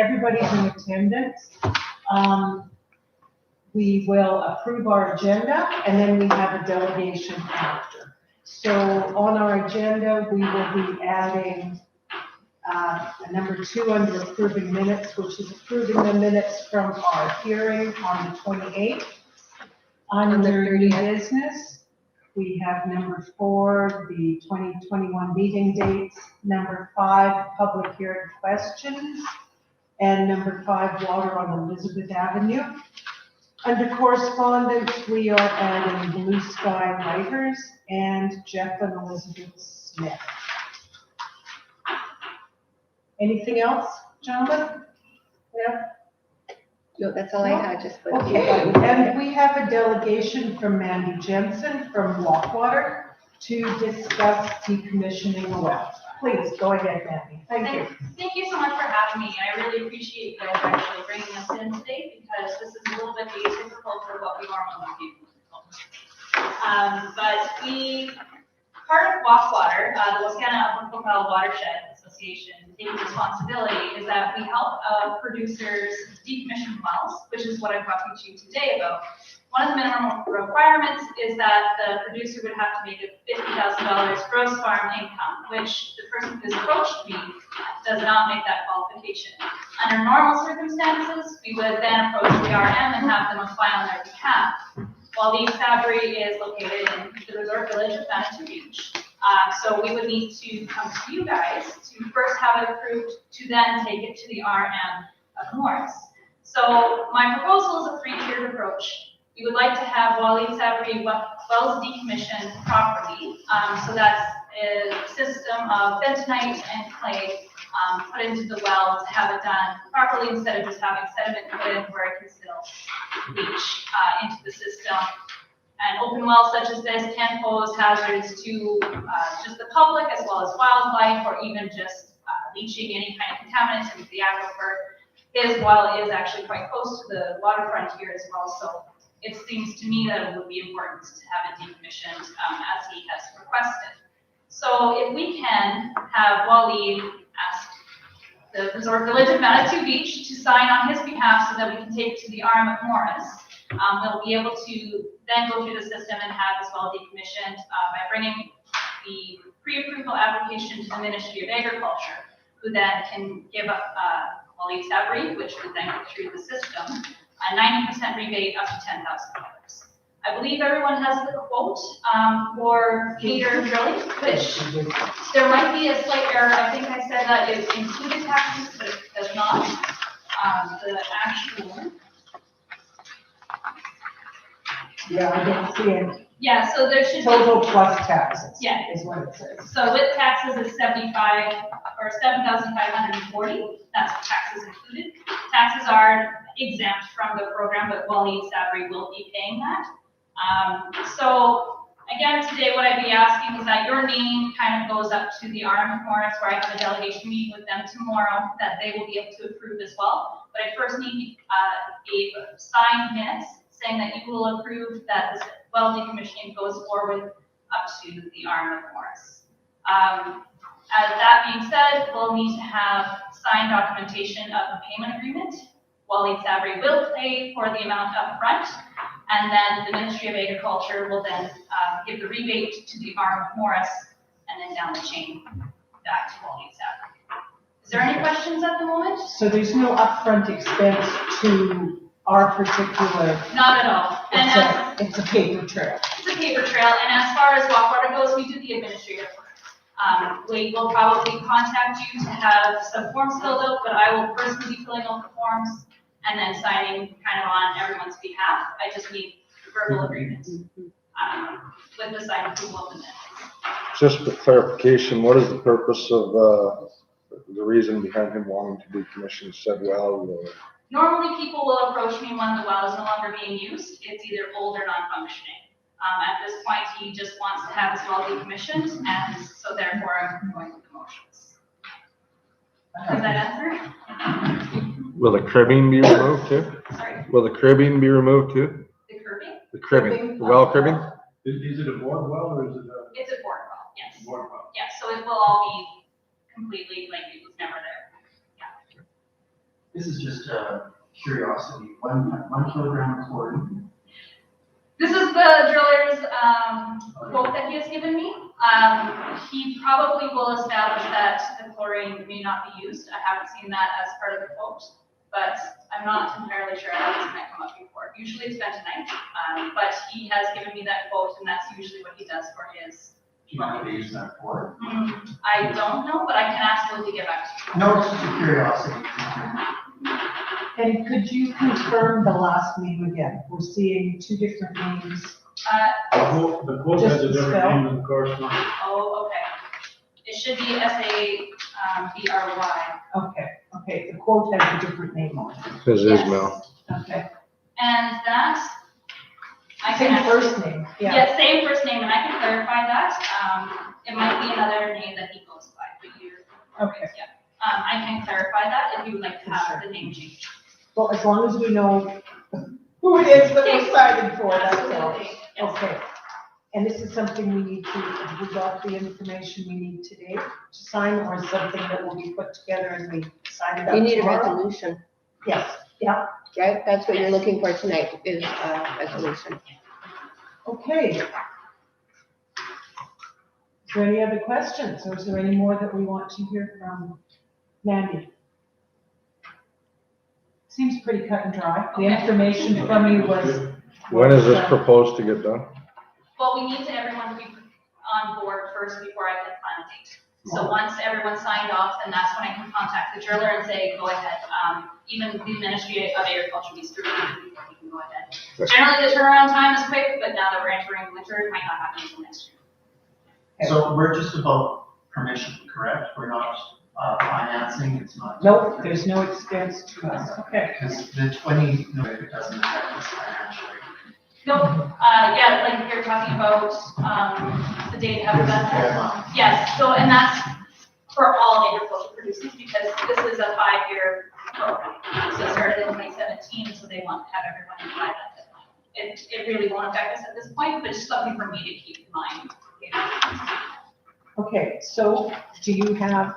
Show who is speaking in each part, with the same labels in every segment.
Speaker 1: everybody's in attendance. We will approve our agenda, and then we have a delegation after. So on our agenda, we will be adding number 2 under approving minutes, which is approving the minutes from our hearing on the 28th. Under new business, we have number 4, the 2021 meeting dates, number 5, public hearing questions, and number 5, water on Elizabeth Avenue. Under correspondence, we are adding Blue Sky Writers and Jeff and Elizabeth Smith. Anything else, gentlemen? Yeah.
Speaker 2: No, that's all I had, just.
Speaker 1: Okay, and we have a delegation from Mandy Jensen from Lockwater to discuss decommissioning a well. Please, go ahead, Mandy. Thank you.
Speaker 3: Thank you so much for having me. I really appreciate you guys actually bringing us in today because this is a little bit atypical for what we normally do. Part of Lockwater, the Wascana Upper Profile Watershed Association, taking responsibility is that we help producers decommission wells, which is what I'm talking to you today about. One of the minimum requirements is that the producer would have to make a $50,000 gross farm income, which the person who's approached me does not make that qualification. Under normal circumstances, we would then approach the RM and have them apply on their behalf. Waleed Sabri is located in the resort village of Manitou Beach. So we would need to come to you guys to first have it approved, to then take it to the RM of Morris. So my proposal is a 3-tiered approach. We would like to have Waleed Sabri wells decommissioned properly. So that's a system of bentonite and clay put into the well to have it done properly instead of just having sediment put in where it can still leach into the system. An open well such as this can pose hazards to just the public as well as wildlife, or even just leaching any kind of contaminants into the aquifer. His well is actually quite close to the waterfront here as well, so it seems to me that it would be important to have it decommissioned as he has requested. So if we can have Waleed ask the resort village of Manitou Beach to sign on his behalf so that we can take it to the RM of Morris, we'll be able to then go through the system and have this well decommissioned by bringing the pre-approval application to the Ministry of Agriculture, who then can give up Waleed Sabri, which would then go through the system, a 90% rebate up to $10,000. I believe everyone has the quote for Cater Drilling, which there might be a slight error. I think I said that it included taxes, but it does not. The actual.
Speaker 1: Yeah, I don't see it.
Speaker 3: Yeah, so there should
Speaker 1: Total plus taxes.
Speaker 3: Yeah.
Speaker 1: Is what it says.
Speaker 3: So with taxes is 75 or 7,540. That's with taxes included. Taxes are exempt from the program, but Waleed Sabri will be paying that. So again, today what I'd be asking is that your name kind of goes up to the RM of Morris, where I have a delegation meeting with them tomorrow that they will be able to approve as well. But I first need a signed minutes saying that you will approve that this well decommissioning goes forward up to the RM of Morris. As that being said, we'll need to have signed documentation of a payment agreement. Waleed Sabri will pay for the amount up front, and then the Ministry of Agriculture will then give the rebate to the RM of Morris, and then down the chain back to Waleed Sabri. Is there any questions at the moment?
Speaker 1: So there's no upfront expense to our particular.
Speaker 3: Not at all. And
Speaker 1: It's a paper trail.
Speaker 3: it's a paper trail, and as far as Lockwater goes, we do the administrative work. We will probably contact you to have some forms filled out, but I will personally be filling out the forms and then signing kind of on everyone's behalf. I just need verbal agreement with the signed approval of the minutes.
Speaker 4: Just for clarification, what is the purpose of the reason behind him wanting to decommission said well? Or?
Speaker 3: Normally, people will approach me when the well is no longer being used. It's either old or non-functioning. At this point, he just wants to have his well decommissioned, and so therefore I'm going through the motions. Does that answer?
Speaker 4: Will the cribbing be removed too?
Speaker 3: Sorry,
Speaker 4: Will the cribbing be removed too?
Speaker 3: the curbing?
Speaker 4: The cribbing, the well cribbing?
Speaker 5: Is it a board well or is it a
Speaker 3: It's a board well, yes.
Speaker 5: board well?
Speaker 3: Yeah, so it will all be completely like it was never there.
Speaker 6: This is just a curiosity, 1 kilogram of chlorine.
Speaker 3: This is the driller's quote that he has given me. He probably will establish that the chlorine may not be used. I haven't seen that as part of the quote, but I'm not entirely sure how this might come up before. Usually it's bentonite, but he has given me that quote, and that's usually what he does for his.
Speaker 6: Do you know what they use that for?
Speaker 3: I don't know, but I can absolutely get back to you.
Speaker 6: No, it's just a curiosity.
Speaker 1: And could you confirm the last name again? We're seeing two different names.
Speaker 5: The quote has a
Speaker 1: Just
Speaker 5: different
Speaker 1: spell.
Speaker 5: name than the corresponding.
Speaker 3: Oh, okay. It should be SABRY.
Speaker 1: Okay, the quote has a different name on it.
Speaker 4: Says
Speaker 3: Yes.
Speaker 4: Ismail.
Speaker 1: Okay.
Speaker 3: And that, I
Speaker 1: Same
Speaker 3: can actually.
Speaker 1: first name, yeah.
Speaker 3: Yeah, same first name, and I can clarify that. It might be another name that he goes by, but you're.
Speaker 1: Okay.
Speaker 3: Yeah. I can clarify that if you would like to have
Speaker 1: Sure.
Speaker 3: the name changed.
Speaker 1: Well, as long as we know who it is that we're signing for, that's all.
Speaker 3: Absolutely. Yes.
Speaker 1: Okay. And this is something we need to, have we got the information we need today to sign, or something that will be put together and we sign it up
Speaker 2: You need a
Speaker 1: tomorrow?
Speaker 2: resolution,
Speaker 1: Yes, yeah,
Speaker 2: right? That's what you're looking for tonight, is a resolution.
Speaker 1: okay. Is there any other questions, or is there any more that we want to hear from Mandy? Seems pretty cut and dry. The
Speaker 3: Okay.
Speaker 1: information from you was.
Speaker 4: When is this proposed to get done?
Speaker 3: Well, we need everyone to be on board first before I can plan a date. So once everyone's signed off, then that's when I can contact the driller and say, go ahead. Even the Ministry of Agriculture needs to review before we can go ahead. Generally, the turnaround time is quick, but now that we're entering winter, it might not happen until next year.
Speaker 6: So we're just about permission, correct? We're not financing, it's not.
Speaker 1: Nope, there's no expense to us. Okay.
Speaker 6: Because the 20, no, it doesn't affect us financially.
Speaker 3: No, yeah, like you're talking about, the date have done. Yes, so, and that's for all agricultural producers, because this is a 5-year program. So it started in 2017, so they want to have everyone in by that deadline. It really won't affect us at this point, but it's something for me to keep in mind.
Speaker 1: Okay, so do you have,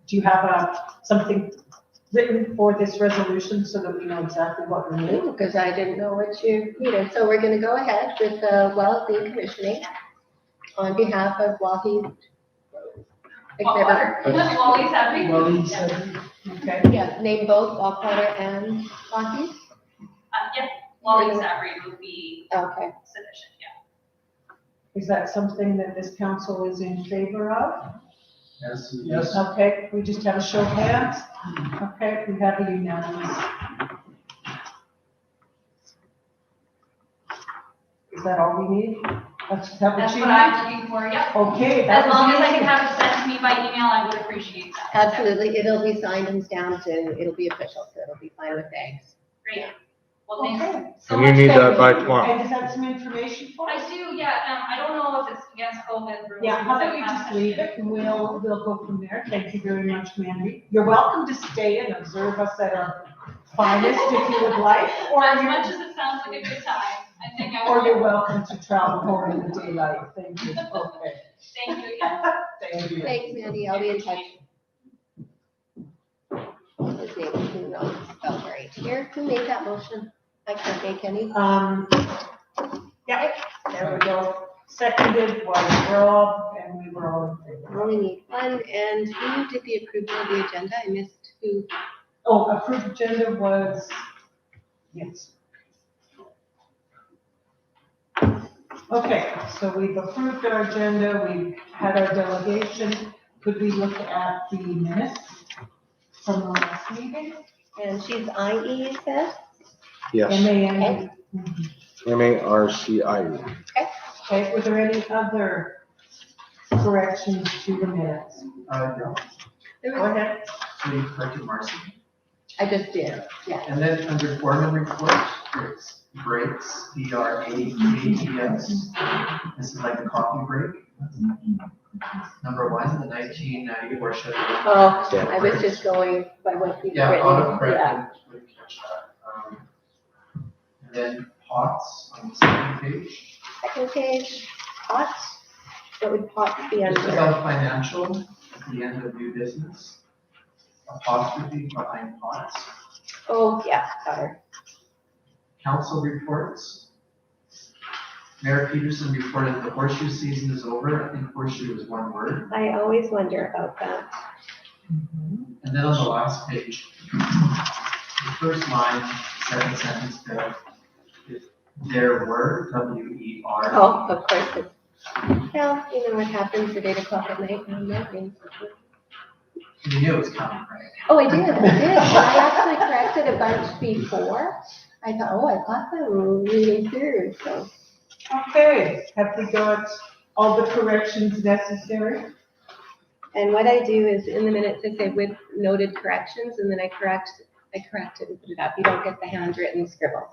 Speaker 1: do you have something written for this resolution so that we know exactly what we need?
Speaker 2: Because I didn't know what you needed. So we're gonna go ahead with the well decommissioning on behalf of Wahid.
Speaker 3: Water. Wally's happy.
Speaker 1: Okay,
Speaker 2: Yeah, name both Walkwater and Wahid.
Speaker 3: Yep, Wally's happy would be
Speaker 2: Okay.
Speaker 3: sufficient, yeah.
Speaker 1: is that something that this council is in favor of?
Speaker 6: Yes.
Speaker 5: Yes.
Speaker 1: Okay, we just have a show of hands? Okay, we have a unanimous. Is that all we need? That's what
Speaker 3: That's
Speaker 1: you
Speaker 3: what
Speaker 1: need?
Speaker 3: I'm looking for, yep.
Speaker 1: Okay.
Speaker 3: As
Speaker 1: that was
Speaker 3: long as I
Speaker 1: easy.
Speaker 3: can have it sent to me by email, I would appreciate that.
Speaker 2: Absolutely. It'll be signed and stamped and it'll be official, so it'll be fine with banks.
Speaker 3: Great. Well, thanks
Speaker 1: Okay.
Speaker 3: so
Speaker 4: And you
Speaker 3: much.
Speaker 4: need that by tomorrow.
Speaker 1: And does that have some information for us?
Speaker 3: I do, yeah, I don't know if it's against COVID rules.
Speaker 1: Yeah, how about
Speaker 3: because
Speaker 1: you
Speaker 3: I
Speaker 1: just
Speaker 3: haven't-
Speaker 1: leave it and we'll go from there. Thank you very much, Mandy. You're welcome to stay and observe us at our finest if you would like, or
Speaker 3: As
Speaker 1: you're,
Speaker 3: much as it sounds like a good time, I think I
Speaker 1: or
Speaker 3: will.
Speaker 1: you're welcome to travel home in the daylight. Thank you. Okay.
Speaker 3: Thank you again.
Speaker 1: Thank you.
Speaker 2: Thanks, Mandy. I'll be in touch. His name is who knows, spelled right here. Who made that motion? I can't make any.
Speaker 1: Yeah, there we go. Seconded was Rob, and we were all in
Speaker 2: I
Speaker 1: favor.
Speaker 2: only need one. And who did the approval of the agenda? I missed who.
Speaker 1: Oh, approved agenda was, yes. Okay, so we've approved our agenda, we've had our delegation. Could we look at the minutes from the last meeting?
Speaker 2: And she's IE, you said?
Speaker 4: Yes,
Speaker 1: MAN.
Speaker 4: MARCIE.
Speaker 1: Okay, were there any other corrections to the minutes?
Speaker 6: No,
Speaker 2: There
Speaker 1: Go
Speaker 2: was-
Speaker 1: ahead.
Speaker 6: so you corrected Marcy.
Speaker 2: I just did, yeah.
Speaker 6: And then under foreman report, it's breaks, BRAKES. This is like a coffee break. Number 1, the 1994 Chevy.
Speaker 2: Oh, I was just going by what you've
Speaker 6: Yeah,
Speaker 2: written.
Speaker 6: autocorrect,
Speaker 2: Yeah.
Speaker 6: would catch that. And then pots on the second page.
Speaker 2: Second page, pots. What would pots be
Speaker 6: This is
Speaker 2: under?
Speaker 6: on financial, at the end of new business. apostrophe behind pots.
Speaker 2: Oh, yeah, got her.
Speaker 6: Council reports. Mayor Peterson reported the horseshoe season is over. I think horseshoe is one word.
Speaker 2: I always wonder about that.
Speaker 6: And then on the last page, the first line, second sentence there, if there were, W-E-R.
Speaker 2: Oh, of course it's, well, you know what happens at 8 o'clock at night when I'm writing.
Speaker 6: You knew it was coming, right?
Speaker 2: Oh, I did. I actually corrected a bunch before. I thought, oh, I got them reading through, so.
Speaker 1: Okay, have we got all the corrections necessary?
Speaker 2: And what I do is in the minutes, I say with noted corrections, and then I correct it and put it up. You don't get the handwritten scribble.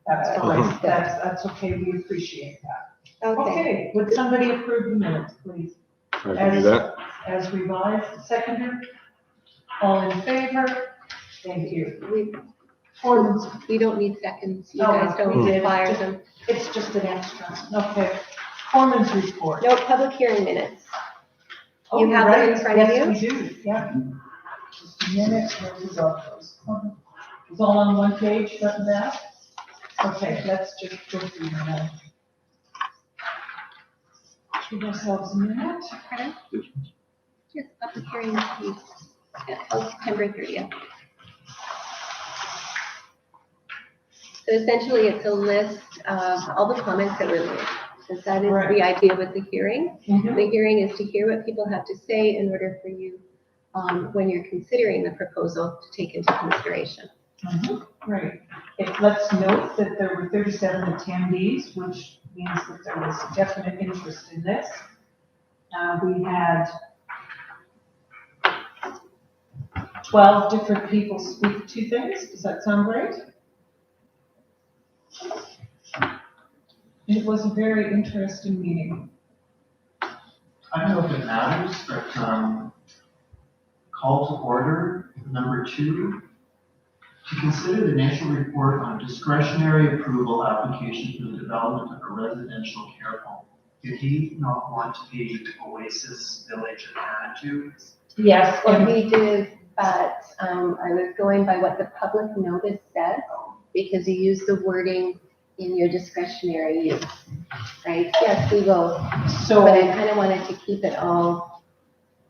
Speaker 1: That's
Speaker 2: fine.
Speaker 1: fine, that's okay, we appreciate that.
Speaker 2: Okay.
Speaker 1: Okay, would somebody approve the minutes, please?
Speaker 4: I can do that.
Speaker 1: As revised, seconder? All in favor? Thank you. Ordinance,
Speaker 2: We don't need seconds. You
Speaker 1: Oh,
Speaker 2: guys don't
Speaker 1: we did.
Speaker 2: require them.
Speaker 1: it's just an extra, okay. Foreman's report.
Speaker 2: No public hearing minutes.
Speaker 1: Oh,
Speaker 2: You have them in
Speaker 1: right.
Speaker 2: front of
Speaker 1: Yes, we do, yeah. Just a minute, where we got those? It's all on one page, front and back? Okay, let's just go through them. Give ourselves a minute.
Speaker 2: Pardon? Yes, public hearing, please. Yeah, oh, September 30th. So essentially, it's a list of all the comments that were made, since that is
Speaker 1: Right.
Speaker 2: the idea with the hearing.
Speaker 1: Mhm.
Speaker 2: The hearing is to hear what people have to say in order for you, when you're considering the proposal, to take into consideration.
Speaker 1: Right. Let's note that there were 37 attendees, which means that there was definite interest in this. We had 12 different people speak to things. Does that sound right? It was a very interesting meeting.
Speaker 6: I don't know if it matters, but, call to order, number 2. To consider the initial report on discretionary approval application for the development of a residential care home. Did he not want to be Oasis Village of Manitou?
Speaker 1: Yes,
Speaker 2: Well, we did, but I was going by what the public notice says, because you use the wording in your discretionary use, right? Yes, we will, but I
Speaker 1: so,
Speaker 2: kind of wanted to keep it all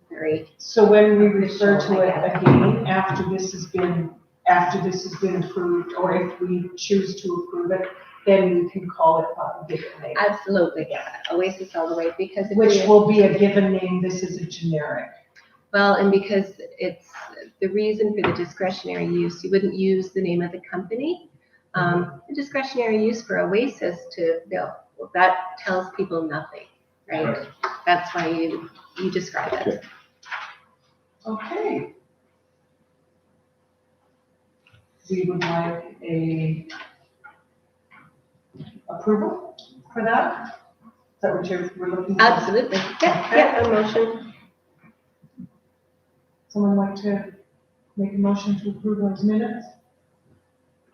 Speaker 2: very,
Speaker 1: so when we refer to it again, after this has been approved, or if we choose to approve it, then we can call it a given name.
Speaker 2: absolutely, Oasis all the way, because if
Speaker 1: Which
Speaker 2: we,
Speaker 1: will be a given name, this is a generic.
Speaker 2: well, and because it's the reason for the discretionary use, you wouldn't use the name of the company. The discretionary use for Oasis to build, well, that tells people nothing, right? That's why you describe it.
Speaker 1: Okay. We would like a approval for that? Is that what we're looking for?
Speaker 2: Absolutely, yeah, a motion.
Speaker 1: Someone like to make a motion to approve those minutes?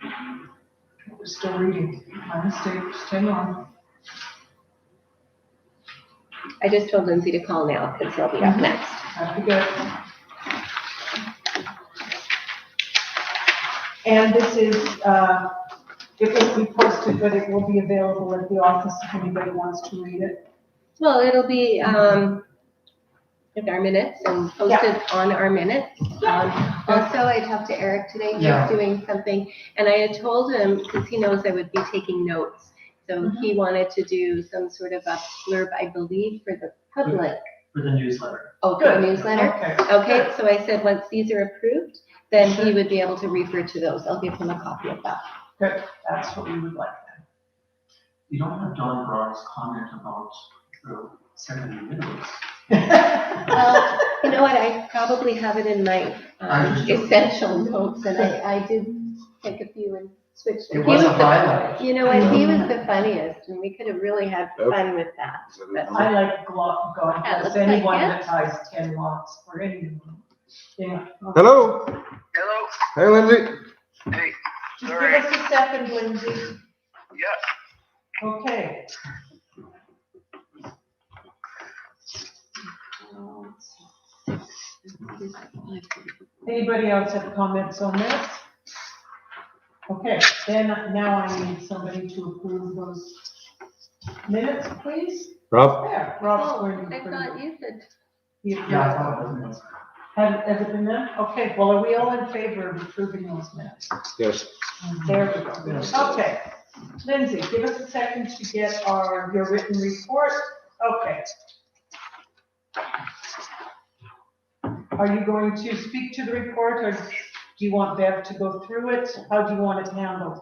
Speaker 1: We're still reading. My mistake, just hang on.
Speaker 2: I just told Lindsay to call now, because he'll be up next.
Speaker 1: That'd be good. And this is, it will be posted, but it will be available at the office if anybody wants to read it.
Speaker 2: Well, it'll be, with our minutes and posted on our minutes. Also, I talked to Eric today,
Speaker 6: Yeah.
Speaker 2: he's doing something, and I had told him, because he knows I would be taking notes. So he wanted to do some sort of a blurb, I believe, for the public.
Speaker 6: For the newsletter.
Speaker 2: Oh, for the newsletter?
Speaker 1: Okay.
Speaker 2: Okay, so I said, once these are approved, then he would be able to refer to those. I'll give him a copy of that.
Speaker 1: Good, that's what we would like
Speaker 6: You don't have Don Brock's comment about the secondary windows.
Speaker 1: then.
Speaker 2: You know what, I probably have it in my essential notes, and I did take a few and switch them.
Speaker 6: It was a highlight.
Speaker 2: You know what, he was the funniest, and we could have really had fun with that. But
Speaker 1: I like God,
Speaker 2: That looks
Speaker 1: because anyone
Speaker 2: like it.
Speaker 1: that ties 10 lots for anyone. Yeah.
Speaker 4: Hello?
Speaker 7: Hello.
Speaker 4: Hey, Lindsay?
Speaker 7: Hey.
Speaker 1: Just
Speaker 7: Sorry.
Speaker 1: give us a second, Lindsay.
Speaker 7: Yes.
Speaker 1: Okay. Anybody else have comments on this? Okay, then now I need somebody to approve those minutes, please.
Speaker 4: Rob?
Speaker 1: There, Rob's
Speaker 2: Oh,
Speaker 1: going to
Speaker 2: I
Speaker 1: approve.
Speaker 2: thought you said,
Speaker 6: Yeah, I thought it was.
Speaker 1: Has it been done? Okay, well, are we all in favor of approving those minutes?
Speaker 4: Yes.
Speaker 1: There we go. Okay. Lindsay, give us a second to get your written report. Okay. Are you going to speak to the report, or do you want Bev to go through it? How do you want it handled?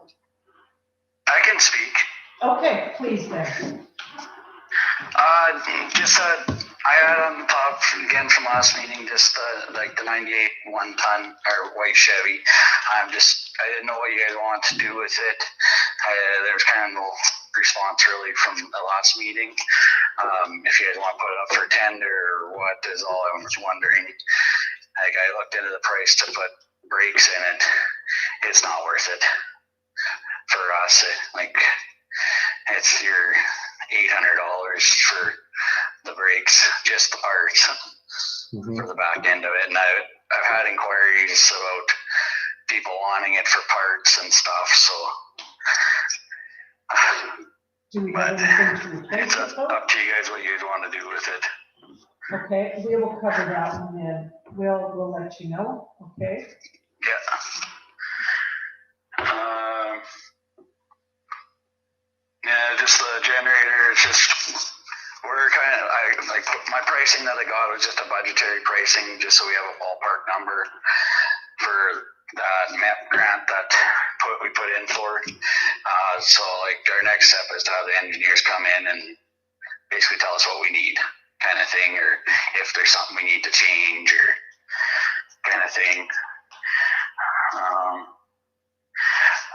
Speaker 7: I can speak.
Speaker 1: Okay, please then.
Speaker 7: I had on the top again from last meeting, just like the 98 one-ton or white Chevy. I didn't know what you guys want to do with it. There was kind of no response really from the last meeting. If you guys want to put it up for tender or what is all I was wondering. Like I looked into the price to put brakes in it. It's not worth it for us. It's your $800 for the brakes, just the parts for the back end of it. And I've had inquiries about people wanting it for parts and stuff, so.
Speaker 1: Do we have anything to replace
Speaker 7: It's
Speaker 1: it though?
Speaker 7: up to you guys what you want to do with it.
Speaker 1: Okay, we will cover that one then. We'll let you know, okay?
Speaker 7: Yeah, just the generator, it's just, my pricing that I got was just a budgetary pricing, just so we have a ballpark number for that MEP grant that we put in for. So our next step is to have the engineers come in and basically tell us what we need, kind of thing, or if there's something we need to change or kind of thing.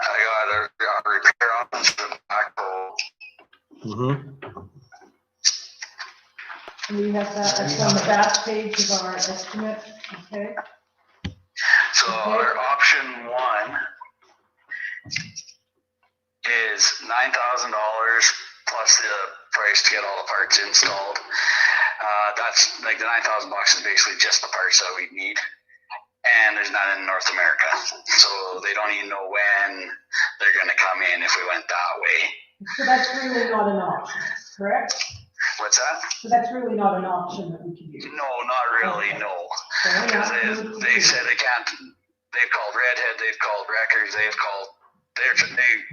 Speaker 7: I got a repair option for the backhoe.
Speaker 1: We have that, that's on the back page of our estimate, okay?
Speaker 7: So our option one is $9,000 plus the price to get all the parts installed. That's like the $9,000 is basically just the parts that we need. And there's none in North America. So they don't even know when they're gonna come in if we went that way.
Speaker 1: So that's really not an option, correct?
Speaker 7: What's that?
Speaker 1: So that's really not an option that we can use.
Speaker 7: No, not really, no.
Speaker 1: Fair
Speaker 7: Because
Speaker 1: enough.
Speaker 7: they said they can't, they've called Redhead, they've called Wreckers, they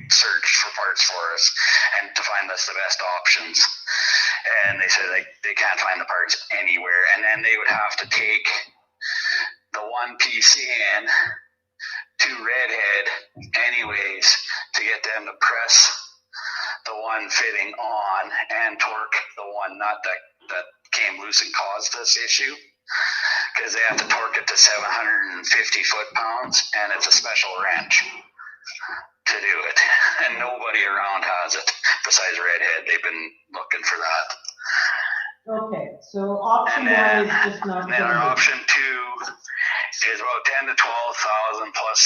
Speaker 7: searched for parts for us and to find us the best options. And they said they can't find the parts anywhere. And then they would have to take the one PCN to Redhead anyways to get them to press the one fitting on and torque the one nut that came loose and caused this issue, because they have to torque it to 750 foot-pounds, and it's a special wrench to do it, and nobody around has it besides Redhead. They've been looking for that.
Speaker 1: Okay, so option one is just not.
Speaker 7: And then our option two is about 10 to 12,000 plus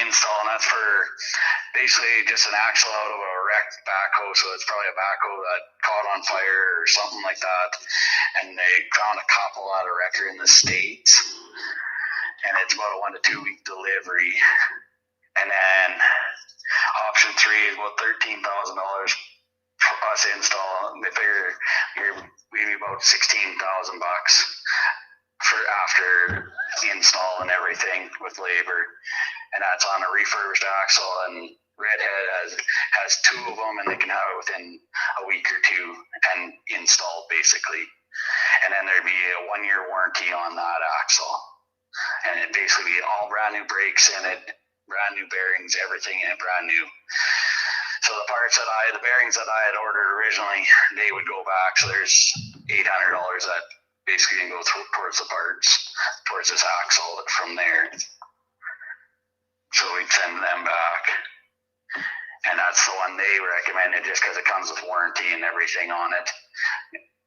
Speaker 7: install, and that's for basically just an axle out of a wrecked backhoe. So it's probably a backhoe that caught on fire or something like that, and they found a couple out of wrecker in the States, and it's about a 1 to 2 week delivery. And then option three is about $13,000 for us install. They figure we'd be about $16,000 for after install and everything with labor, and that's on a refurbished axle. And Redhead has two of them, and they can have it within a week or two and installed basically. And then there'd be a 1 year warranty on that axle, and it'd basically be all brand new brakes in it, brand new bearings, everything in it brand new. So the bearings that I had ordered originally, they would go back. So there's $800 that basically can go towards the parts, towards this axle from there. So we'd send them back. And that's the one they recommended just because it comes with warranty and everything on it.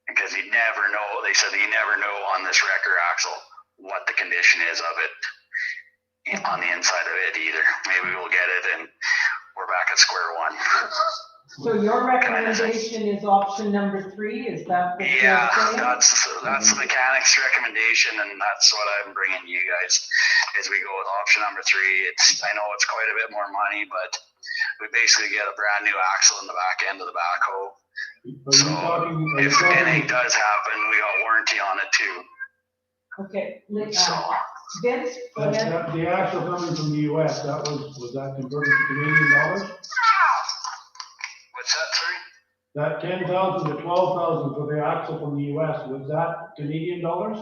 Speaker 7: Because you never know, they said you never know on this wrecker axle what the condition is of it on the inside of it either. Maybe we'll get it and we're back at square one.
Speaker 1: So your recommendation is option number 3, is that what you're
Speaker 7: Yeah,
Speaker 1: saying?
Speaker 7: that's that's the mechanic's recommendation, and that's what I'm bringing you guys, is we go with option number 3. I know it's quite a bit more money, but we basically get a brand new axle in the back end of the backhoe. So if anything does happen, we got warranty on it too.
Speaker 1: Okay,
Speaker 7: So
Speaker 1: Vince, go ahead.
Speaker 5: The axle coming from the US, was that converted to Canadian dollars?
Speaker 7: what's that, sorry?
Speaker 5: That 10,000 to 12,000 for the axle from the US, was that Canadian dollars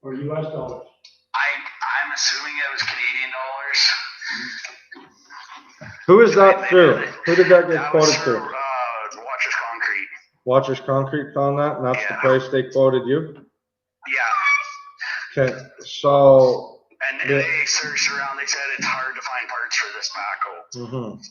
Speaker 5: or US dollars?
Speaker 7: I'm assuming it was Canadian dollars.
Speaker 4: Who is that through? Who did that get
Speaker 7: That was
Speaker 4: quoted
Speaker 7: for,
Speaker 4: to?
Speaker 7: Watchers Concrete.
Speaker 4: Watchers Concrete found that, and that's the
Speaker 7: Yeah.
Speaker 4: price they quoted you?
Speaker 7: Yeah,
Speaker 4: Okay, so,
Speaker 7: and
Speaker 4: Yeah.
Speaker 7: they searched around, they said it's hard to find parts for this backhoe.
Speaker 4: mhm.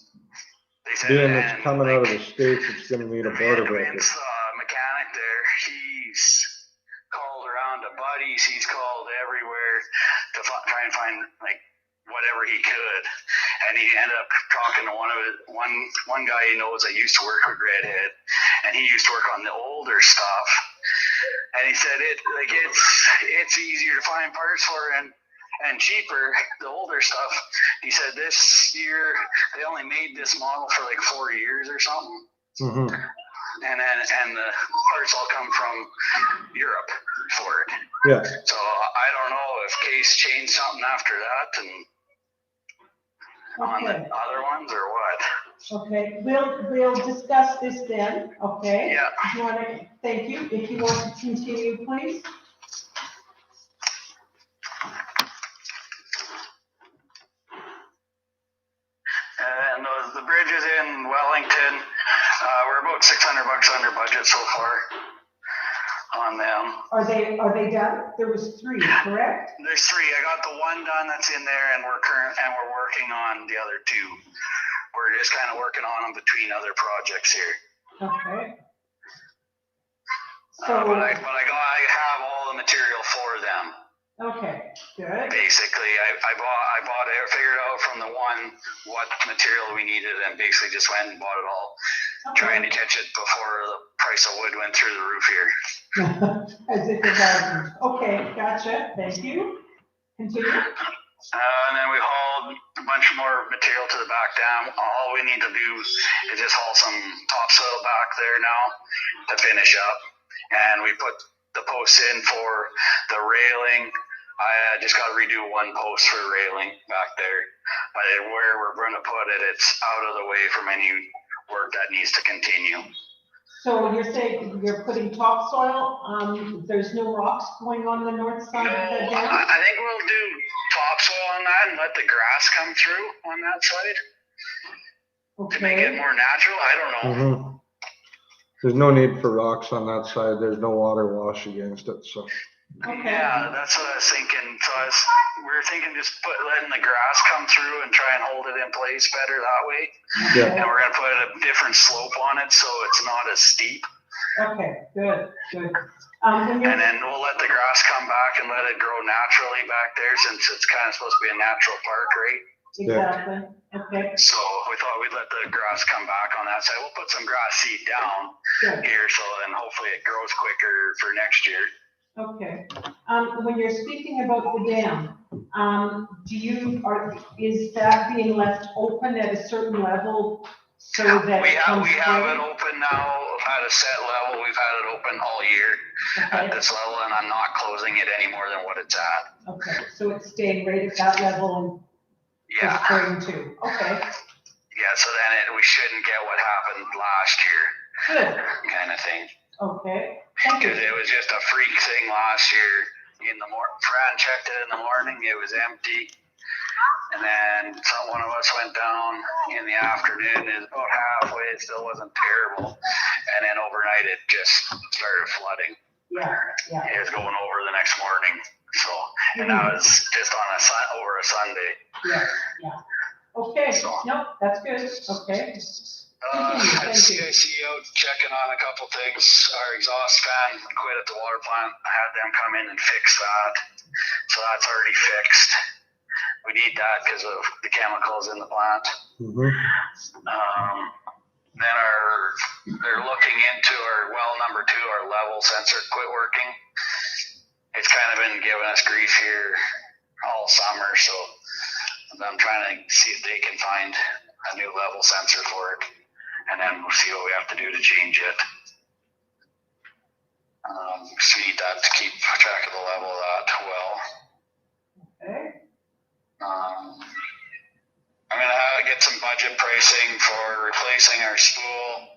Speaker 7: They said,
Speaker 4: Being
Speaker 7: and,
Speaker 4: it's coming out of
Speaker 7: like,
Speaker 4: the States, it's gonna need a border breaker.
Speaker 7: Vince, mechanic there, he's called around to buddies, he's called everywhere to try and find like whatever he could, and he ended up talking to one guy he knows that used to work with Redhead, and he used to work on the older stuff, and he said it's easier to find parts for and cheaper, the older stuff. He said this year they only made this model for like 4 years or something.
Speaker 4: Mhm.
Speaker 7: And the parts all come from Europe for it.
Speaker 4: Yeah,
Speaker 7: So I don't know if Case changed something after that and on
Speaker 1: Okay,
Speaker 7: the other ones or what.
Speaker 1: okay, we'll discuss this then, okay?
Speaker 7: Yeah.
Speaker 1: If you wanna, thank you. If you want to continue, please.
Speaker 7: And the bridges in Wellington, we're about $600 under budget so far on them.
Speaker 1: Are they done? There was 3, correct?
Speaker 7: There's 3. I got the one done that's in there, and we're working on the other 2. We're just kind of working on them between other projects here.
Speaker 1: Okay.
Speaker 7: But
Speaker 1: So,
Speaker 7: I have all the material for them.
Speaker 1: okay, good.
Speaker 7: Basically, I bought it, figured out from the one what material we needed, and basically just went and bought it all, trying to catch it before the price of wood went through the roof here.
Speaker 1: As if it hasn't. Okay, gotcha, thank you. Continue.
Speaker 7: And then we hauled a bunch more material to the back dam. All we need to do is just haul some topsoil back there now to finish up. And we put the posts in for the railing. I just got to redo one post for railing back there. But where we're going to put it, it's out of the way from any work that needs to continue.
Speaker 1: So you're saying you're putting topsoil, there's no rocks going on the north side of the
Speaker 7: No,
Speaker 1: dam?
Speaker 7: I think we'll do topsoil on that and let the grass come through on that side to make it
Speaker 1: Okay,
Speaker 7: more natural. I don't know.
Speaker 4: mhm. There's no need for rocks on that side, there's no water wash against it, so.
Speaker 1: okay,
Speaker 7: Yeah, that's what I was thinking. So we were thinking just letting the grass come through and try and hold it in place better that way.
Speaker 4: Yeah,
Speaker 7: And we're gonna put a different slope on it so it's not as steep.
Speaker 1: okay, good. When you're,
Speaker 7: And then we'll let the grass come back and let it grow naturally back there since it's kind of supposed to be a natural park, right?
Speaker 1: exactly, okay,
Speaker 7: So we thought we'd let the grass come back on that side. We'll put some grass seed down
Speaker 1: good,
Speaker 7: here so then hopefully it grows quicker for next year.
Speaker 1: okay. When you're speaking about the dam, is that being left open at a certain level so that
Speaker 7: We
Speaker 1: it
Speaker 7: have
Speaker 1: comes
Speaker 7: it
Speaker 1: through?
Speaker 7: open now at a set level. We've had it open all year at
Speaker 1: Okay,
Speaker 7: this level, and I'm not closing it any more than what it's at.
Speaker 1: okay, so it's staying right at that level and
Speaker 7: Yeah,
Speaker 1: spring too, okay,
Speaker 7: yeah. So then we shouldn't get what happened last year,
Speaker 1: good,
Speaker 7: kind of thing.
Speaker 1: okay, thank
Speaker 7: Because
Speaker 1: you.
Speaker 7: it was just a freak thing last year. In the Fran checked it in the morning, it was empty. And then one of us went down in the afternoon, it was about halfway, it still wasn't terrible. And then overnight it just started flooding.
Speaker 1: Yeah,
Speaker 7: It was going over the next morning. So, and that was just on over a Sunday.
Speaker 1: yeah, okay, nope, that's good, okay,
Speaker 7: Had CIC out checking on a couple things. Our exhaust fan quit at the water plant. I had them come in and fix that. So that's already fixed. We need that because of the chemicals in the plant.
Speaker 4: mhm.
Speaker 7: then they're looking into our well number 2, our level sensor quit working. It's kind of been giving us grief here all summer, so I'm trying to see if they can find a new level sensor for it, and then we'll see what we have to do to change it. So we need that to keep track of the level of that well.
Speaker 1: Okay,
Speaker 7: I'm gonna get some budget pricing for replacing our spool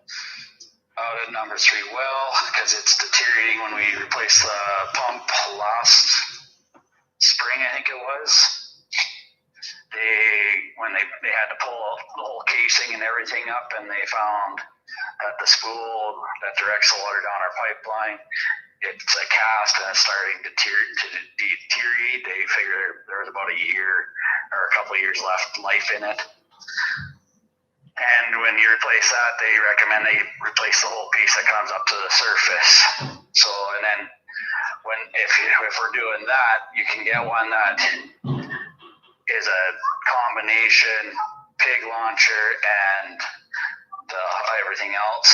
Speaker 7: out at number 3 well, because it's deteriorating. When we replaced the pump last spring, I think it was, when they had to pull the whole casing and everything up, and they found that the spool that directs the water down our pipeline, it's a cast and it's starting to deteriorate. They figured there was about a year or a couple of years left life in it. And when you replace that, they recommend they replace the whole piece that comes up to the surface. So, and then if we're doing that, you can get one that is a combination pig launcher and everything else.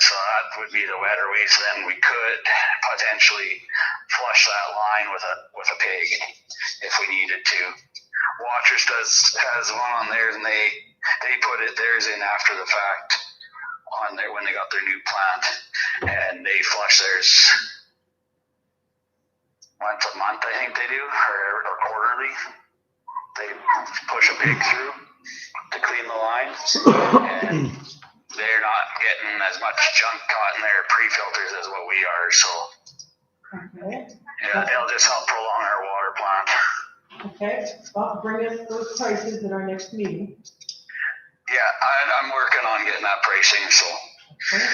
Speaker 7: So that would be the wetter way. So then we could potentially flush that line with a pig if we needed to. Watchers has one on theirs, and they put theirs in after the fact on there when they got their new plant, and they flush theirs once a month, I think they do, or quarterly. They push a pig through to clean the line, and they're not getting as much junk caught in their pre-filters as what we are. So
Speaker 1: okay,
Speaker 7: yeah, it'll just help prolong our water plant.
Speaker 1: okay. Well, bring us those prices at our next meeting.
Speaker 7: Yeah, I'm working on getting that pricing. So
Speaker 1: Okay.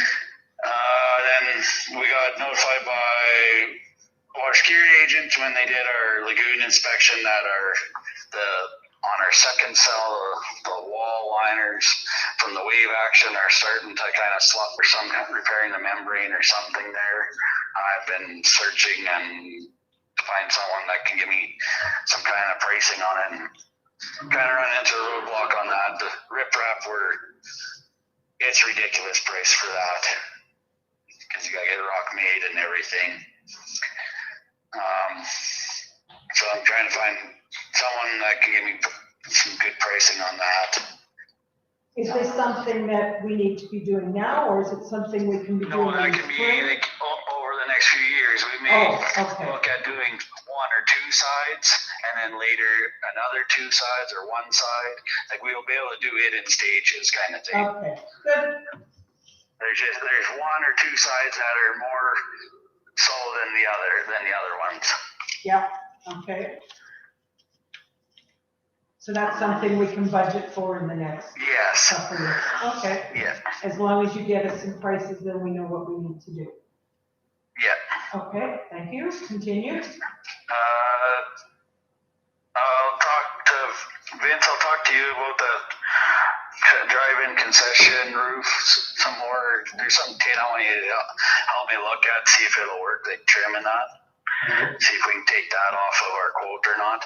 Speaker 7: then we got notified by water security agents when they did our lagoon inspection that on our second cell, the wall liners from the wave action are starting to kind of slump, or some kind of repairing the membrane or something there. I've been searching and to find someone that can give me some kind of pricing on it, and kind of run into a roadblock on that. The riprap, it's ridiculous price for that, because you gotta get rock made and everything. So I'm trying to find someone that can give me some good pricing on that.
Speaker 1: Is this something that we need to be doing now, or is it something we can be doing
Speaker 7: No, that
Speaker 1: in the
Speaker 7: can be
Speaker 1: spring?
Speaker 7: like over the next few years. We may
Speaker 1: okay.
Speaker 7: look at doing 1 or 2 sides, and then later another 2 sides or 1 side. Like we'll be able to do it in stages, kind of thing.
Speaker 1: Okay, good.
Speaker 7: There's 1 or 2 sides that are more so than the other ones.
Speaker 1: Yeah, okay. So that's something we can budget for in the next
Speaker 7: Yes.
Speaker 1: couple of years. Okay,
Speaker 7: Yeah.
Speaker 1: as long as you get us some prices, then we know what we need to do.
Speaker 7: Yeah.
Speaker 1: Okay, thank you. Continue.
Speaker 7: I'll talk to Vince. I'll talk to you about the drive-in concession roof some more. There's some tin I want you to help me look at, see if it'll work, like trimming that. See if we can take that off of our quote or not.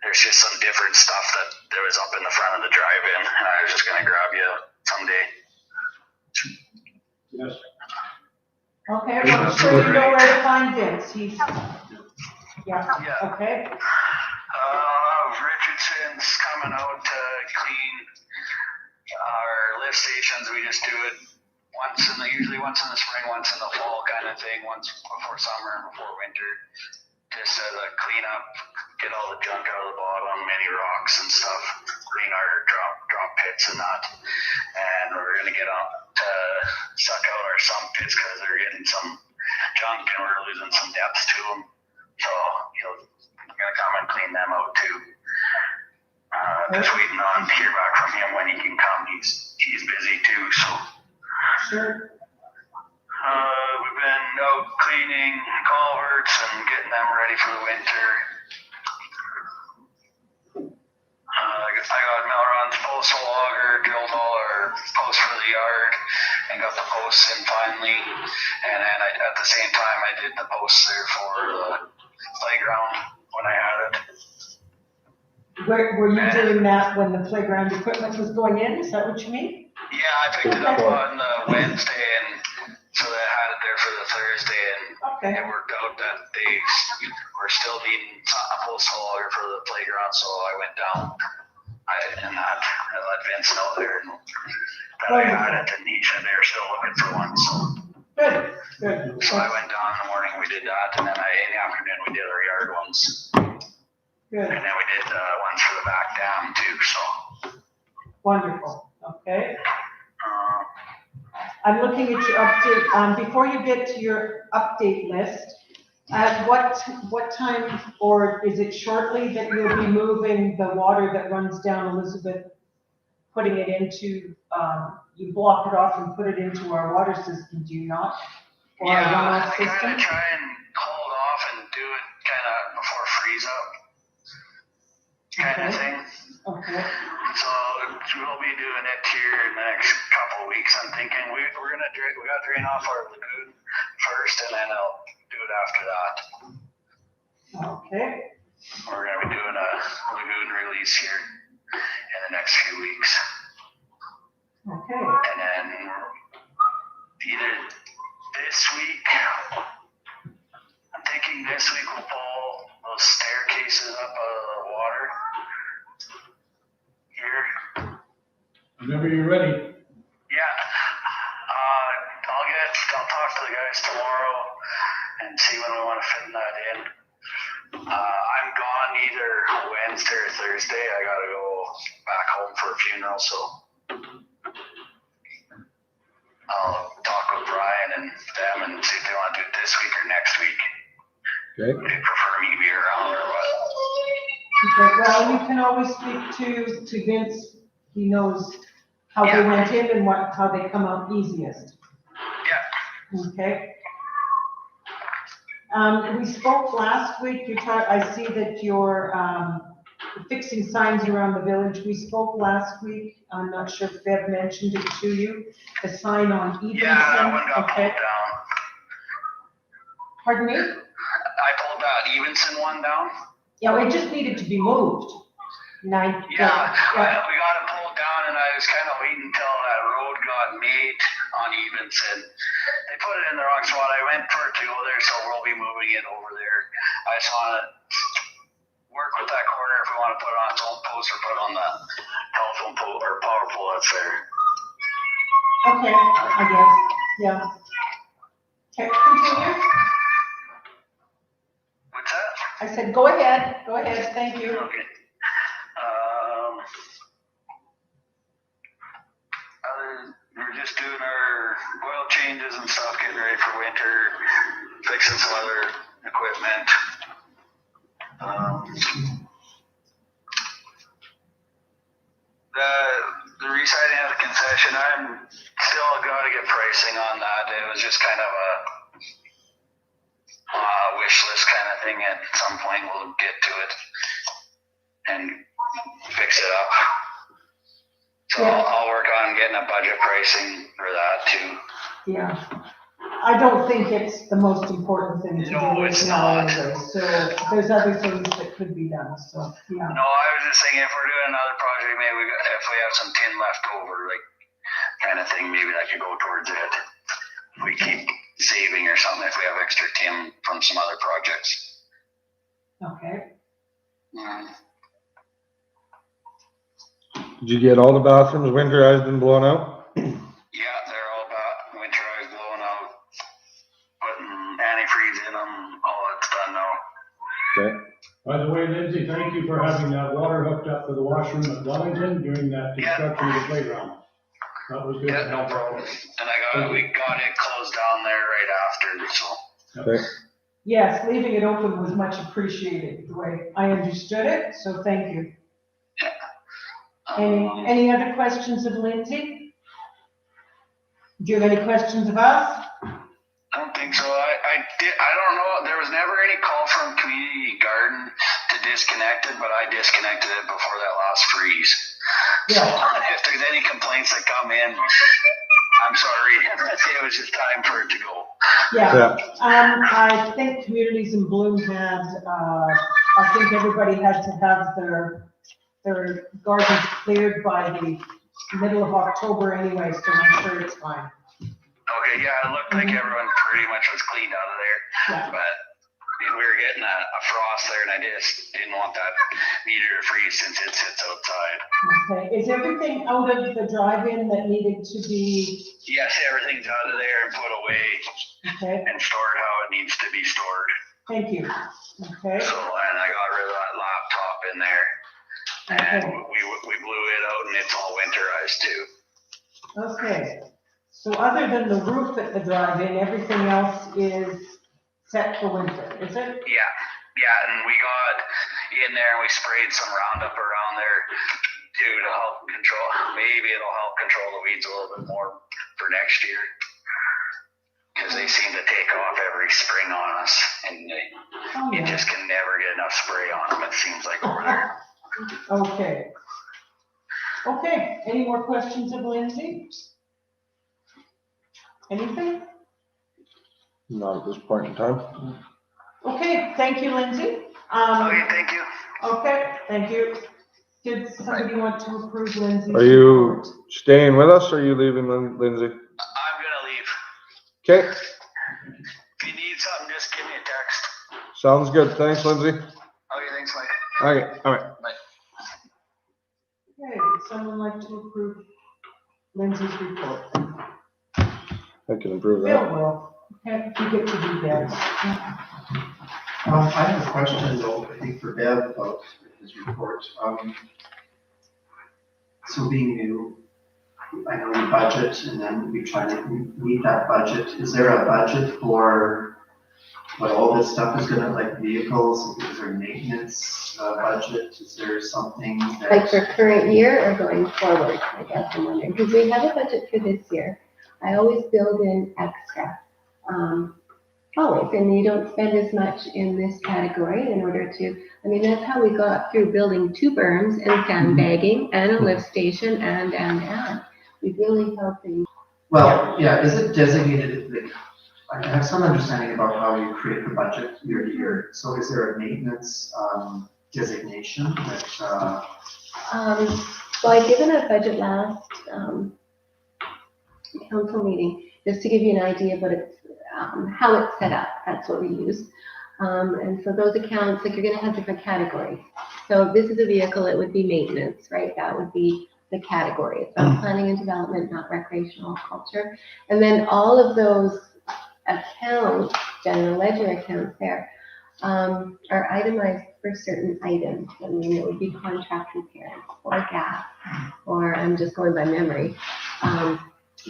Speaker 7: There's just some different stuff that was up in the front of the drive-in, and I was just gonna grab you someday.
Speaker 5: Yes.
Speaker 1: Okay, well, I'm sure you know where to find Vince. Yeah,
Speaker 7: Yeah.
Speaker 1: okay.
Speaker 7: Richardson's coming out to clean our lift stations. We just do it usually once in the spring, once in the fall kind of thing, once before summer and before winter. Just as a cleanup, get all the junk out of the bottom, any rocks and stuff, clean our drop pits and that. And we're gonna get on to suck out our sump pits because they're getting some junk and we're losing some depth to them. So we're gonna come and clean them out too. Just waiting on to hear back from him when he can come. He's busy too, so.
Speaker 1: Sure.
Speaker 7: We've been out cleaning culverts and getting them ready for the winter. I got Melron's postal logger, drilled all our posts for the yard, and got the posts in finally. And then at the same time, I did the posts there for the playground when I had it.
Speaker 1: Were you doing that when the playground equipment was going in? Is that what you mean?
Speaker 7: Yeah, I picked it up on Wednesday, and so they had it there for the Thursday, and
Speaker 1: Okay,
Speaker 7: it worked out that they were still needing a post hauler for the playground, so I went down. I let Vince know there and that I had it, and he said they were still looking for one, so.
Speaker 1: good.
Speaker 7: So I went down in the morning, we did that, and then in the afternoon, we did our yard ones.
Speaker 1: Good,
Speaker 7: And then we did ones for the back dam too, so.
Speaker 1: wonderful, okay.
Speaker 7: Uh,
Speaker 1: I'm looking at your update, before you get to your update list, at what time, or is it shortly that you'll be moving the water that runs down Elizabeth, putting it into, you block it off and put it into our water system, do you not? Or our
Speaker 7: Yeah,
Speaker 1: runoff
Speaker 7: I
Speaker 1: system?
Speaker 7: kinda try and hold off and do it kinda before freeze up. Kinda
Speaker 1: Okay.
Speaker 7: thing.
Speaker 1: Okay,
Speaker 7: So we'll be doing it here in the next couple of weeks. I'm thinking we gotta drain off our lagoon first, and then I'll do it after that.
Speaker 1: okay,
Speaker 7: We're gonna be doing a lagoon release here in the next few weeks.
Speaker 1: okay.
Speaker 7: And then either this week, I'm thinking this week we'll pull those staircases up out of the water here.
Speaker 5: Whenever you're ready.
Speaker 7: Yeah. I'll talk to the guys tomorrow and see when we want to fit that in. I'm gone either Wednesday or Thursday. I gotta go back home for a funeral, so I'll talk with Brian and them and see if they want to do it this week or next week.
Speaker 4: Okay,
Speaker 7: They prefer me to be around or what.
Speaker 1: Okay, well, you can always speak to Vince, he knows how they
Speaker 7: Yeah.
Speaker 1: went in and how they come out easiest.
Speaker 7: Yeah.
Speaker 1: Okay. We spoke last week, I see that you're, fixing signs around the village. We spoke last week, I'm not sure if Bev mentioned it to you, the sign on Evenson.
Speaker 7: Yeah, that one got
Speaker 1: Okay.
Speaker 7: pulled down.
Speaker 1: Pardon me?
Speaker 7: I pulled that Evenson one down.
Speaker 1: Yeah, it just needed to be moved.
Speaker 7: Yeah, we got it pulled down, and I was kind of waiting until that road got made on Evenson. They put it in the wrong spot. I went for it to go there, so we'll be moving it over there. I just want to work with that corner if we want to put it on its own post or put it on the telephone pole or power pole that's there.
Speaker 1: Okay, I guess, yeah. Okay, continue.
Speaker 7: What's that?
Speaker 1: I said, go ahead, thank you.
Speaker 7: Okay. We're just doing our oil changes and stuff, getting ready for winter, fixing some other equipment. The residing of the concession, I'm still gotta get pricing on that. It was just kind of a wish list kind of thing. At some point we'll get to it and fix it up. So
Speaker 1: Yeah.
Speaker 7: I'll work on getting a budget pricing for that too.
Speaker 1: Yeah, I don't think it's the most important thing to do
Speaker 7: No,
Speaker 1: right
Speaker 7: it's
Speaker 1: now
Speaker 7: not.
Speaker 1: anyway, so there's other things that could be done, so, yeah.
Speaker 7: No, I was just thinking if we're doing another project, maybe if we have some tin left over, like kind of thing, maybe that could go towards it. We keep saving or something if we have extra tin from some other projects.
Speaker 1: Okay,
Speaker 4: did you get all the bathrooms winterized and blown out?
Speaker 7: Yeah, they're all about winterized, blown out, putting antifreeze in them, all that's done now.
Speaker 4: Okay,
Speaker 5: By the way, Lindsay, thank you for having that water hooked up to the washroom at Wellington during that construction of the playground. That was good.
Speaker 7: Yeah, no problem. And we got it closed down there right after, so.
Speaker 4: okay.
Speaker 1: yes, leaving it open was much appreciated, the way I understood it, so thank you. Any other questions of Lindsay? Do you have any questions of us?
Speaker 7: I don't think so. I don't know. There was never any call from Community Garden to disconnect it, but I disconnected it before that last freeze. So if there's any complaints that come in, I'm sorry. It was just time for it to go.
Speaker 1: Yeah, I think Communities in Bloom had, I think everybody had to have their gardens cleared by the middle of October anyway, so I'm sure it's fine.
Speaker 7: Okay, yeah, it looked like everyone pretty much was cleaned out of there,
Speaker 1: Yeah.
Speaker 7: but we were getting a frost there, and I just didn't want that meter to freeze since it sits outside.
Speaker 1: Okay, is everything out of the drive-in that needed to be,
Speaker 7: Yes, everything's out of there and put away
Speaker 1: okay,
Speaker 7: and stored how it needs to be stored.
Speaker 1: thank you, okay,
Speaker 7: So, and I got rid of that laptop in there, and we blew it out, and it's all winterized too.
Speaker 1: okay. So other than the roof at the drive-in, everything else is set for winter, is it?
Speaker 7: Yeah, and we got in there and we sprayed some Roundup around there too to help control, maybe it'll help control the weeds a little bit more for next year. Cause they seem to take off every spring on us, and
Speaker 1: Oh,
Speaker 7: you
Speaker 1: yeah.
Speaker 7: just can never get enough spray on them, it seems like over there.
Speaker 1: Okay. Okay, any more questions of Lindsay? Anything?
Speaker 4: Not at this point in time.
Speaker 1: Okay, thank you, Lindsay.
Speaker 7: Okay, thank you.
Speaker 1: Okay, thank you. Did somebody want to approve Lindsay's?
Speaker 4: Are you
Speaker 1: report?
Speaker 4: staying with us or are you leaving, Lindsay?
Speaker 7: I'm gonna leave.
Speaker 4: Okay,
Speaker 7: If you need something, just give me a text.
Speaker 4: sounds good. Thanks, Lindsay.
Speaker 7: Okay, thanks, Mike.
Speaker 4: Okay, all right.
Speaker 1: Okay, would someone like to approve Lindsay's report?
Speaker 4: I can improve
Speaker 1: Bill
Speaker 4: that.
Speaker 1: will. Okay, you get to do that.
Speaker 6: I have a question though, I think for Bev about his report. So being new, I know you budget and then we try to meet that budget. Is there a budget for what all this stuff is gonna, like vehicles? Is there a maintenance budget? Is there something that?
Speaker 2: Like for current year or going forward, I guess I'm wondering, because we have a budget for this year. I always build in extra, always, and you don't spend as much in this category in order to, I mean, that's how we got through building 2 berms and sandbagging and a lift station and. We really held things.
Speaker 6: Well, yeah, is it designated, like, I have some understanding about how you create the budget year to year. So is there a maintenance designation that,
Speaker 2: Well, I'd given a budget last, council meeting, just to give you an idea of what it's, how it's set up, that's what we use. And so those accounts, like you're gonna have different categories. So if this is a vehicle, it would be maintenance, right? That would be the category. It's not planning and development, not recreational culture. And then all of those accounts, general ledger accounts there, are itemized for certain items. I mean, it would be contract repairs or gas, or I'm just going by memory.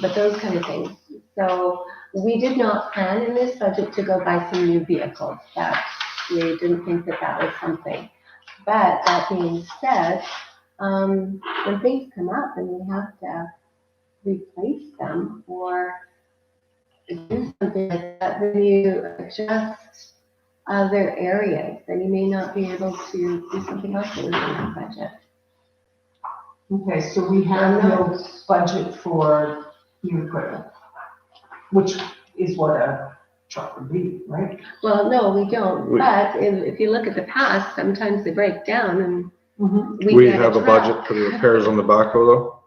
Speaker 2: But those kind of things. So we did not plan in this budget to go buy some new vehicles. That we didn't think that that was something. But that being said, when things come up and we have to replace them or do something like that, then you adjust other areas. Then you may not be able to do something else in the budget.
Speaker 1: Okay, so we have no budget for new equipment, which is what a truck would be, right?
Speaker 2: Well, no, we don't.
Speaker 4: We-
Speaker 2: But if you look at the past, sometimes they break down and
Speaker 1: Mm-hmm.
Speaker 4: We
Speaker 2: get
Speaker 4: have a
Speaker 2: truck.
Speaker 4: budget for the repairs on the backhoe though.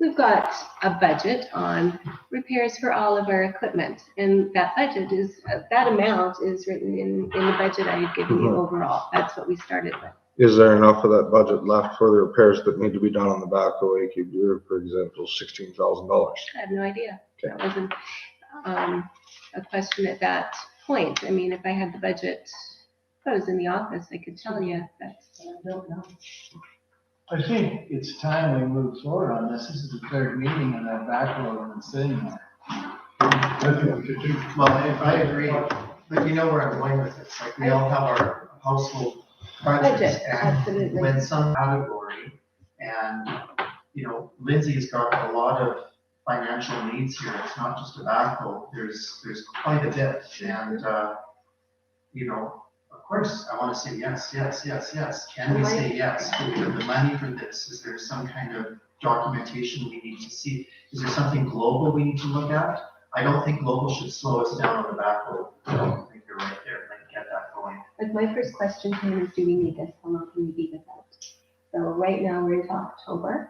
Speaker 2: We've got a budget on repairs for all of our equipment, and that budget is, that amount is written in the budget I've given you overall. That's what we started with.
Speaker 4: Is there enough of that budget left for the repairs that need to be done on the backhoe? For example, $16,000.
Speaker 2: I have no idea.
Speaker 4: Okay.
Speaker 2: That wasn't a question at that point. I mean, if I had the budget, if I was in the office, I could tell you, but
Speaker 1: I don't know.
Speaker 8: I think it's time we move forward on this. This is the 3rd meeting and that backload and sitting there.
Speaker 5: I think we should do.
Speaker 6: well, I agree, but you know where I'm going with this. Like we all have our household budgets
Speaker 2: budget,
Speaker 6: and
Speaker 2: absolutely.
Speaker 6: when some category and, you know, Lindsay's got a lot of financial needs here. It's not just tobacco. There's quite a bit and, you know, of course, I want to say yes. Can we say yes? Do we have the money for this? Is there some kind of documentation we need to see? Is there something global we need to look at? I don't think global should slow us down on the back road. I don't think you're right there. Like, get that going.
Speaker 2: Like my first question to him is, do we need this? How long can we be without? So right now we're into October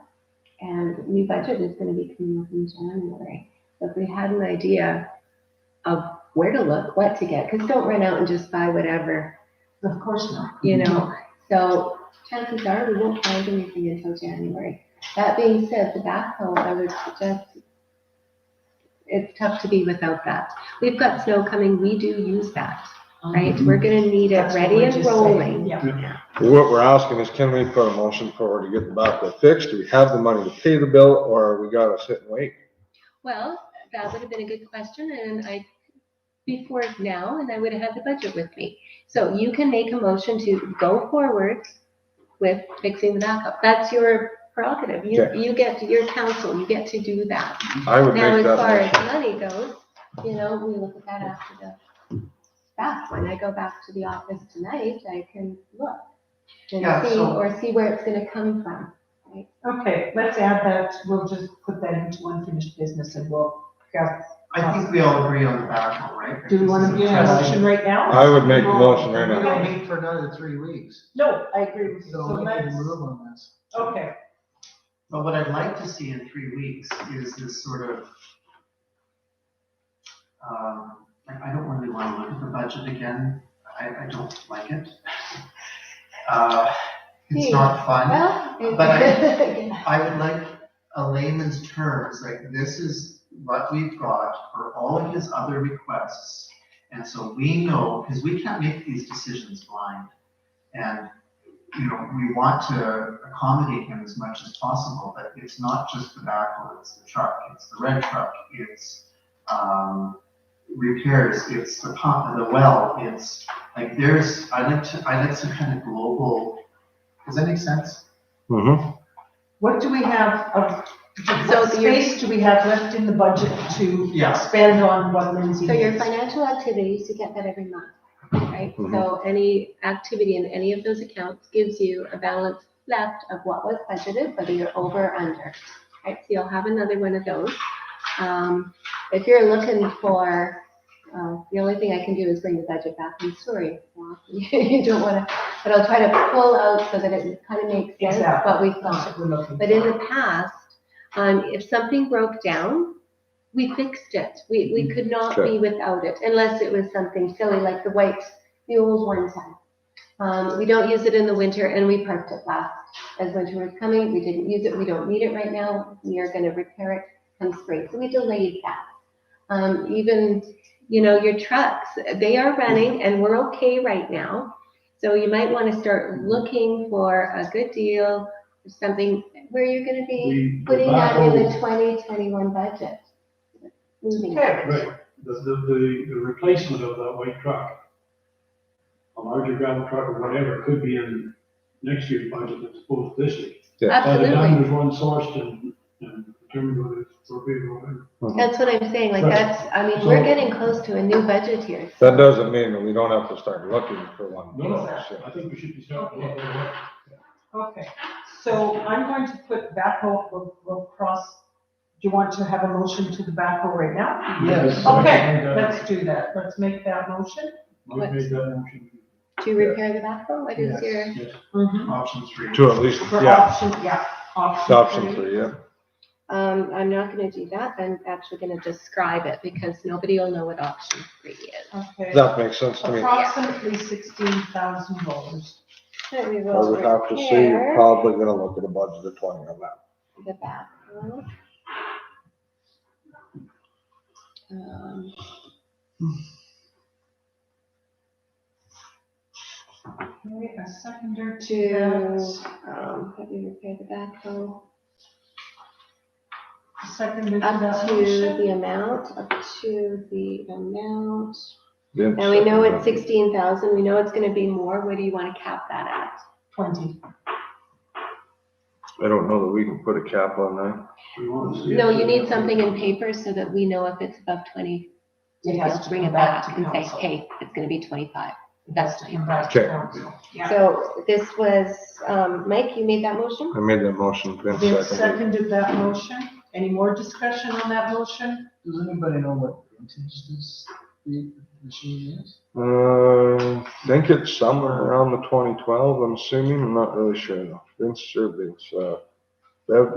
Speaker 2: and new budget is going to be coming up in January. So if we had an idea of where to look, what to get, because don't run out and just buy whatever,
Speaker 1: Of course not.
Speaker 2: you know. So chances are we won't find anything until January. That being said, the backhoe, I would suggest, it's tough to be without that. We've got snow coming, we do use that, right? We're gonna need it
Speaker 1: That's what
Speaker 2: ready
Speaker 1: we're
Speaker 2: and
Speaker 1: just saying,
Speaker 2: rolling.
Speaker 1: Yeah.
Speaker 4: What we're asking is, can we put a motion forward to get the backhoe fixed? Do we have the money to pay the bill, or we gotta sit and wait?
Speaker 2: Well, that would have been a good question, and before now, and I would have had the budget with me. So you can make a motion to go forward with fixing the backup. That's your prerogative. You get to your council, you get to do that.
Speaker 4: I would
Speaker 2: Now,
Speaker 4: make
Speaker 2: as
Speaker 4: that
Speaker 2: far as
Speaker 4: motion.
Speaker 2: money goes, you know, we look at that after the fact. When I go back to the office tonight, I can look
Speaker 6: Yeah,
Speaker 2: and
Speaker 6: so-
Speaker 2: see where it's gonna come from.
Speaker 1: Okay, let's add that, we'll just put that into unfinished business and we'll,
Speaker 6: I think we all agree on the backhoe, right?
Speaker 1: do we want to do a motion right now?
Speaker 4: I would make the motion right
Speaker 8: We're
Speaker 4: now.
Speaker 8: gonna meet for another 3 weeks,
Speaker 1: No, I agree with you.
Speaker 8: so
Speaker 1: So
Speaker 8: we need to
Speaker 1: let's,
Speaker 8: move on this.
Speaker 1: okay,
Speaker 6: But what I'd like to see in 3 weeks is this sort of, I don't really want to look at the budget again. I don't like it. It's not fun.
Speaker 2: Well,
Speaker 6: But I would like a layman's terms, like this is what we've got for all of his other requests. And so we know, because we can't make these decisions blind. And, you know, we want to accommodate him as much as possible, but it's not just the backhoe, it's the truck, it's the red truck, it's, repairs, it's the pump and the well, it's like I like some kind of global, does that make sense?
Speaker 4: Mm-hmm.
Speaker 1: what do we have of,
Speaker 2: So
Speaker 1: what space do we have left in the budget to
Speaker 6: Yeah.
Speaker 1: spend on what Lindsay
Speaker 2: So your
Speaker 1: needs?
Speaker 2: financial activities, you get that every month, right?
Speaker 4: Mhm.
Speaker 2: So any activity in any of those accounts gives you a balance left of what was budgeted, whether you're over or under, right? So you'll have another one of those. If you're looking for, the only thing I can do is bring the budget back. I'm sorry. Well, you don't want to, but I'll try to pull out so that it kind of makes sense
Speaker 1: Exactly.
Speaker 2: what we
Speaker 1: That's
Speaker 2: thought.
Speaker 1: what we're looking
Speaker 2: But
Speaker 1: for.
Speaker 2: in the past, if something broke down, we fixed it. We could not be without it unless it was something silly like the old one time. We don't use it in the winter and we parked it last. As winter was coming, we didn't use it. We don't need it right now. We are going to repair it come spring. So we delayed that. Even, you know, your trucks, they are running and we're okay right now. So you might want to start looking for a good deal or something where you're going to be
Speaker 5: The
Speaker 2: putting that in the
Speaker 5: backhoe-
Speaker 2: 2021 budget. Moving.
Speaker 1: Okay.
Speaker 5: Right, the replacement of that white truck, a larger gravel truck or whatever, could be in next year's budget as opposed to this year. By the time
Speaker 2: Absolutely.
Speaker 5: there's one sourced and determined whether it's appropriate or whatever.
Speaker 2: That's what I'm saying. Like
Speaker 5: Right.
Speaker 2: that's, I mean,
Speaker 5: So-
Speaker 2: we're getting close to a new budget here.
Speaker 4: That doesn't mean that we don't have to start looking for one.
Speaker 5: No, I think we should be starting to look at it.
Speaker 1: Okay, so I'm going to put backhoe, we'll cross, do you want to have a motion to the backhoe right now?
Speaker 5: Yes.
Speaker 1: Okay, let's do that. Let's make that motion.
Speaker 5: We made that motion.
Speaker 2: To repair the backhoe, what is your,
Speaker 5: Yes.
Speaker 6: Option 3.
Speaker 4: To at least,
Speaker 1: For
Speaker 4: yeah,
Speaker 1: option, yeah,
Speaker 4: it's
Speaker 1: option
Speaker 4: option
Speaker 1: three.
Speaker 4: 3, yeah.
Speaker 2: I'm not gonna do that. I'm actually gonna describe it because nobody will know what option 3 is.
Speaker 1: Okay,
Speaker 4: That makes sense to me.
Speaker 1: approximately $16,000.
Speaker 2: So we
Speaker 4: I
Speaker 2: will
Speaker 4: would have to say you're
Speaker 2: repair
Speaker 4: probably gonna look at a budget of 20 on that.
Speaker 2: the backhoe.
Speaker 1: Okay, a seconder to
Speaker 2: To,
Speaker 1: that,
Speaker 2: let me repair the backhoe.
Speaker 1: a seconder to
Speaker 2: Up
Speaker 1: that
Speaker 2: to
Speaker 1: motion.
Speaker 2: the amount, up to the amount.
Speaker 4: Then
Speaker 2: Now we know it's
Speaker 4: second,
Speaker 2: 16,000. We know it's gonna be more. Where do you wanna cap that at?
Speaker 1: 20.
Speaker 4: I don't know that we can put a cap on that.
Speaker 5: We want to see
Speaker 2: No,
Speaker 5: it.
Speaker 2: you need something in paper so that we know if it's above 20.
Speaker 1: It
Speaker 2: You'll
Speaker 1: has to
Speaker 2: bring
Speaker 1: come
Speaker 2: it
Speaker 1: back
Speaker 2: back
Speaker 1: to
Speaker 2: and say,
Speaker 1: council.
Speaker 2: hey, it's gonna be 25.
Speaker 1: It has
Speaker 2: That's
Speaker 1: to come back to
Speaker 4: Okay.
Speaker 1: council.
Speaker 3: Yeah.
Speaker 2: So this was, Mike, you made that motion?
Speaker 4: I made that motion, Vince
Speaker 1: Vince
Speaker 4: seconded.
Speaker 1: seconded that motion. Any more discussion on that motion?
Speaker 8: Does anybody know what vintage this the machine is?
Speaker 4: I think it's somewhere around the 2012, I'm assuming, I'm not really sure though. Vince or Vince, Bev,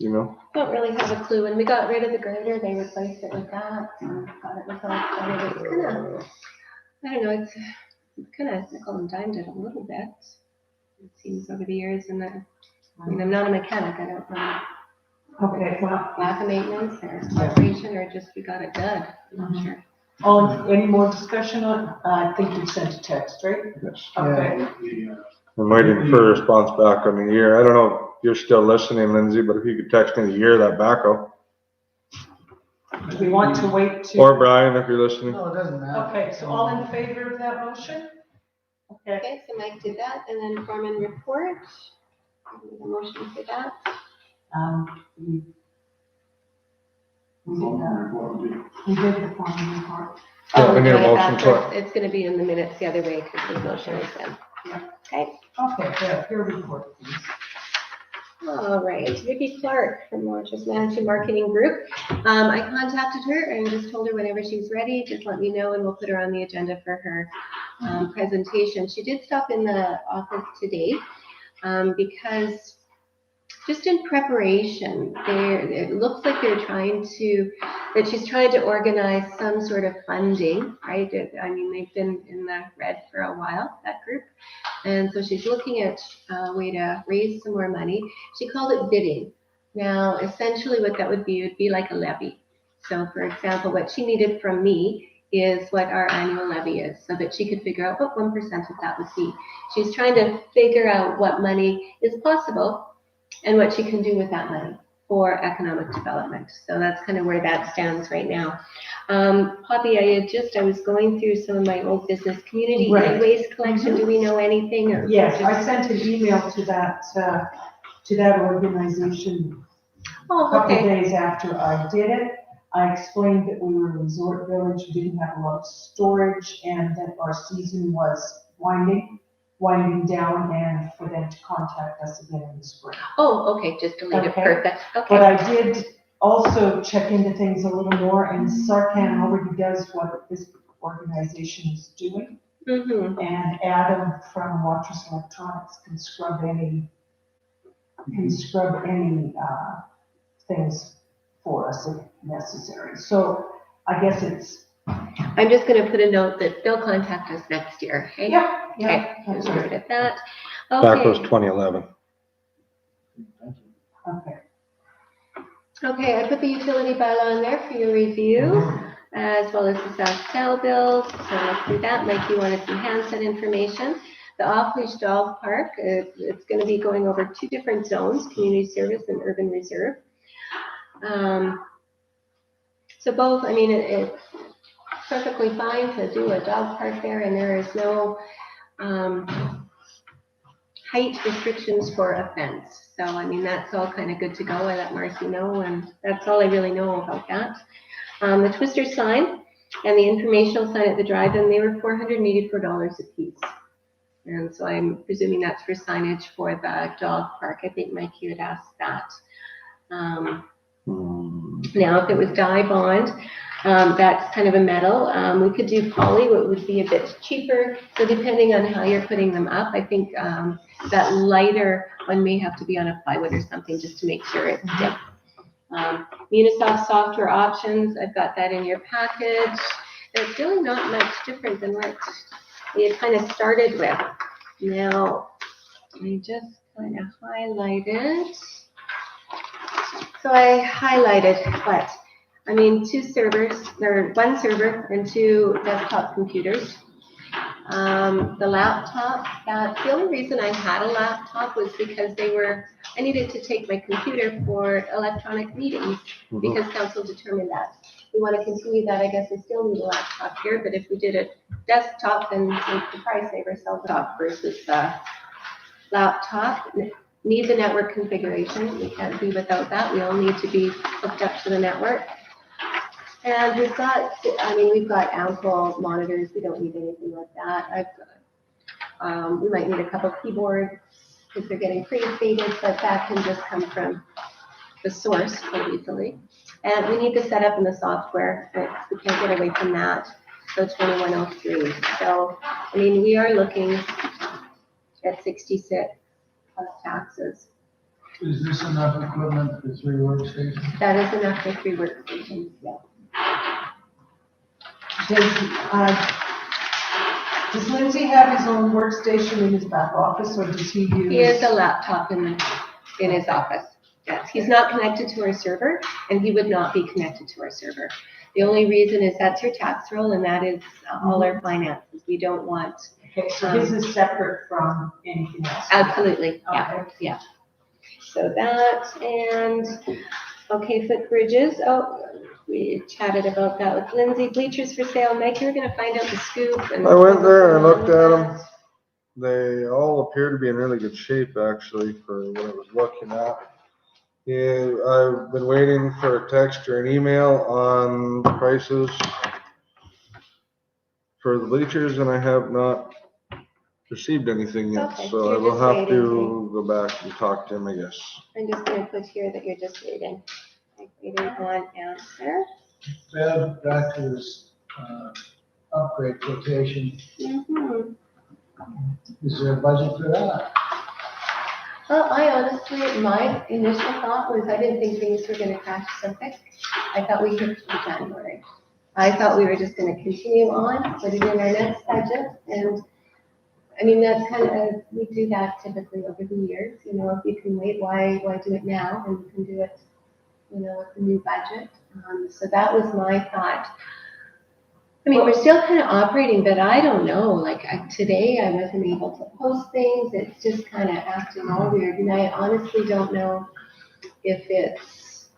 Speaker 4: you know?
Speaker 2: Don't really have a clue. When we got rid of the grader, they replaced it with that, and got it with all, it's kind of, I don't know, it's kind of nickel and dimed it a little bit. It seems over the years, and I mean, I'm not a mechanic, I don't know.
Speaker 1: Okay, well,
Speaker 2: Lack of maintenance or operation, or just we got it done, I'm not sure.
Speaker 1: any more discussion on, I think you sent a text, right?
Speaker 4: Yes.
Speaker 1: Okay.
Speaker 4: I'm waiting for a response back on the year. I don't know if you're still listening, Lindsay, but if you could text me the year of that backhoe.
Speaker 1: Do we want to wait to?
Speaker 4: Or Brian, if you're listening.
Speaker 8: No, it doesn't matter.
Speaker 1: Okay, so all in favor of that motion? Okay.
Speaker 2: Okay, so Mike did that, and then foreman report. The motion for that.
Speaker 1: We did the foreman report.
Speaker 4: Yeah, we need a
Speaker 2: Okay,
Speaker 4: motion for it.
Speaker 2: backwards. It's gonna be in the minutes the other way, because the motion is done. Okay.
Speaker 1: Okay, yeah, your report, please.
Speaker 2: All right, Vicki Clark from Rogers Management Marketing Group. I contacted her and just told her whenever she's ready, just let me know and we'll put her on the agenda for her presentation. She did stop in the office today because just in preparation, it looks like she's trying to organize some sort of funding, right? I mean, they've been in the red for a while, that group. And so she's looking at a way to raise some more money. She called it bidding. Now, essentially what that would be like a levy. So for example, what she needed from me is what our annual levy is, so that she could figure out what 1% of that would be. She's trying to figure out what money is possible and what she can do with that money for economic development. So that's kind of where that stands right now. Poppy, I was going through some of my old business community
Speaker 1: Right.
Speaker 2: waste collection. Do we know anything? Or
Speaker 1: Yes, I sent an email to that organization a
Speaker 2: Oh,
Speaker 1: couple of
Speaker 2: okay.
Speaker 1: days after I did it. I explained that we were a resort village, we didn't have a lot of storage, and that our season was winding down, and for them to contact us again in the spring.
Speaker 2: Oh, okay, just delete it.
Speaker 1: Okay.
Speaker 2: Perfect.
Speaker 1: But
Speaker 2: Okay.
Speaker 1: I did also check into things a little more, and Sarcan already does what this organization is doing.
Speaker 2: Mm-hmm.
Speaker 1: And Adam from Watrous Electronics can scrub any things for us if necessary. So I guess it's,
Speaker 2: I'm just going to put a note that they'll contact us next year. Okay.
Speaker 1: yeah,
Speaker 2: Okay.
Speaker 1: that's
Speaker 2: Leave
Speaker 1: right.
Speaker 2: it at that.
Speaker 4: Back was
Speaker 2: Okay.
Speaker 4: 2011.
Speaker 1: Okay.
Speaker 2: Okay, I put the utility bylaw in there for your review, as well as the South bills. So look through that. Mike, you wanted some handset information. The off-leash dog park, it's going to be going over 2 different zones, community service and urban reserve. So both, I mean, it's perfectly fine to do a dog park there, and there is no height restrictions for a fence. So, I mean, that's all kind of good to go. I let Marcy know, and that's all I really know about that. The Twister sign and the informational sign at the drive-in, they were $484 a piece. And so I'm presuming that's for signage for the dog park. I think Mike, you had asked that. Now, if it was dye bond, that's kind of a metal. We could do poly, what would be a bit cheaper. So depending on how you're putting them up, I think that lighter one may have to be on a plywood or something just to make sure it's stiff. Unisoft software options, I've got that in your package. It's really not much different than what we had kind of started with. Now, I just kind of highlighted. So I highlighted, but I mean, 2 servers, or 1 server and 2 desktop computers. The laptop, the only reason I had a laptop was because I needed to take my computer for electronic meetings because council determined that. We want to continue that, I guess I still need a laptop here, but if we did a desktop, then take the price saver, sell the laptop versus the laptop. Need the network configuration. We can't do without that. We all need to be hooked up to the network. And we've got ample monitors. We don't need anything like that. We might need a couple keyboards because they're getting pretty faded, but that can just come from the source quite easily. And we need the setup in the software. We can't get away from that. So 2103. So, I mean, we are looking at 66 plus taxes.
Speaker 8: Is this enough equipment for 3 workstations?
Speaker 2: That is enough for 3 workstations, yeah.
Speaker 1: Does Lindsay have his own workstation in his back office, or does he use?
Speaker 2: He has a laptop in his office. Yes, he's not connected to our server, and he would not be connected to our server. The only reason is that's your tax roll, and that is all our finances. We don't want.
Speaker 1: Okay, so his is separate from anything else?
Speaker 2: Absolutely, yeah,
Speaker 1: Okay.
Speaker 2: yeah. So that, and, okay, footbridges, oh, we chatted about that with Lindsay. Bleachers for sale, Mike, you were gonna find out the scoop. And
Speaker 4: I went there and looked at them. They all appear to be in really good shape, actually, for what I was looking at. Yeah, I've been waiting for a text or an email on the prices for the bleachers, and I have not received anything yet,
Speaker 2: Okay,
Speaker 4: so I
Speaker 2: you're
Speaker 4: will
Speaker 2: just
Speaker 4: have to
Speaker 2: waiting.
Speaker 4: go back and talk to him, I guess.
Speaker 2: I'm just gonna put here that you're just waiting. Like, waiting on answer.
Speaker 8: Fed Doctor's, upgrade quotation,
Speaker 2: Mhm.
Speaker 8: is there a budget for that?
Speaker 2: Well, I honestly, my initial thought was I didn't think things were gonna crash so quick. I thought we could in January. I thought we were just gonna continue on, put it in our next budget, and, I mean, that's kind of, we do that typically over the years, you know, if you can wait, why do it now, and you can do it, you know, with the new budget. So that was my thought. I mean, we're still kind of operating, but I don't know, like, today I wasn't able to post things, it's just kind of acting all weird, and I honestly don't know if it's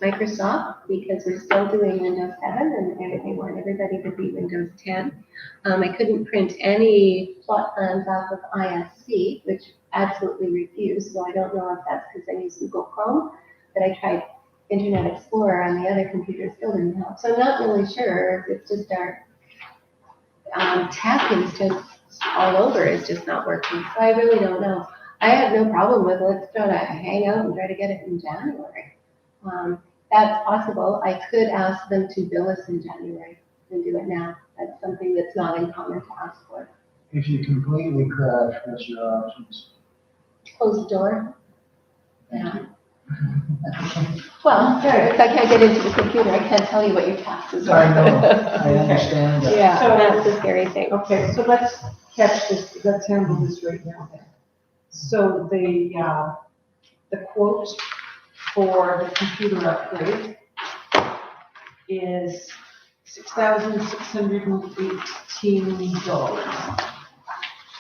Speaker 2: Microsoft, because we're still doing Windows 7, and they want everybody to be Windows 10. I couldn't print any plot plans off of ISC, which absolutely refused, so I don't know if that's because I use Google Chrome, but I tried Internet Explorer on the other computer, still didn't help. So I'm not really sure if it's just our tech is just all over, it's just not working. So I really don't know. I have no problem with let's try to hang out and try to get it in January. That's possible. I could ask them to bill us in January and do it now. That's something that's not uncommon to ask for.
Speaker 8: If you completely crash, what's your options?
Speaker 2: Close the door. Yeah. Well, if I can't get into the computer, I can't tell you what your taxes are.
Speaker 8: I know, I understand that.
Speaker 2: Yeah,
Speaker 1: So-
Speaker 2: that's the scary thing.
Speaker 1: Okay, so let's catch this, let's handle this right now then. So the quote for the computer upgrade is $6,618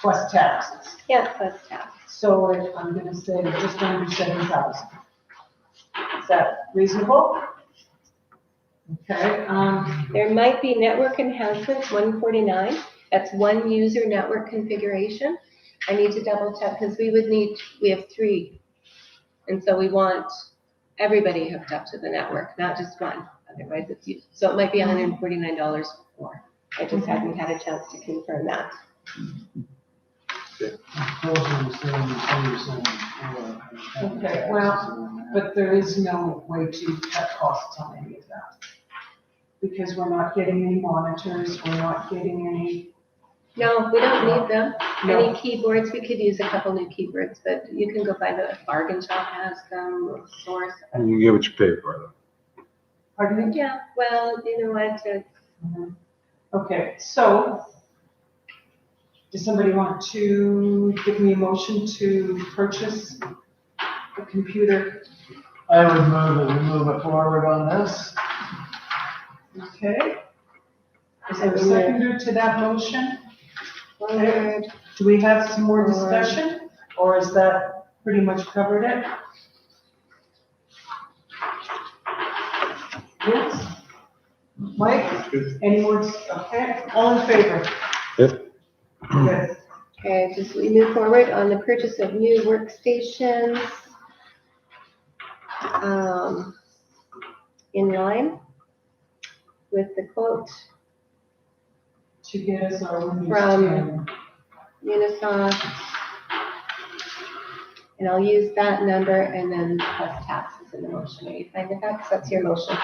Speaker 1: plus taxes.
Speaker 2: Yeah, that's tax.
Speaker 1: So I'm gonna say just under 7,000. Is that reasonable? Okay,
Speaker 2: There might be network enhancements, 149. That's one user network configuration. I need to double check because we have 3. And so we want everybody hooked up to the network, not just one. Otherwise it's used. So it might be $149 more. I just hadn't had a chance to confirm that.
Speaker 1: Okay, well, but there is no way to cut costs on any of that. Because we're not getting any monitors, we're not getting any,
Speaker 2: No, we don't need them.
Speaker 1: No.
Speaker 2: Any keyboards, we could use a couple new keyboards, but you can go buy the bargain shop has them, Source.
Speaker 4: You get what you pay for,
Speaker 1: pardon me?
Speaker 2: Yeah, well, you know what,
Speaker 1: Okay, so, does somebody want to give me a motion to purchase a computer?
Speaker 8: I would move that we move it forward on this.
Speaker 1: Okay. Is there a seconder to that motion?
Speaker 2: forward.
Speaker 1: Do we have some more discussion, or is that pretty much covered it? Yes? Mike, any more, okay, all in favor?
Speaker 4: Yep.
Speaker 1: Good.
Speaker 2: Okay, just we move forward on the purchase of new workstations. In line with the quote
Speaker 1: To get us our Windows
Speaker 2: From-
Speaker 1: 10.
Speaker 2: Unisoft And I'll use that number and then plus taxes in the motion. Are you fine with that? 'Cause that's your motion.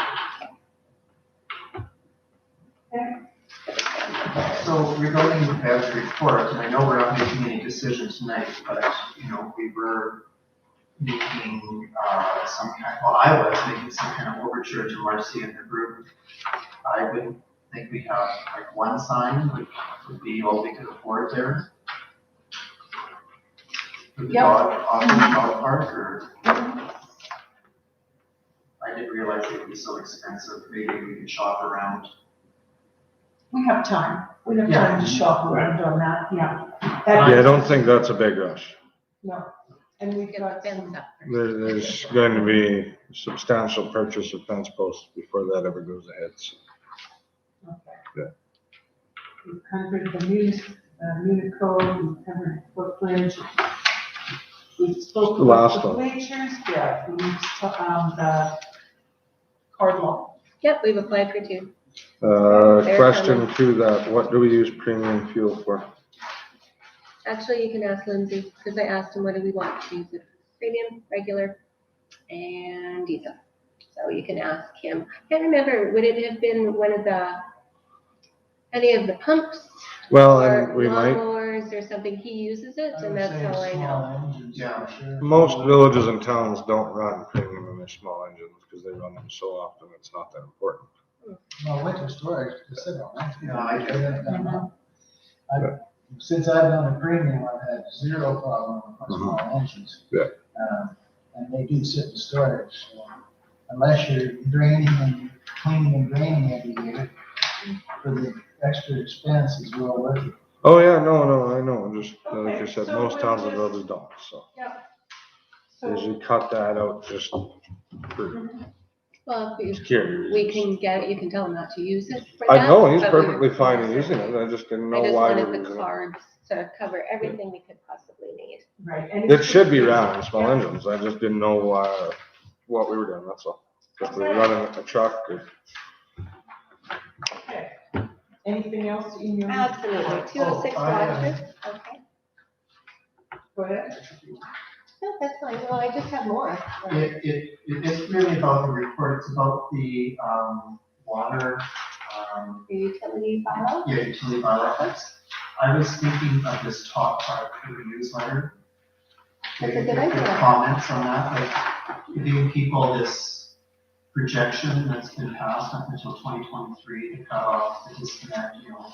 Speaker 6: So regarding the Bev's report, and I know we're not making any decisions tonight, but, you know, we were making, some kind, well, I was making some kind of overture to Marcy and her group. I would think we have like one sign would be all we could afford there. For the
Speaker 1: Yep.
Speaker 6: dog park, or? I didn't realize it would be so expensive. Maybe we could shop around.
Speaker 1: We have time. We have
Speaker 6: Yeah.
Speaker 1: time to shop around on that, yeah.
Speaker 4: Yeah, I don't think that's a big rush.
Speaker 1: No. And we've
Speaker 2: Get
Speaker 1: got
Speaker 2: the fence
Speaker 1: some,
Speaker 2: up.
Speaker 4: There's going to be substantial purchase of fence posts before that ever goes ahead. So,
Speaker 1: okay.
Speaker 4: Yeah.
Speaker 1: We've covered the Munich code, we've covered footbridge. We've spoken
Speaker 4: The last
Speaker 1: about the
Speaker 4: one.
Speaker 1: bleachers, yeah, we've, the cardinal.
Speaker 2: Yep, we've applied for 2.
Speaker 4: Question to that, what do we use premium fuel for?
Speaker 2: Actually, you can ask Lindsay, because I asked him, what do we want to use it? Premium, regular, and diesel. So you can ask him. I can't remember, would it have been one of any of the pumps?
Speaker 4: Well,
Speaker 2: Or
Speaker 4: and we might,
Speaker 2: lawnmowers or something, he uses it,
Speaker 8: I
Speaker 2: and
Speaker 8: would
Speaker 2: that's
Speaker 8: say
Speaker 2: all I know.
Speaker 8: small engines,
Speaker 6: Yeah.
Speaker 8: for sure.
Speaker 4: most villages and towns don't run premium in their small engines because they run them so often, it's not that important.
Speaker 8: Well, winter storage, to sit on that.
Speaker 6: Yeah, I get it.
Speaker 8: Since I've done a premium, I've had zero problem with my small engines.
Speaker 4: Yeah.
Speaker 8: And they do sit in storage, so unless you're draining and cleaning and draining every year, for the extra expense is well worth it.
Speaker 4: Oh, yeah, no, I know, just like I
Speaker 1: Okay,
Speaker 4: said,
Speaker 1: so
Speaker 4: most
Speaker 1: we'll
Speaker 4: towns and
Speaker 1: just-
Speaker 4: villages don't, so.
Speaker 1: So,
Speaker 4: Usually cut that out just for
Speaker 2: Well, if
Speaker 4: security
Speaker 2: we
Speaker 4: reasons.
Speaker 2: can you can tell him not to use it for
Speaker 4: I
Speaker 2: that.
Speaker 4: know, he's
Speaker 2: but we-
Speaker 4: perfectly fine in using it, I just didn't
Speaker 2: I
Speaker 4: know
Speaker 2: just
Speaker 4: why
Speaker 2: wanted
Speaker 4: we're
Speaker 2: the
Speaker 4: using it.
Speaker 2: cards to cover everything we could possibly need.
Speaker 1: right. and
Speaker 4: It should be ran in small
Speaker 1: Yeah.
Speaker 4: engines, I just didn't know what we were doing, that's all. If we were running a truck or.
Speaker 1: Okay. Anything else in your?
Speaker 2: Absolutely. 206 Rogers. Okay.
Speaker 1: Go ahead.
Speaker 2: No, that's fine. Well, I just have more.
Speaker 6: It is really about the report, it's about the, water,
Speaker 2: The utility file.
Speaker 6: yeah, utility bylaws. I was thinking of this top part for the newsletter.
Speaker 2: That's a good
Speaker 6: Maybe
Speaker 2: idea.
Speaker 6: comments on that, like giving people this projection that's been passed up until 2023 to cut off the disconnect, you know.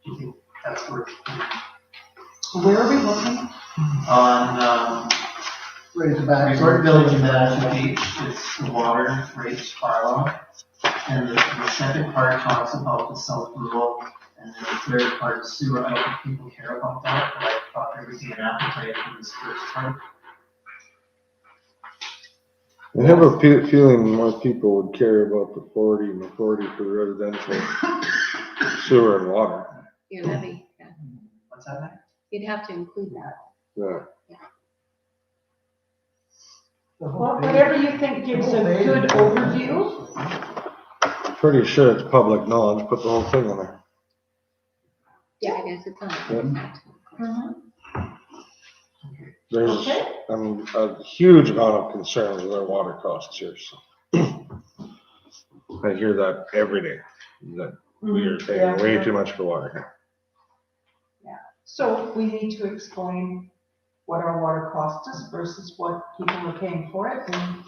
Speaker 6: Do you think that's worth doing?
Speaker 1: Where are we looking?
Speaker 6: On,
Speaker 8: Right at the back.
Speaker 6: Resort Village and Manatee Beach, it's the water rates bylaw. And the second part talks about the self-rule, and then the third part sewer. I don't think people care about that, but I thought there would be an appetite for this first part.
Speaker 4: I have a feeling more people would care about the 40 and the 40 for residential sewer and water.
Speaker 2: Your levy. Yeah.
Speaker 6: What's that name?
Speaker 2: You'd have to include that.
Speaker 4: Yeah.
Speaker 8: The whole
Speaker 1: Well,
Speaker 8: page.
Speaker 1: whatever you think gives a good overview.
Speaker 4: Pretty sure it's public knowledge, put the whole thing in there.
Speaker 2: Yeah, it is. It's on.
Speaker 4: There's
Speaker 1: Okay.
Speaker 4: a huge amount of concerns with our water costs here, so. I hear that every day, that we are paying way too much for water here.
Speaker 1: So we need to explain what our water costs us versus what people are paying for it, and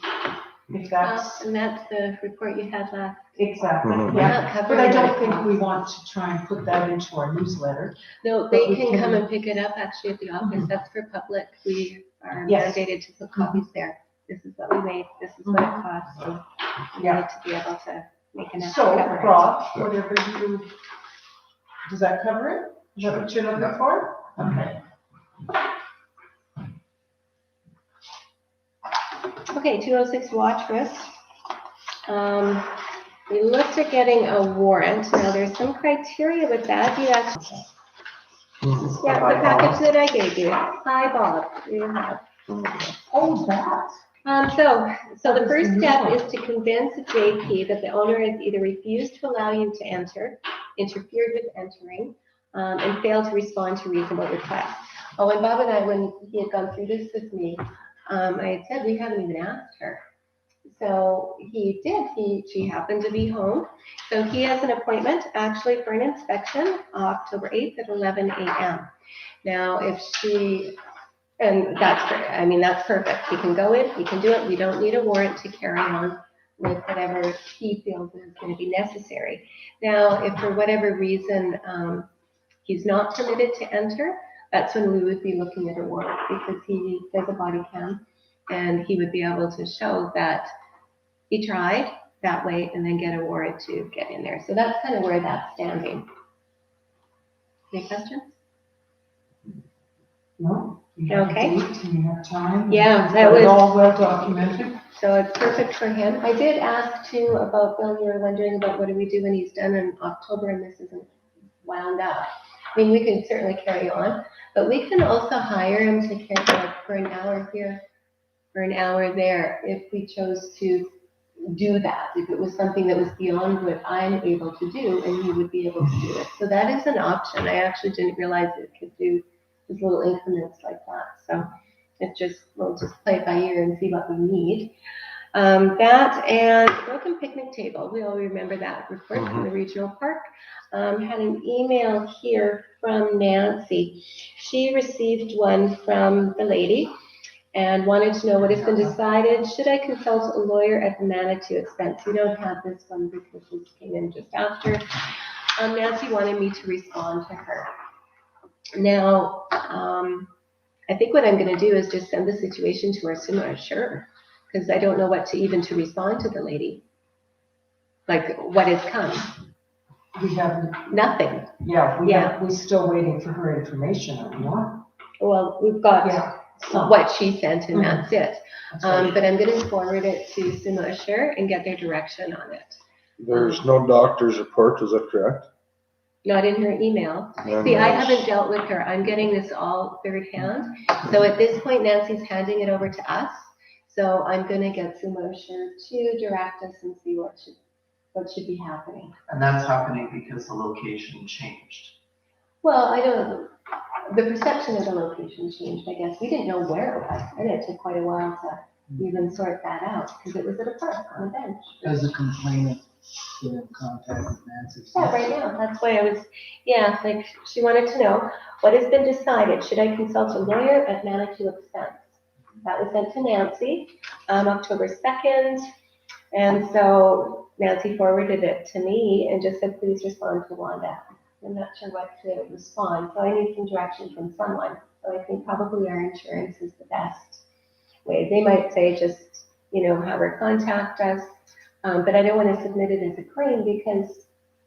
Speaker 1: if that's
Speaker 2: And that's the report you had last.
Speaker 1: exactly,
Speaker 4: Mhm.
Speaker 2: We're
Speaker 1: yeah.
Speaker 2: not
Speaker 1: But
Speaker 2: covering
Speaker 1: I
Speaker 2: what
Speaker 1: don't
Speaker 2: it
Speaker 1: think we
Speaker 2: costs.
Speaker 1: want to try and put that into our newsletter.
Speaker 2: No,
Speaker 1: but
Speaker 2: they
Speaker 1: we
Speaker 2: can
Speaker 1: can-
Speaker 2: come and pick it up actually at the office. That's for public. We are
Speaker 1: Yes.
Speaker 2: mandated to put copies there. This is what we made. This is what it costs. So we
Speaker 1: Yeah.
Speaker 2: need to be able to make an
Speaker 1: So,
Speaker 2: estimate.
Speaker 1: Rob, whatever you, does that cover it? Is that what you're looking for? Okay.
Speaker 2: Okay, 206 Watrous. We looked at getting a warrant. Now, there's some criteria with that. You actually, yeah, the package that I gave you. Hi, Bob. You have.
Speaker 1: Oh, that.
Speaker 2: So the first step is to convince JP that the owner has either refused to allow you to enter, interfered with entering, and failed to respond to reasonable requests. Oh, and Bob and I, when he had gone through this with me, I had said, we haven't even asked her. So he did, she happened to be home. So he has an appointment actually for an inspection, October 8th at 11 a.m. Now, if she, and that's perfect. He can go in, he can do it. We don't need a warrant to carry on with whatever he feels is going to be necessary. Now, if for whatever reason he's not permitted to enter, that's when we would be looking at a warrant, because he does a body cam and he would be able to show that he tried that way and then get a warrant to get in there. So that's kind of where that's standing. Any questions?
Speaker 1: No? You have a
Speaker 2: Okay.
Speaker 1: date and you have time?
Speaker 2: Yeah,
Speaker 1: Is
Speaker 2: that
Speaker 1: it
Speaker 2: was-
Speaker 1: all well documented?
Speaker 2: So it's perfect for him. I did ask too about, Bill, you were wondering about what do we do when he's done in October and this isn't wound up. I mean, we can certainly carry on, but we can also hire him to carry like for an hour here, for an hour there, if we chose to do that, if it was something that was beyond what I'm able to do, and he would be able to do it. So that is an option. I actually didn't realize it could do these little increments like that. So we'll just play it by ear and see what we need. That and broken picnic table. We all remember that report from the regional park. Had an email here from Nancy. She received one from the lady and wanted to know what has been decided. Should I consult a lawyer at the Manitou expense? We don't have this one because this came in just after. Nancy wanted me to respond to her. Now, I think what I'm going to do is just send the situation to her sooner, sure, because I don't know what to respond to the lady. Like, what has come?
Speaker 1: We haven't,
Speaker 2: Nothing.
Speaker 1: we're still waiting for her information on what?
Speaker 2: Well, we've got
Speaker 1: Yeah. some.
Speaker 2: what she sent, and that's it.
Speaker 1: That's right.
Speaker 2: But I'm going to forward it to Sue Musher and get their direction on it.
Speaker 4: There's no doctor's report, is that correct?
Speaker 2: Not in her email.
Speaker 4: And
Speaker 2: See, I
Speaker 4: there's-
Speaker 2: haven't dealt with her. I'm getting this all third hand. So at this point, Nancy's handing it over to us. So I'm going to get Sue Musher to direct us and see what should be happening.
Speaker 6: And that's happening because the location changed.
Speaker 2: Well, the perception of the location changed, I guess. We didn't know where it was, and it took quite a while to even sort that out, because it was at a park on a bench.
Speaker 8: As a complainant, get in contact with Nancy.
Speaker 2: Yeah, right now, that's why I was, like, she wanted to know, what has been decided? Should I consult a lawyer at Manitou expense? That was sent to Nancy, October 2nd, and so Nancy forwarded it to me and just said, please respond to Wanda. I'm not sure what to respond, so I need some direction from someone. So I think probably our insurance is the best way. They might say just, have her contact us, but I don't want to submit it as a claim because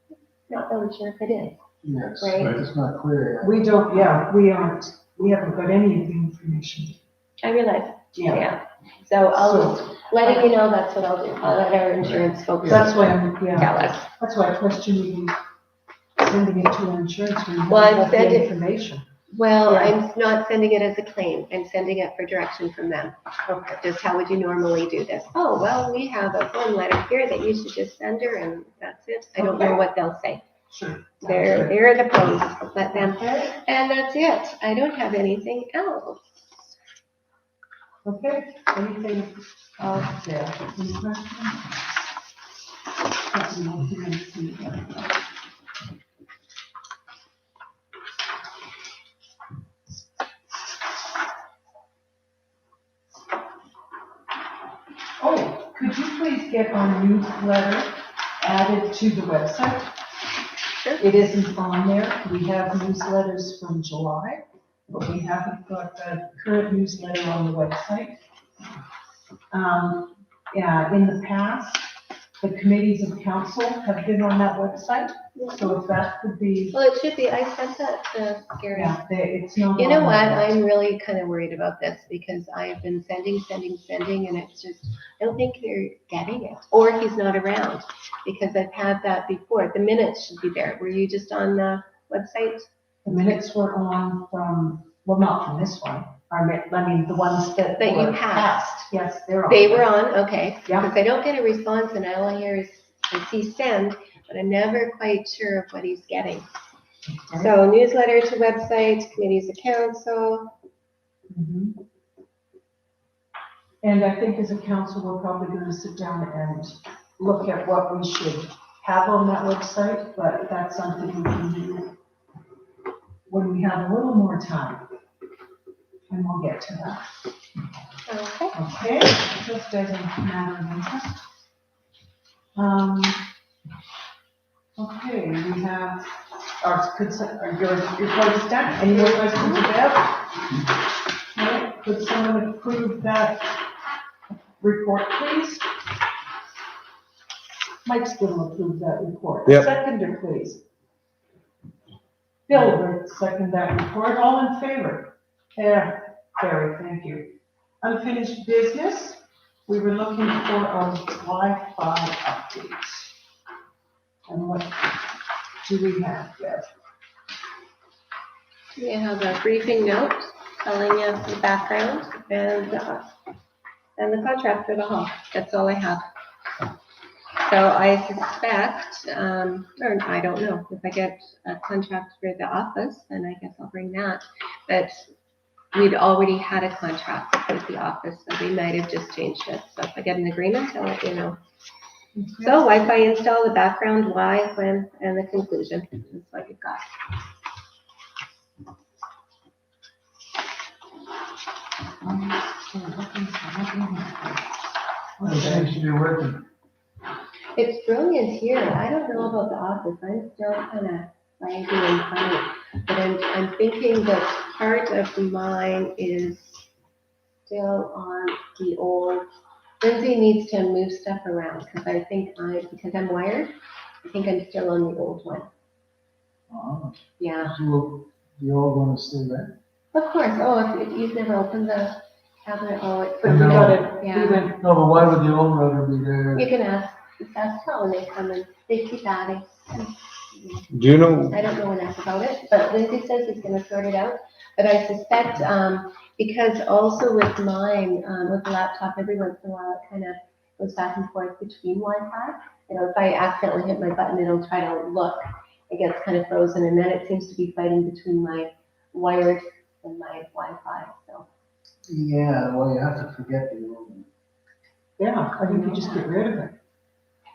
Speaker 2: I'm not really sure if it is.
Speaker 8: Yes,
Speaker 2: Right.
Speaker 8: it's not clear.
Speaker 1: We haven't got any of the information.
Speaker 2: I realize,
Speaker 1: Yeah.
Speaker 2: yeah. So I'll, letting you know, that's what I'll do. I'll let our insurance folks
Speaker 1: That's why
Speaker 2: tell us.
Speaker 1: that's why I question you sending it to our insurance when you
Speaker 2: Well,
Speaker 1: haven't
Speaker 2: I'm
Speaker 1: got the
Speaker 2: sending-
Speaker 1: information.
Speaker 2: Well,
Speaker 1: Yeah.
Speaker 2: I'm not sending it as a claim. I'm sending it for direction from them.
Speaker 1: Okay.
Speaker 2: Just how would you normally do this? Oh, well, we have a form letter here that you should just send her and that's it. I don't know what they'll say.
Speaker 1: Sure.
Speaker 2: They're the pros. Let them.
Speaker 1: Okay.
Speaker 2: And that's it. I don't have anything else.
Speaker 1: Okay, anything else there? Any questions? Oh, could you please get our newsletter added to the website?
Speaker 2: Sure.
Speaker 1: It isn't on there. We have newsletters from July, but we haven't got the current newsletter on the website. Yeah, in the past, the committees of council have been on that website, so if that could be,
Speaker 2: Well, it should be. I sent that to Gary.
Speaker 1: yeah, it's not.
Speaker 2: You know
Speaker 1: on
Speaker 2: what?
Speaker 1: there.
Speaker 2: I'm really kind of worried about this because I've been sending, and it's just, I don't think they're getting it. Or he's not around because I've had that before. The minutes should be there. Were you just on the website?
Speaker 1: The minutes were on from, well, not from this one. I mean, the ones that.
Speaker 2: That you
Speaker 1: were
Speaker 2: passed.
Speaker 1: Yes, they're on.
Speaker 2: They
Speaker 1: there.
Speaker 2: were on, okay.
Speaker 1: Yeah.
Speaker 2: Because I don't get a response and all I hear is, I see send, but I'm never quite sure of what he's getting. So newsletter to website, committees of council.
Speaker 1: Mhm. And I think as a council, we're probably gonna sit down and look at what we should have on that website, but that's something we can do when we have a little more time. And we'll get to that.
Speaker 2: Okay.
Speaker 1: Okay, just as a matter of interest. Okay, we have our consent, your report is done. Any more questions about? Okay, could someone approve that report, please? Mike's gonna approve that report.
Speaker 4: Yep.
Speaker 1: Seconder, please. Bill will second that report. All in favor? Yeah, Barry, thank you. Unfinished business, we were looking for our Wi-Fi updates. And what do we have there?
Speaker 2: We have a briefing note telling you the background and the contract for the hall. That's all I have. So I suspect, or I don't know, if I get a contract for the office, then I guess I'll bring that. But we'd already had a contract with the office, so we might have just changed it. So if I get an agreement, I'll let you know. So Wi-Fi install, the background, why, when, and the conclusion. That's what you've got.
Speaker 8: It seems to be working.
Speaker 2: It's brilliant here. I don't know about the office. I'm still kind of laggy and funny. But I'm thinking that part of mine is still on the old. Lindsay needs to move stuff around because I think because I'm wired, I think I'm still on the old one. Yeah,
Speaker 8: So the old one is still there?
Speaker 2: of course. Oh, if you've never opened the cabinet,
Speaker 1: But we got it,
Speaker 2: Yeah.
Speaker 1: we went,
Speaker 8: No, but why would the old router be there?
Speaker 2: you can ask how when they come and they keep adding.
Speaker 4: Do you know,
Speaker 2: I don't know enough about it, but Lindsay says he's gonna sort it out. But I suspect, because also with mine, with the laptop, every once in a while, it kind of goes back and forth between Wi-Fi. You know, if I accidentally hit my button, it'll try to look, it gets kind of frozen, and then it seems to be fighting between my wired and my Wi-Fi, so.
Speaker 8: Yeah, well, you have to forget the old one.
Speaker 1: yeah, I think you just get rid of it.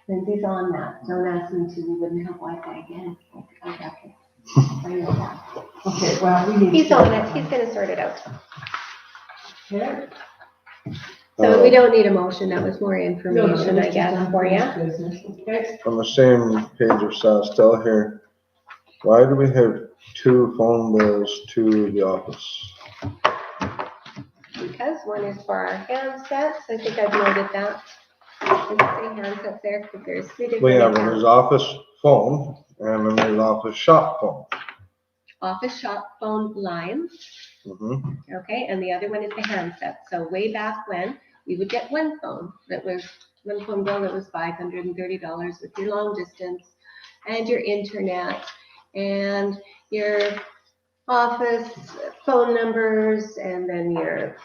Speaker 2: Lindsay's on that, don't ask me to, we wouldn't have Wi-Fi again. Okay. I know that.
Speaker 1: Okay, well, we need.
Speaker 2: He's on it, he's gonna sort it out.
Speaker 1: Okay.
Speaker 2: So we don't need a motion, that was more information, I guess, for you.
Speaker 1: Okay,
Speaker 4: on the same page of Sastel here, why do we have 2 phone bills to the office?
Speaker 2: Because one is for our handsets, I think I've noted that. There's 3 handsets there, because there's 3 different
Speaker 4: Well, yeah, but there's
Speaker 2: accounts.
Speaker 4: office phone and then there's office shop phone.
Speaker 2: Office shop phone lines,
Speaker 4: Mhm.
Speaker 2: okay, and the other one is the handset. So way back when, we would get one phone bill that was $530 with your long distance and your internet and your office phone numbers and then your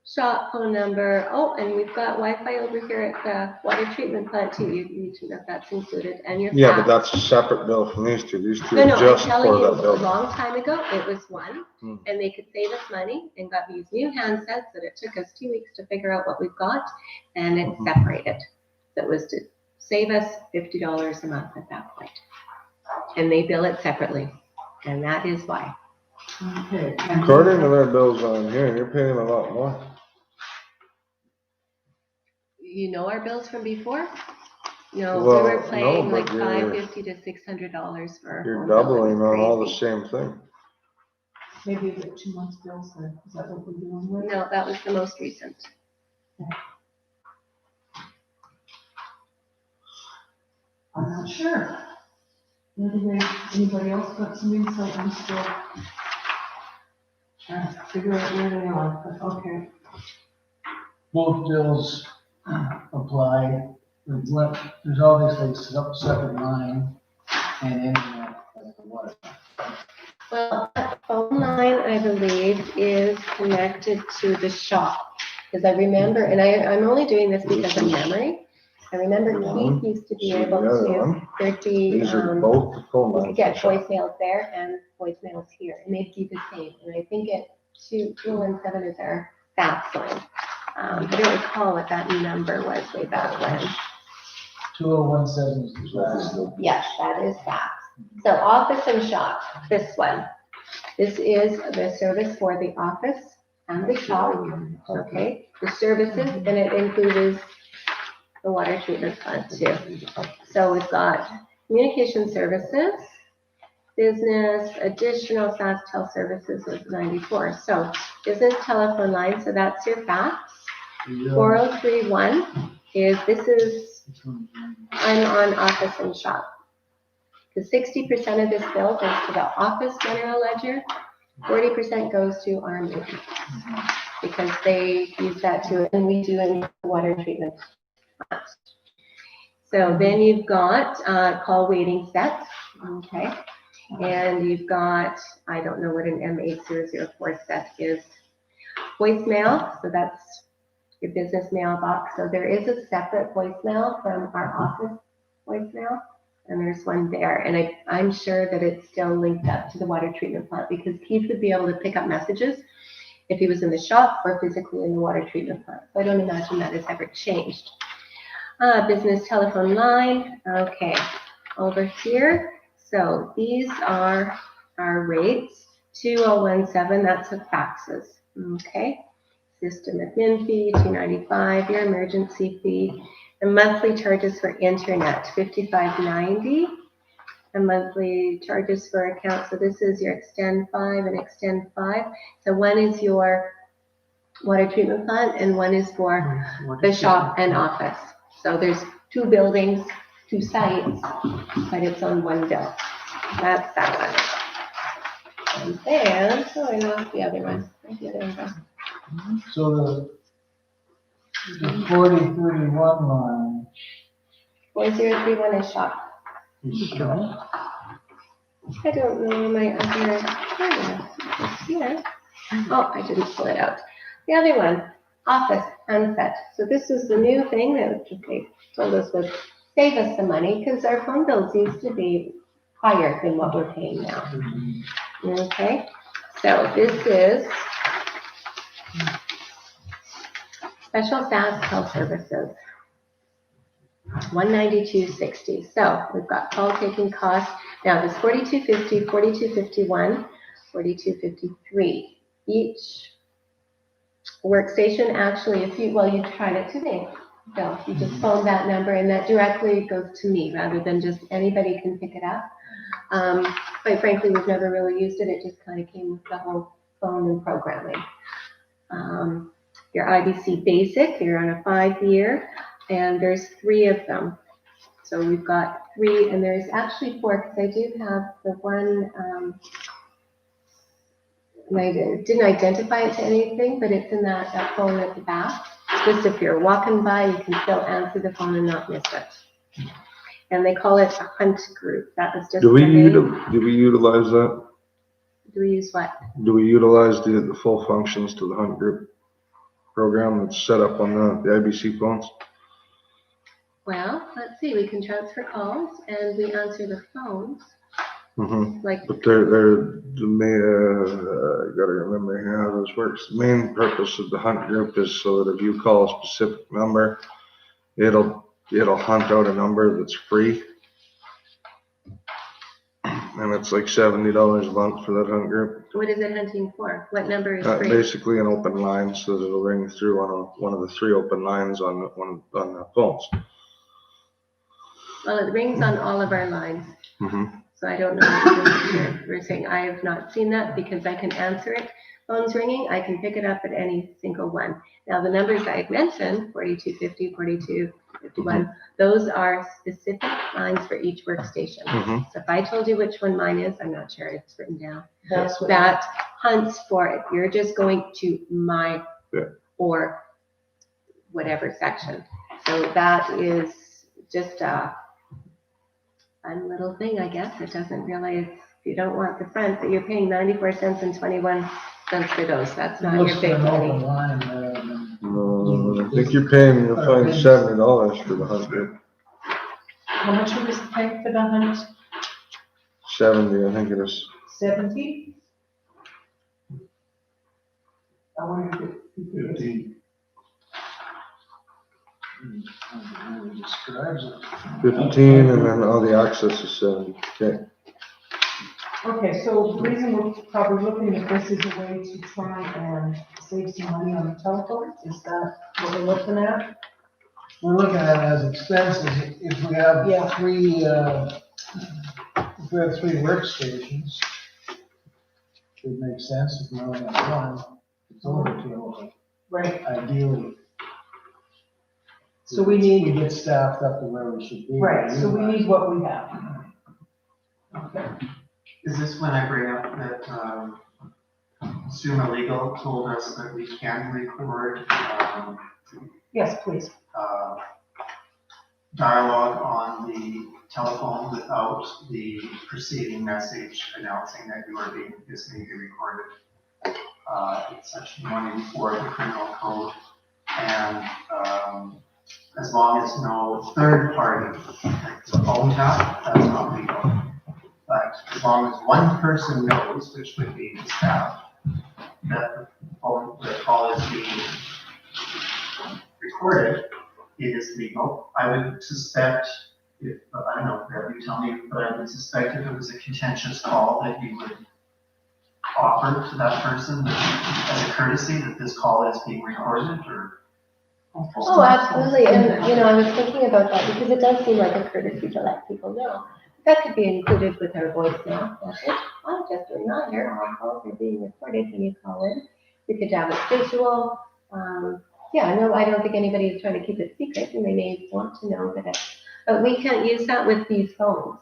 Speaker 2: shop phone number. Oh, and we've got Wi-Fi over here at the water treatment plant too. You need to know if that's included and your.
Speaker 4: Yeah, but
Speaker 2: fax.
Speaker 4: that's a separate bill from these 2. These 2
Speaker 2: No,
Speaker 4: are
Speaker 2: I'm
Speaker 4: just
Speaker 2: telling
Speaker 4: for
Speaker 2: you,
Speaker 4: that
Speaker 2: a
Speaker 4: building.
Speaker 2: long time ago, it was one,
Speaker 4: Hmm.
Speaker 2: and they could save us money and got these new handsets that it took us 2 weeks to figure out what we've got, and it's
Speaker 4: Mhm.
Speaker 2: separated. That was to save us $50 a month at that point. And they bill it separately, and that is why.
Speaker 1: okay.
Speaker 4: According to their bills on here, you're paying a lot more.
Speaker 2: You know our bills from before? No, we
Speaker 4: Well,
Speaker 2: were
Speaker 4: no,
Speaker 2: paying like
Speaker 4: but you're-
Speaker 2: $550 to $600 for our
Speaker 4: You're
Speaker 2: phone bill. It was
Speaker 4: doubling on all the
Speaker 2: crazy.
Speaker 4: same thing.
Speaker 1: Maybe you get 2 months bills then, is that what we're doing with?
Speaker 2: No, that was the most recent.
Speaker 1: I'm not sure. Anybody else got some insight? I'm still trying to figure out where they are, but okay.
Speaker 8: Both bills apply. There's obviously a separate line and internet as the water.
Speaker 2: Well, that phone line, I believe, is connected to the shop. Because I remember, and I'm only doing this because of memory. I remember
Speaker 4: Mhm.
Speaker 2: Keith used to be
Speaker 4: See
Speaker 2: able
Speaker 4: the other
Speaker 2: to,
Speaker 4: one?
Speaker 2: there'd be,
Speaker 4: These are
Speaker 2: you
Speaker 4: both the phone
Speaker 2: could
Speaker 4: lines.
Speaker 2: get voicemails there and voicemails here, and they'd be the same. And I think 2017 is our fax line. I don't recall what that number was way back when.
Speaker 8: 2017 is the last.
Speaker 2: Yes, that is fax. So office and shop, this one. This is the service for the office and the shop, okay? The services, and it includes the water treatment plant too. So we've got communication services, business, additional SaskTel services was 94. So business telephone line, so that's your fax. 4031 is, I'm on office and shop. Because 60% of this bill goes to the office general ledger, 40% goes to our movie. Because they use that too, and we do in water treatment. So then you've got call waiting set, okay? And you've got, I don't know what an M8004 set is. Voicemail, so that's your business mailbox. So there is a separate voicemail from our office voicemail, and there's one there. And I'm sure that it's still linked up to the water treatment plant because Keith would be able to pick up messages if he was in the shop or physically in the water treatment plant. So I don't imagine that has ever changed. Business telephone line, okay, over here. So these are our rates. 2017, that's the faxes, okay? System admin fee, $295, your emergency fee. The monthly charges for internet, $55.90. The monthly charges for account, so this is your Extend 5 and Extend 5. So one is your water treatment plant and one is for the shop and office. So there's 2 buildings, 2 sites, but it's on one bill. That's that one. And then, I lost the other one. There we go.
Speaker 8: So the 4031 line.
Speaker 2: 4031 is shop. I don't know my other, here. Oh, I didn't pull it out. The other one, office handset. So this is the new thing that they told us would save us some money because our phone bills used to be higher than what we're paying now. Okay, so this is special SaskTel services. $192.60. So we've got call taking costs. Now there's $42.50, $42.51, $42.53. Each workstation actually, you tried it today. So you just phone that number and that directly goes to me rather than just anybody can pick it up. Quite frankly, we've never really used it. It just kind of came with the whole phone and programming. Your IBC Basic, you're on a 5-year. And there's 3 of them. So we've got 3, and there's actually 4, because I do have the one, and I didn't identify it to anything, but it's in that phone at the back. Just if you're walking by, you can still answer the phone and not miss it. And they call it a hunt group. That was just
Speaker 4: Do we
Speaker 2: the name.
Speaker 4: utilize that?
Speaker 2: Do we use what?
Speaker 4: Do we utilize the full functions to the Hunt Group program that's set up on the IBC phones?
Speaker 2: Well, let's see. We can transfer calls and we answer the phones.
Speaker 4: Mm-hmm.
Speaker 2: Like,
Speaker 4: But they're the main, I gotta remember here how this works. The main purpose of the Hunt Group is so that if you call a specific number, it'll hunt out a number that's free. And it's like $70 a month for that Hunt Group.
Speaker 2: what is it hunting for? What number is free?
Speaker 4: Basically an open line, so that it'll ring through on one of the 3 open lines on the phones.
Speaker 2: Well, it rings on all of our lines.
Speaker 4: Mm-hmm.
Speaker 2: So I don't know what you're saying. I have not seen that because I can answer it. Phone's ringing, I can pick it up at any single one. Now, the numbers I've mentioned, 4250, 4251, those are specific lines for each workstation.
Speaker 4: Mm-hmm.
Speaker 2: So if I told you which one mine is, I'm not sure it's written down.
Speaker 1: That's what
Speaker 2: That hunts for it. You're just going to my or whatever section. So that is just a fun little thing, I guess. It doesn't really, if you don't want the front, but you're paying 94 cents and 21 cents for those. That's not your big money.
Speaker 4: No, I think you'll find $70 for the hunt.
Speaker 1: How much are we paying for the hunt?
Speaker 4: 70, I think it is.
Speaker 1: 70? I wonder if it.
Speaker 5: 15.
Speaker 8: It describes it.
Speaker 4: 15, and then all the access is 70. Okay.
Speaker 1: Okay, so the reason we're probably looking at this is a way to try and save some money on the telephones, is that what we're looking at?
Speaker 8: We're looking at it as expenses. If we have
Speaker 1: Yeah.
Speaker 8: three workstations, it would make sense. If we only have one, it's overkill,
Speaker 1: Right,
Speaker 8: ideally.
Speaker 1: so we need,
Speaker 8: We get staffed up to where we should be.
Speaker 1: right, so we need what we have. Okay.
Speaker 6: Is this when I bring up that, Suma Legal told us that we can record,
Speaker 1: Yes, please.
Speaker 6: dialogue on the telephone without the preceding message announcing that you are being, is being recorded. It's section 184 of the criminal code. And, as long as no third party, like the phone tap, that's not legal. But as long as one person knows, which would be the staff, that the call is being recorded, it is legal. I would suspect, if, I don't know, Brad, you tell me, but I would suspect if it was a contentious call that you would offer to that person as a courtesy that this call is being recorded, or?
Speaker 2: Oh, absolutely, and, you know, I was thinking about that, because it does seem like a courtesy to let people know. That could be included with our voicemail message. I'm just a reminder, our calls are being recorded when you call in. We could have it visual. Yeah, no, I don't think anybody is trying to keep it secret, and they may want to know that but we can't use that with these phones,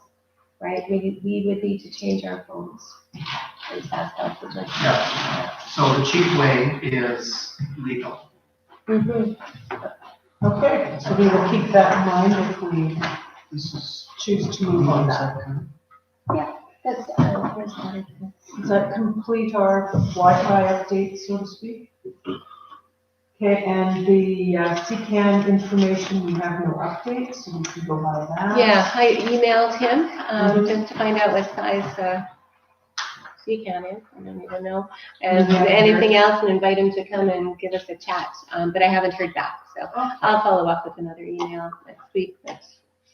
Speaker 2: right? We would need to change our phones. And that's what
Speaker 6: Yeah, so the cheap way is legal.
Speaker 1: Okay, so we will keep that in mind if we
Speaker 8: This is.
Speaker 1: choose to move on that.
Speaker 2: That's, where's that?
Speaker 1: Does that complete our Wi-Fi update, so to speak? Okay, and the CCAN information, we have no updates, so we can go by that.
Speaker 2: Yeah, I emailed him, just to find out what size, CCAN is, I don't even know. And
Speaker 1: Yeah.
Speaker 2: anything else, and invite him to come and give us a chat, but I haven't heard back, so I'll follow up with another email next week, but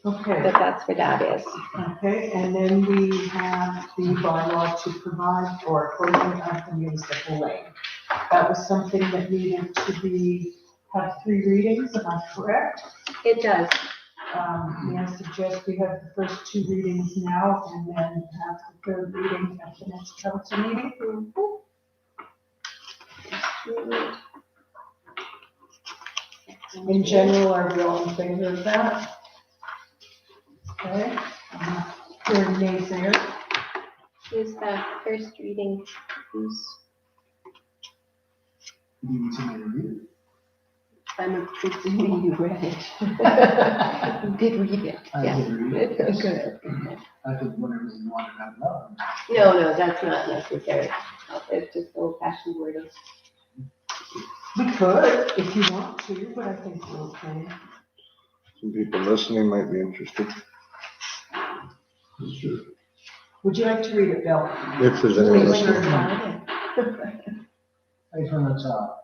Speaker 1: Okay,
Speaker 2: that's where that is.
Speaker 1: okay, and then we have the bylaw to provide for closing of the municipal lane. That was something that needed to have 3 readings, am I correct?
Speaker 2: It does.
Speaker 1: May I suggest we have the first 2 readings now and then have the 3rd reading at the next council meeting? In general, are we all in favor of that? Okay, hearing naysayers.
Speaker 2: Who's the first reading? Who's,
Speaker 8: You need somebody to read it.
Speaker 2: I'm presuming you read it. You did read it,
Speaker 8: I
Speaker 2: yeah.
Speaker 8: did read it.
Speaker 2: Good.
Speaker 8: I could whatever you wanted out loud.
Speaker 2: No, that's not necessary. It's just old fashioned wording.
Speaker 1: We could, if you want to, but I think we're okay.
Speaker 4: Some people listening might be interested,
Speaker 5: That's true.
Speaker 1: Would you like to read it, Bill?
Speaker 4: if there's anyone
Speaker 1: Please,
Speaker 4: listening.
Speaker 8: Right from the top.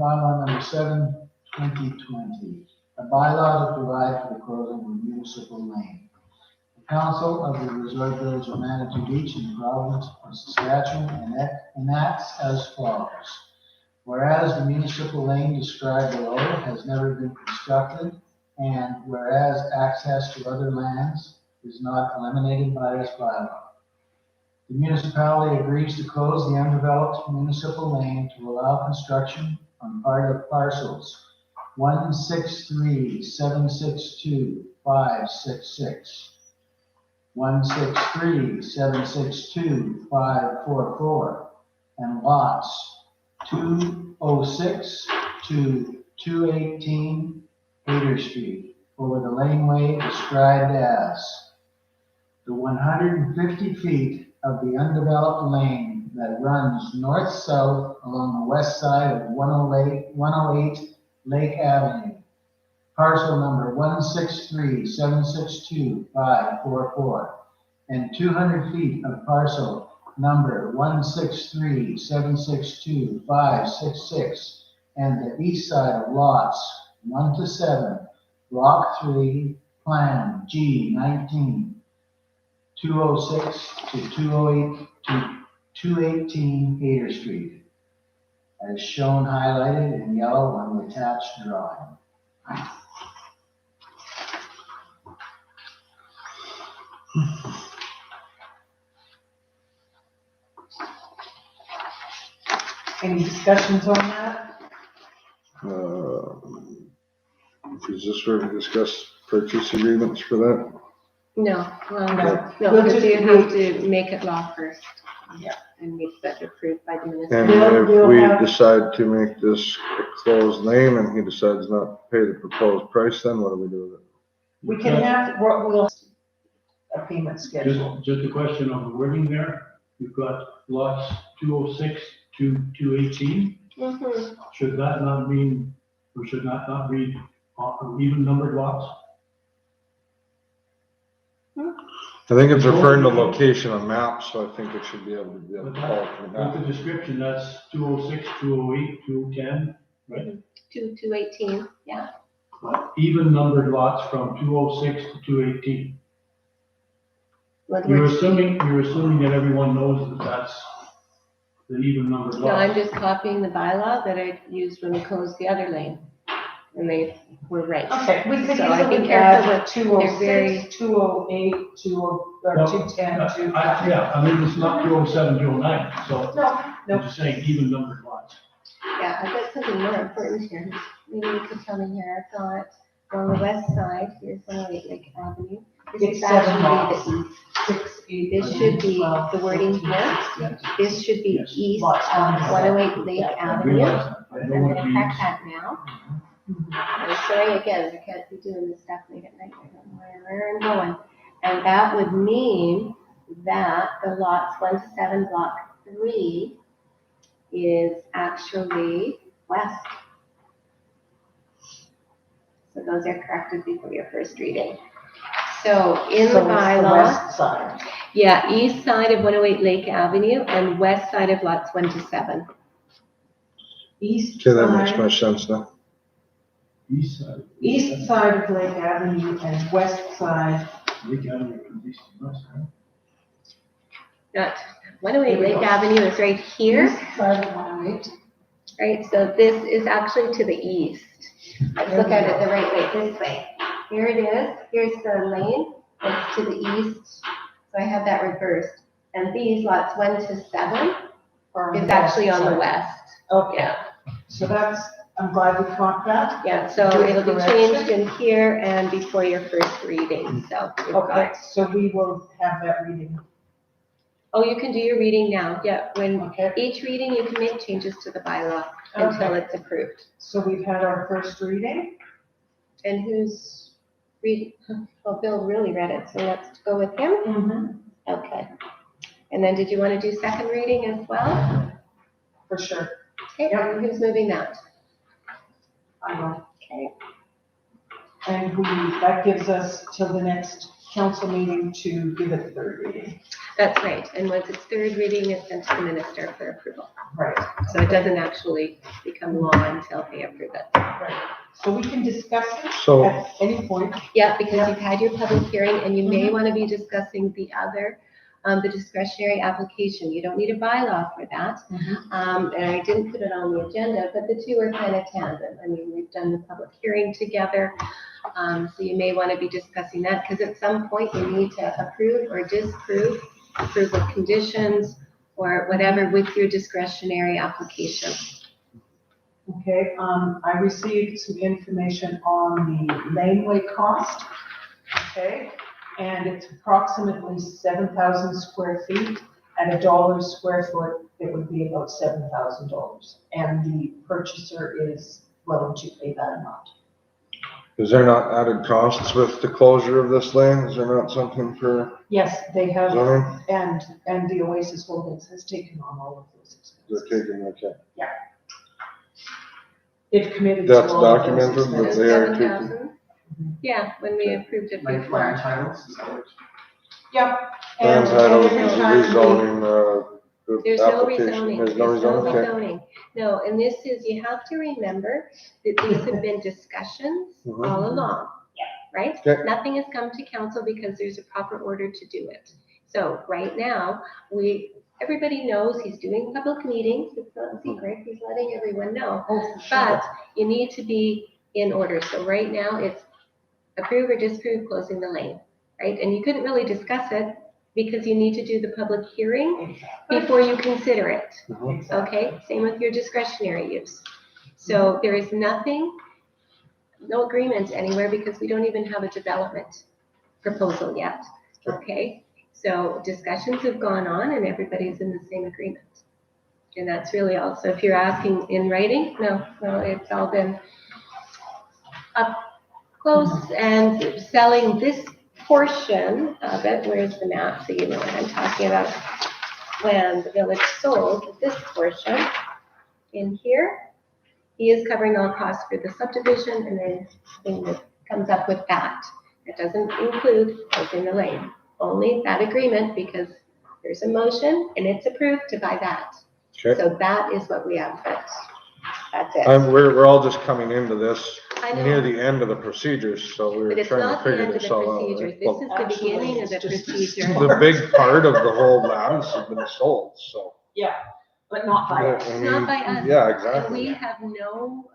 Speaker 8: Bylaw number 7, 2020. A bylaw to provide for the closing of a municipal lane. The Council of the Resort Village of Manitou Beach in the province of Saskatchewan enacts as follows. Whereas the municipal lane described below has never been constructed, and whereas access to other lands is not eliminated by this bylaw. The municipality agrees to close the undeveloped municipal lane to allow construction on part of parcels 163,762,566, 163,762,544, and lots 206 to 218 Hayter Street over the laneway described as the 150 feet of the undeveloped lane that runs north-south along the west side of 108 Lake Avenue. Parcel number 163-762-544, and 200 feet of parcel number 163-762-566, and the east side of lots 1 to 7, Block 3, Plan G19, 206 to 208 to 218 Hayter Street, as shown highlighted in yellow on the attached drawing.
Speaker 1: Any discussions on that?
Speaker 4: Is this where we discuss purchase agreements for that?
Speaker 2: No, well,
Speaker 1: No.
Speaker 2: no,
Speaker 1: We'll
Speaker 2: because
Speaker 1: just-
Speaker 2: you have to make it law first.
Speaker 1: Yeah.
Speaker 2: And make that approved by the
Speaker 4: And
Speaker 2: minister.
Speaker 1: We'll
Speaker 4: if we
Speaker 1: have-
Speaker 4: decide to make this a closed name and he decides not to pay the proposed price, then what do we do with it?
Speaker 1: We can have, we'll, a payment schedule.
Speaker 5: Just a question on the wording there. You've got lots 206 to 218.
Speaker 2: Mhm.
Speaker 5: Should that not mean, or should that not read even numbered lots?
Speaker 4: I think it's referring to location on maps, so I think it should be able to be able to call it from
Speaker 5: With
Speaker 4: that.
Speaker 5: the description, that's 206, 208, 210, right?
Speaker 2: 218, yeah.
Speaker 5: But even numbered lots from 206 to 218.
Speaker 2: What
Speaker 5: You're
Speaker 2: we're-
Speaker 5: assuming that everyone knows that that's the even numbered
Speaker 2: No, I'm
Speaker 5: lots.
Speaker 2: just copying the bylaw that I used when we closed the other lane. And they were right.
Speaker 1: Okay, we could
Speaker 2: So I'd be
Speaker 1: easily
Speaker 2: careful
Speaker 1: add
Speaker 2: with-
Speaker 1: 206, 208, or 210,
Speaker 5: Yeah, I mean, it's not 207, 209, so
Speaker 1: No,
Speaker 5: I'm just saying even numbered lots.
Speaker 2: Yeah, I've got something more important here. Maybe you could tell me here. I've got on the west side, here's 108 Lake Avenue. This
Speaker 1: It's
Speaker 2: is
Speaker 1: 7
Speaker 2: actually
Speaker 1: lots.
Speaker 2: the east.
Speaker 1: 6, 8.
Speaker 2: This should be the wording here. This should be
Speaker 5: Yes.
Speaker 2: east
Speaker 1: Lots
Speaker 2: of
Speaker 1: 107.
Speaker 2: 108 Lake
Speaker 5: I
Speaker 2: Avenue.
Speaker 5: realize that. I
Speaker 2: I'm
Speaker 5: know what
Speaker 2: gonna
Speaker 5: it
Speaker 2: correct
Speaker 5: means.
Speaker 2: that now. I'm sorry again, I can't be doing this stuff late at night. I don't know where I'm going. And that would mean that the lots 1 to 7, block 3 is actually west. So those are corrected before your first reading. So in the
Speaker 1: So it's
Speaker 2: bylaw,
Speaker 1: west side.
Speaker 2: yeah, east side of 108 Lake Avenue and west side of lots 1 to 7.
Speaker 1: East
Speaker 4: Okay, that makes
Speaker 1: side,
Speaker 4: much sense now.
Speaker 5: East side.
Speaker 1: east side of Lake Avenue and west side.
Speaker 5: Lake Avenue from east to west, huh?
Speaker 2: Not 108 Lake Avenue is right here,
Speaker 1: East side of 108.
Speaker 2: right? So this is actually to the east. Let's look at it the right way, this way. Here it is, here's the lane, it's to the east. So I have that reversed. And these lots 1 to 7
Speaker 1: Or
Speaker 2: is actually on the
Speaker 1: side.
Speaker 2: west.
Speaker 1: Okay,
Speaker 2: Yeah,
Speaker 1: so that's, I'm glad we caught that.
Speaker 2: yeah, so
Speaker 1: Do
Speaker 2: it'll be
Speaker 1: correction.
Speaker 2: changed in here and before your first reading, so. we've
Speaker 1: Okay,
Speaker 2: got-
Speaker 1: so we will have that reading.
Speaker 2: Oh, you can do your reading now, yeah, when
Speaker 1: Okay,
Speaker 2: each reading you can make changes to the bylaw until
Speaker 1: Okay.
Speaker 2: it's approved.
Speaker 1: so we've had our first reading.
Speaker 2: And who's read, well, Bill really read it, so let's go with him.
Speaker 1: Mm-hmm.
Speaker 2: Okay. And then did you want to do second reading as well?
Speaker 1: For sure,
Speaker 2: Okay, and who's moving that?
Speaker 1: I will.
Speaker 2: Okay.
Speaker 1: And that gives us till the next council meeting to give it third reading.
Speaker 2: That's right, and once it's third reading, it's sent to the minister for approval.
Speaker 1: Right,
Speaker 2: So it doesn't actually become law until they approve it.
Speaker 1: right. So we can discuss it
Speaker 4: So,
Speaker 1: at any point.
Speaker 2: Yeah, because you've had your public hearing and you may want to be discussing the other, the discretionary application. You don't need a bylaw for that. And I didn't put it on the agenda, but the two are kind of tandem. I mean, we've done the public hearing together. So you may want to be discussing that because at some point you need to approve or disapprove, approve with conditions or whatever with your discretionary application.
Speaker 1: Okay, I received some information on the laneway cost. Okay, and it's approximately 7,000 square feet. At $1 square foot, it would be about $7,000. And the purchaser is willing to pay that amount.
Speaker 4: is there not added costs with the closure of this lane? Is there not something for
Speaker 1: Yes, they have,
Speaker 4: zoning?
Speaker 1: and the Oasis Holdings has taken on all of those
Speaker 4: They're
Speaker 1: expenses.
Speaker 4: taking, okay.
Speaker 1: They've committed to
Speaker 4: That's
Speaker 1: all of those
Speaker 4: documented, but
Speaker 1: expenses.
Speaker 4: they are
Speaker 2: 7,000? Yeah, when we approved it
Speaker 6: Like
Speaker 2: before.
Speaker 6: land titles, is that what?
Speaker 1: Yep.
Speaker 4: And
Speaker 1: And
Speaker 4: title,
Speaker 1: every time we,
Speaker 4: rezoning, the
Speaker 2: There's no
Speaker 4: application.
Speaker 2: rezoning.
Speaker 4: There's no rezoning, okay.
Speaker 2: rezoning. No, and this is, you have to remember that these have been discussions
Speaker 4: Mhm.
Speaker 2: all along. Right?
Speaker 4: Okay.
Speaker 2: Nothing has come to council because there's a proper order to do it. So right now, everybody knows he's doing public meetings. It's not a secret. He's letting everyone know.
Speaker 1: oh, for sure.
Speaker 2: But you need to be in order. So right now, it's approve or disapprove closing the lane, right? And you couldn't really discuss it because you need to do the public hearing before you consider it. Okay, same with your discretionary use. So there is no agreement anywhere because we don't even have a development proposal yet. Okay, so discussions have gone on and everybody's in the same agreement. And that's really all. So if you're asking in writing, no, it's all been up close and selling this portion of it. Where's the map? So you know what I'm talking about. When the village sold this portion in here, he is covering all costs for the subdivision and then thing that comes up with that. It doesn't include closing the lane, only that agreement because there's a motion and it's approved to buy that.
Speaker 4: Okay.
Speaker 2: So that is what we have first. That's it.
Speaker 4: We're all just coming into this
Speaker 2: I know.
Speaker 4: near the end of the procedures, so we
Speaker 2: But
Speaker 4: were
Speaker 2: it's
Speaker 4: trying to
Speaker 2: not the
Speaker 4: figure
Speaker 2: end of
Speaker 4: this
Speaker 2: the
Speaker 4: all out.
Speaker 2: procedure.
Speaker 4: right?
Speaker 2: This
Speaker 4: Well,
Speaker 2: is the beginning of the
Speaker 1: Actually, it's just the
Speaker 2: procedure.
Speaker 4: the big part of the whole lands has been sold, so.
Speaker 1: Yeah, but not by us.
Speaker 4: I
Speaker 2: It's not
Speaker 4: mean,
Speaker 2: by us.
Speaker 4: Yeah,
Speaker 2: And
Speaker 4: exactly.
Speaker 2: we have no,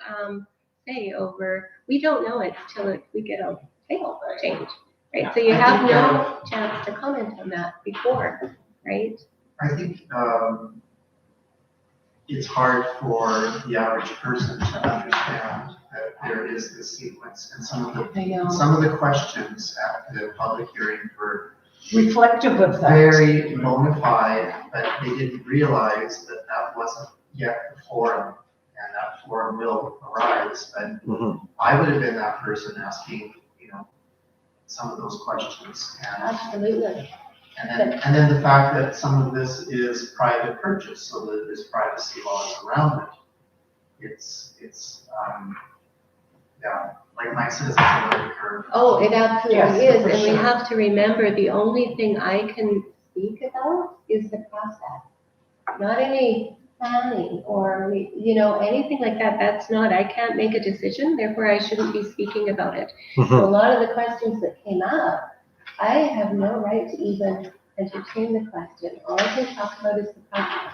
Speaker 2: say over, we don't know it till we get a title change, right? So you have no chance to comment on that before, right?
Speaker 6: I think, it's hard for the average person to understand that there is this sequence and
Speaker 1: I know.
Speaker 6: some of the questions at the public hearing were
Speaker 1: Reflective of that.
Speaker 6: very bona fide, but they didn't realize that that wasn't yet the forum, and that forum will arise, but
Speaker 4: Mhm.
Speaker 6: I would have been that person asking, some of those questions,
Speaker 2: Absolutely.
Speaker 6: and then the fact that some of this is private purchase, so that there's privacy laws around it. Yeah, like Mike says, it's a learning curve.
Speaker 2: Oh, it absolutely
Speaker 1: Yes,
Speaker 2: is,
Speaker 1: for
Speaker 2: and we
Speaker 1: sure.
Speaker 2: have to remember, the only thing I can speak about is the process. Not any planning or, anything like that, I can't make a decision, therefore I shouldn't be speaking about it. So a lot of the questions that came up, I have no right to even entertain the question. All I can talk about is the process.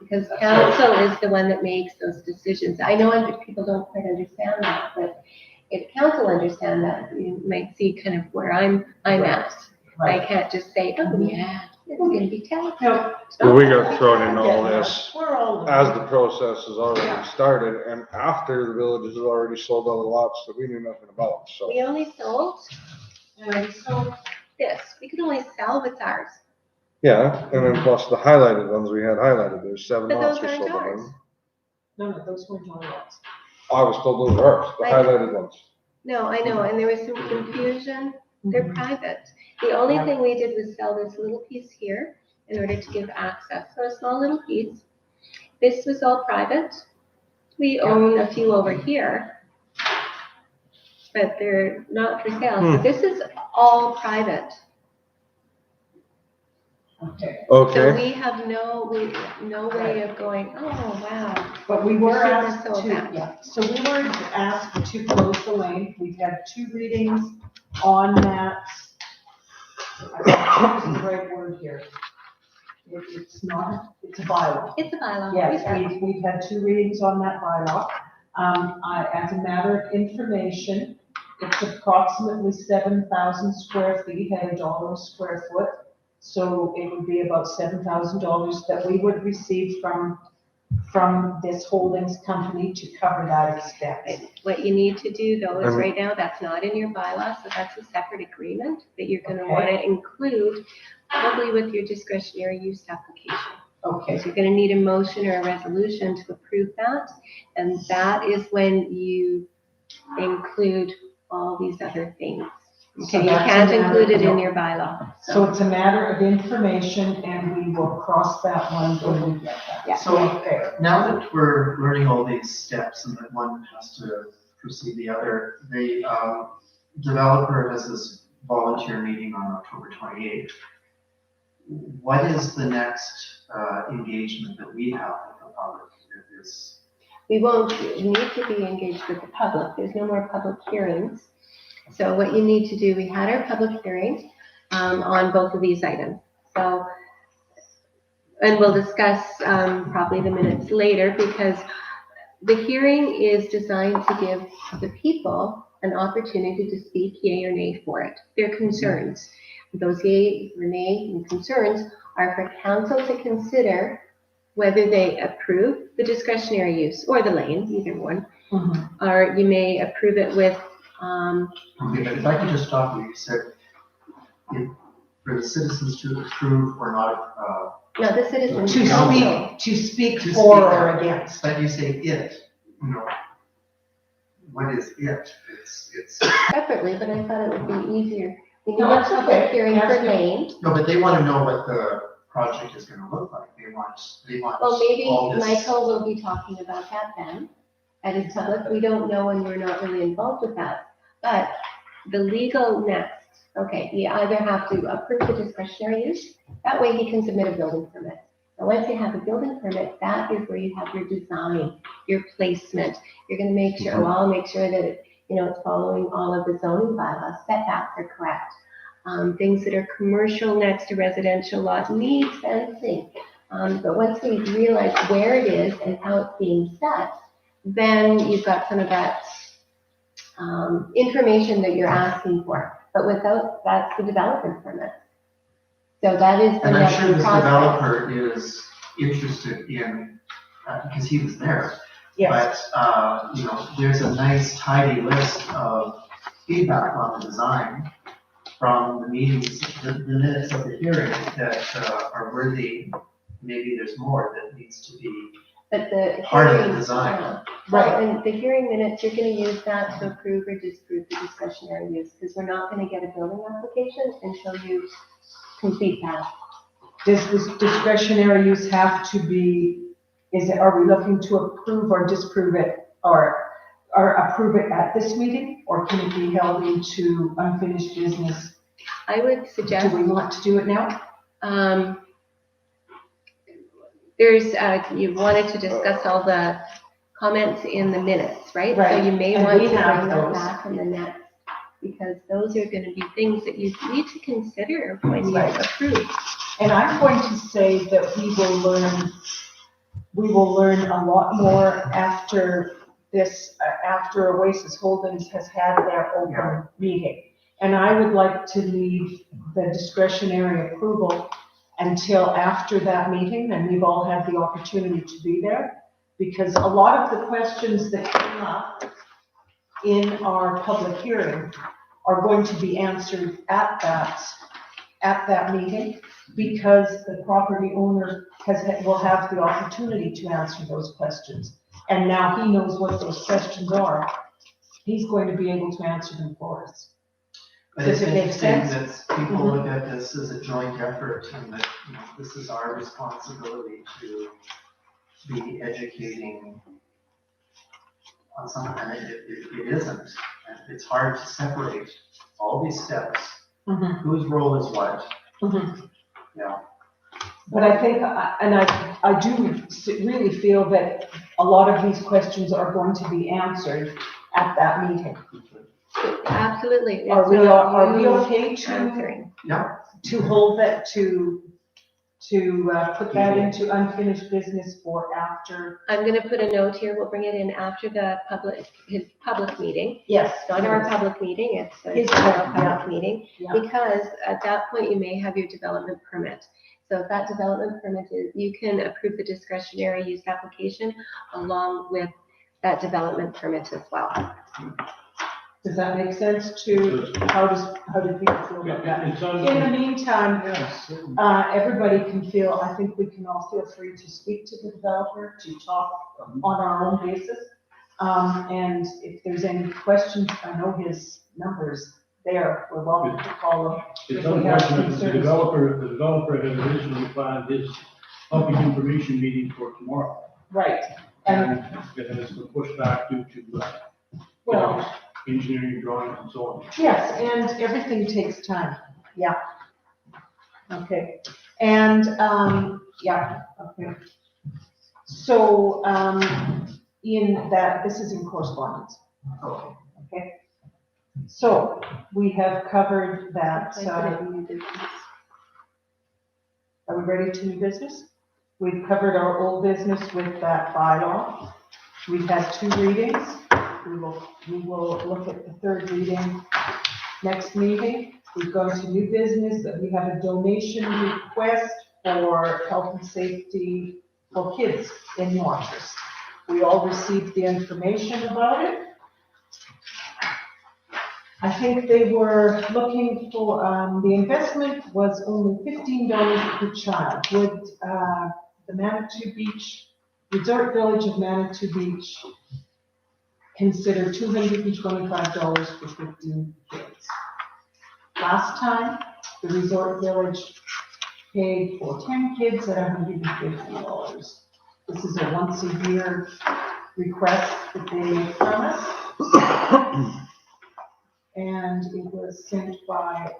Speaker 2: Because council is the one that makes those decisions. I know people don't quite understand that, but if council understand that, you might see kind of where I'm at. I can't just say, oh, yeah, it's gonna be tough.
Speaker 1: No.
Speaker 4: Well, we got thrown into all this
Speaker 1: We're all.
Speaker 4: as the process has
Speaker 1: Yeah.
Speaker 4: already started and after the village has already sold all the lots that we knew nothing about, so.
Speaker 2: We only sold this. We could only sell what's ours.
Speaker 4: Yeah, and then plus the highlighted ones we had highlighted, there's 7
Speaker 2: But
Speaker 4: lots
Speaker 2: those
Speaker 4: we
Speaker 2: aren't
Speaker 4: sold
Speaker 2: ours.
Speaker 4: them.
Speaker 1: No, those weren't all ours.
Speaker 4: I was told those were ours, the
Speaker 2: Right.
Speaker 4: highlighted ones.
Speaker 2: No, I know, and there was some confusion. They're private. The only thing we did was sell this little piece here in order to give access. So a small little piece. This was all private. We own a few over here, but they're not for sale. So this is all private.
Speaker 1: Okay,
Speaker 2: So
Speaker 4: Okay,
Speaker 2: we have no way of going, oh, wow.
Speaker 1: but we were
Speaker 2: We shouldn't
Speaker 1: asked
Speaker 2: have sold
Speaker 1: to,
Speaker 2: that.
Speaker 1: yeah, so we were asked to close the lane. We've had 2 readings on that. I don't know the right word here. It's not, it's a bylaw.
Speaker 2: It's a bylaw.
Speaker 1: Yes, we've had 2 readings on that bylaw. As a matter of information, it's approximately 7,000 square feet at $1 a square foot. So it would be about $7,000 that we would receive from this holdings company to cover that expense.
Speaker 2: What you need to do though is
Speaker 4: And-
Speaker 2: right now, that's not in your bylaw, so that's a separate agreement that you're gonna
Speaker 1: Okay.
Speaker 2: wanna include probably with your discretionary use application.
Speaker 1: Okay,
Speaker 2: So you're gonna need a motion or a resolution to approve that, and that is when you include all these other things. Okay, you
Speaker 1: that's a
Speaker 2: can't
Speaker 1: matter-
Speaker 2: include it in your bylaw.
Speaker 1: So it's a matter of information, and we will cross that one when we get that.
Speaker 2: Yeah.
Speaker 6: So
Speaker 1: Okay.
Speaker 6: now that we're learning all these steps and that one has to precede the other, the developer has this volunteer meeting on October 28th. What is the next engagement that we have with the public? Is
Speaker 2: We won't need to be engaged with the public. There's no more public hearings. So what you need to do, we had our public hearing on both of these items. So, and we'll discuss probably the minutes later, because the hearing is designed to give the people an opportunity to speak yea or nay for it, their concerns. Those yea or nay and concerns are for council to consider whether they approve the discretionary use or the lane, either one, or you may approve it with,
Speaker 6: okay, but if I could just stop you, you said for the citizens to approve or not,
Speaker 2: no, the citizens.
Speaker 1: To
Speaker 2: council.
Speaker 1: speak
Speaker 6: To
Speaker 1: for
Speaker 6: speak
Speaker 1: or
Speaker 6: out.
Speaker 1: against.
Speaker 6: but you say it, what is it? It's,
Speaker 2: Separately, but I thought it would be easier. We need
Speaker 1: No,
Speaker 2: a
Speaker 1: that's
Speaker 2: public
Speaker 1: okay.
Speaker 2: hearing
Speaker 1: That's
Speaker 2: for
Speaker 1: good.
Speaker 2: lane.
Speaker 6: no, but they want to know what the project is going to look like. They want
Speaker 2: Well, maybe
Speaker 6: all this.
Speaker 2: Michael will be talking about that then, at his public. We don't know, and we're not really involved with that. But the legal next, okay, you either have to approve the discretionary use, that way he can submit a building permit. And once you have a building permit, that is where you have your design, your placement. You're gonna make sure, well, I'll make sure that it, it's following all of the zoning bylaws, setbacks are correct. Things that are commercial next to residential lot need fencing. But once we realize where it is and how it's being set, then you've got some of that information that you're asking for. But without, that's the development permit. So that is the
Speaker 6: And I'm
Speaker 2: next
Speaker 6: sure this
Speaker 2: process.
Speaker 6: developer is interested in, because he was there.
Speaker 1: Yes.
Speaker 6: But, there's a nice tidy list of feedback on the design from the meetings, the minutes of the hearing that are worthy. Maybe there's more that needs to be
Speaker 2: But the
Speaker 6: part of the
Speaker 2: hearing,
Speaker 6: design.
Speaker 2: yeah. Right, and the hearing minutes, you're gonna use that to approve or disapprove the discretionary use, because we're not gonna get a building application until you complete that.
Speaker 1: Does this discretionary use have to be, are we looking to approve or disapprove it, or approve it at this meeting, or can it be held into unfinished business?
Speaker 2: I would
Speaker 1: Do
Speaker 2: suggest,
Speaker 1: we want to do it now?
Speaker 2: there's, you wanted to discuss all the comments in the minutes, right? So
Speaker 1: Right,
Speaker 2: you may
Speaker 1: and
Speaker 2: want
Speaker 1: we
Speaker 2: to
Speaker 1: have
Speaker 2: bring that
Speaker 1: those.
Speaker 2: back in the next, because those are gonna be things that you need to consider when you
Speaker 1: Right.
Speaker 2: approve.
Speaker 1: And I'm going to say that we will learn a lot more after this, after Oasis Holdings has had their open meeting. And I would like to leave the discretionary approval until after that meeting, and we've all had the opportunity to be there. Because a lot of the questions that came up in our public hearing are going to be answered at that meeting, because the property owner will have the opportunity to answer those questions. And now he knows what those questions are. He's going to be able to answer them for us.
Speaker 6: But
Speaker 1: Does
Speaker 6: it's
Speaker 1: it make
Speaker 6: interesting
Speaker 1: sense?
Speaker 6: that people look at this as a joint effort and that, this is our responsibility to be educating on something, and it isn't. And it's hard to separate all these steps, whose role is what. Yeah.
Speaker 1: But I think, and I do really feel that a lot of these questions are going to be answered at that meeting.
Speaker 2: Absolutely.
Speaker 1: Are we
Speaker 2: It's not
Speaker 1: are we
Speaker 2: you
Speaker 1: okay
Speaker 2: answering.
Speaker 1: to hold that, to put that into unfinished business for after?
Speaker 2: I'm gonna put a note here, we'll bring it in after his public meeting.
Speaker 1: Yes.
Speaker 2: It's not our public meeting, it's
Speaker 1: His
Speaker 2: a general
Speaker 1: public, yeah.
Speaker 2: public meeting,
Speaker 1: Yeah.
Speaker 2: because at that point you may have your development permit. So if that development permit is, you can approve the discretionary use application along with that development permit as well.
Speaker 1: Does that make sense to, how do people feel about that?
Speaker 5: It's on.
Speaker 1: In the meantime,
Speaker 5: Yes.
Speaker 1: everybody can feel, I think we can all feel free to speak to the developer, to talk on our own basis. And if there's any questions, I know his numbers there, we're welcome to call them.
Speaker 5: It's
Speaker 1: If we have
Speaker 5: unfortunate that the
Speaker 1: concerns.
Speaker 5: developer had originally planned his public information meeting for tomorrow.
Speaker 1: Right, and,
Speaker 5: And it has been pushed back due to,
Speaker 1: well,
Speaker 5: engineering drawings and so on.
Speaker 1: yes, and everything takes time, yeah. Okay, and, yeah, okay. So, in that, this is in correspondence.
Speaker 6: Okay.
Speaker 1: Okay. So, we have covered that,
Speaker 2: I put it in new business.
Speaker 1: are we ready to new business? We've covered our old business with that bylaw. We've had 2 readings. We will look at the 3rd reading next meeting. We've gone to new business, that we have a donation request for health and safety for kids in Watrous. We all received the information about it. I think they were looking for, the investment was only $15 per child. Would, the Manitou Beach, Resort Village of Manitou Beach consider $225 for 15 kids? Last time, the Resort Village paid for 10 kids at $150. This is a once-a-year request that they make from us. And it was sent by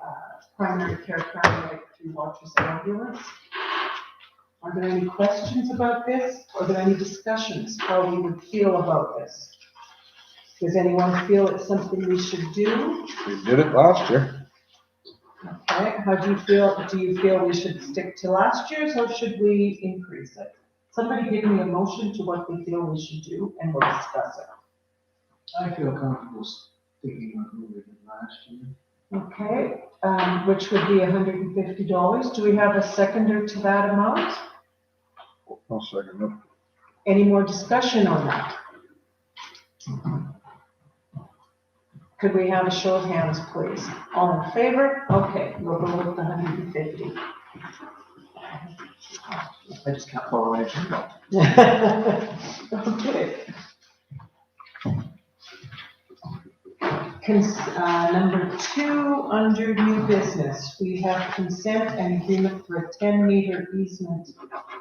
Speaker 1: primary care paramedic through Watrous Ambulance. Are there any questions about this? Are there any discussions, how we would feel about this? Does anyone feel it's something we should do?
Speaker 4: We did it last year.
Speaker 1: Okay, how do you feel? Do you feel we should stick to last year's or should we increase it? Somebody give me a motion to what they feel we should do and we'll discuss it.
Speaker 8: I feel comfortable sticking with who we did last year.
Speaker 1: Okay, which would be $150. Do we have a seconder to that amount?
Speaker 4: I'll second it.
Speaker 1: Any more discussion on that? Could we have a show of hands, please? All in favor? Okay, we'll go with the 150.
Speaker 6: I just can't follow any agenda.
Speaker 1: Okay. Number 2, under new business, we have consent and agreement for a 10-meter easement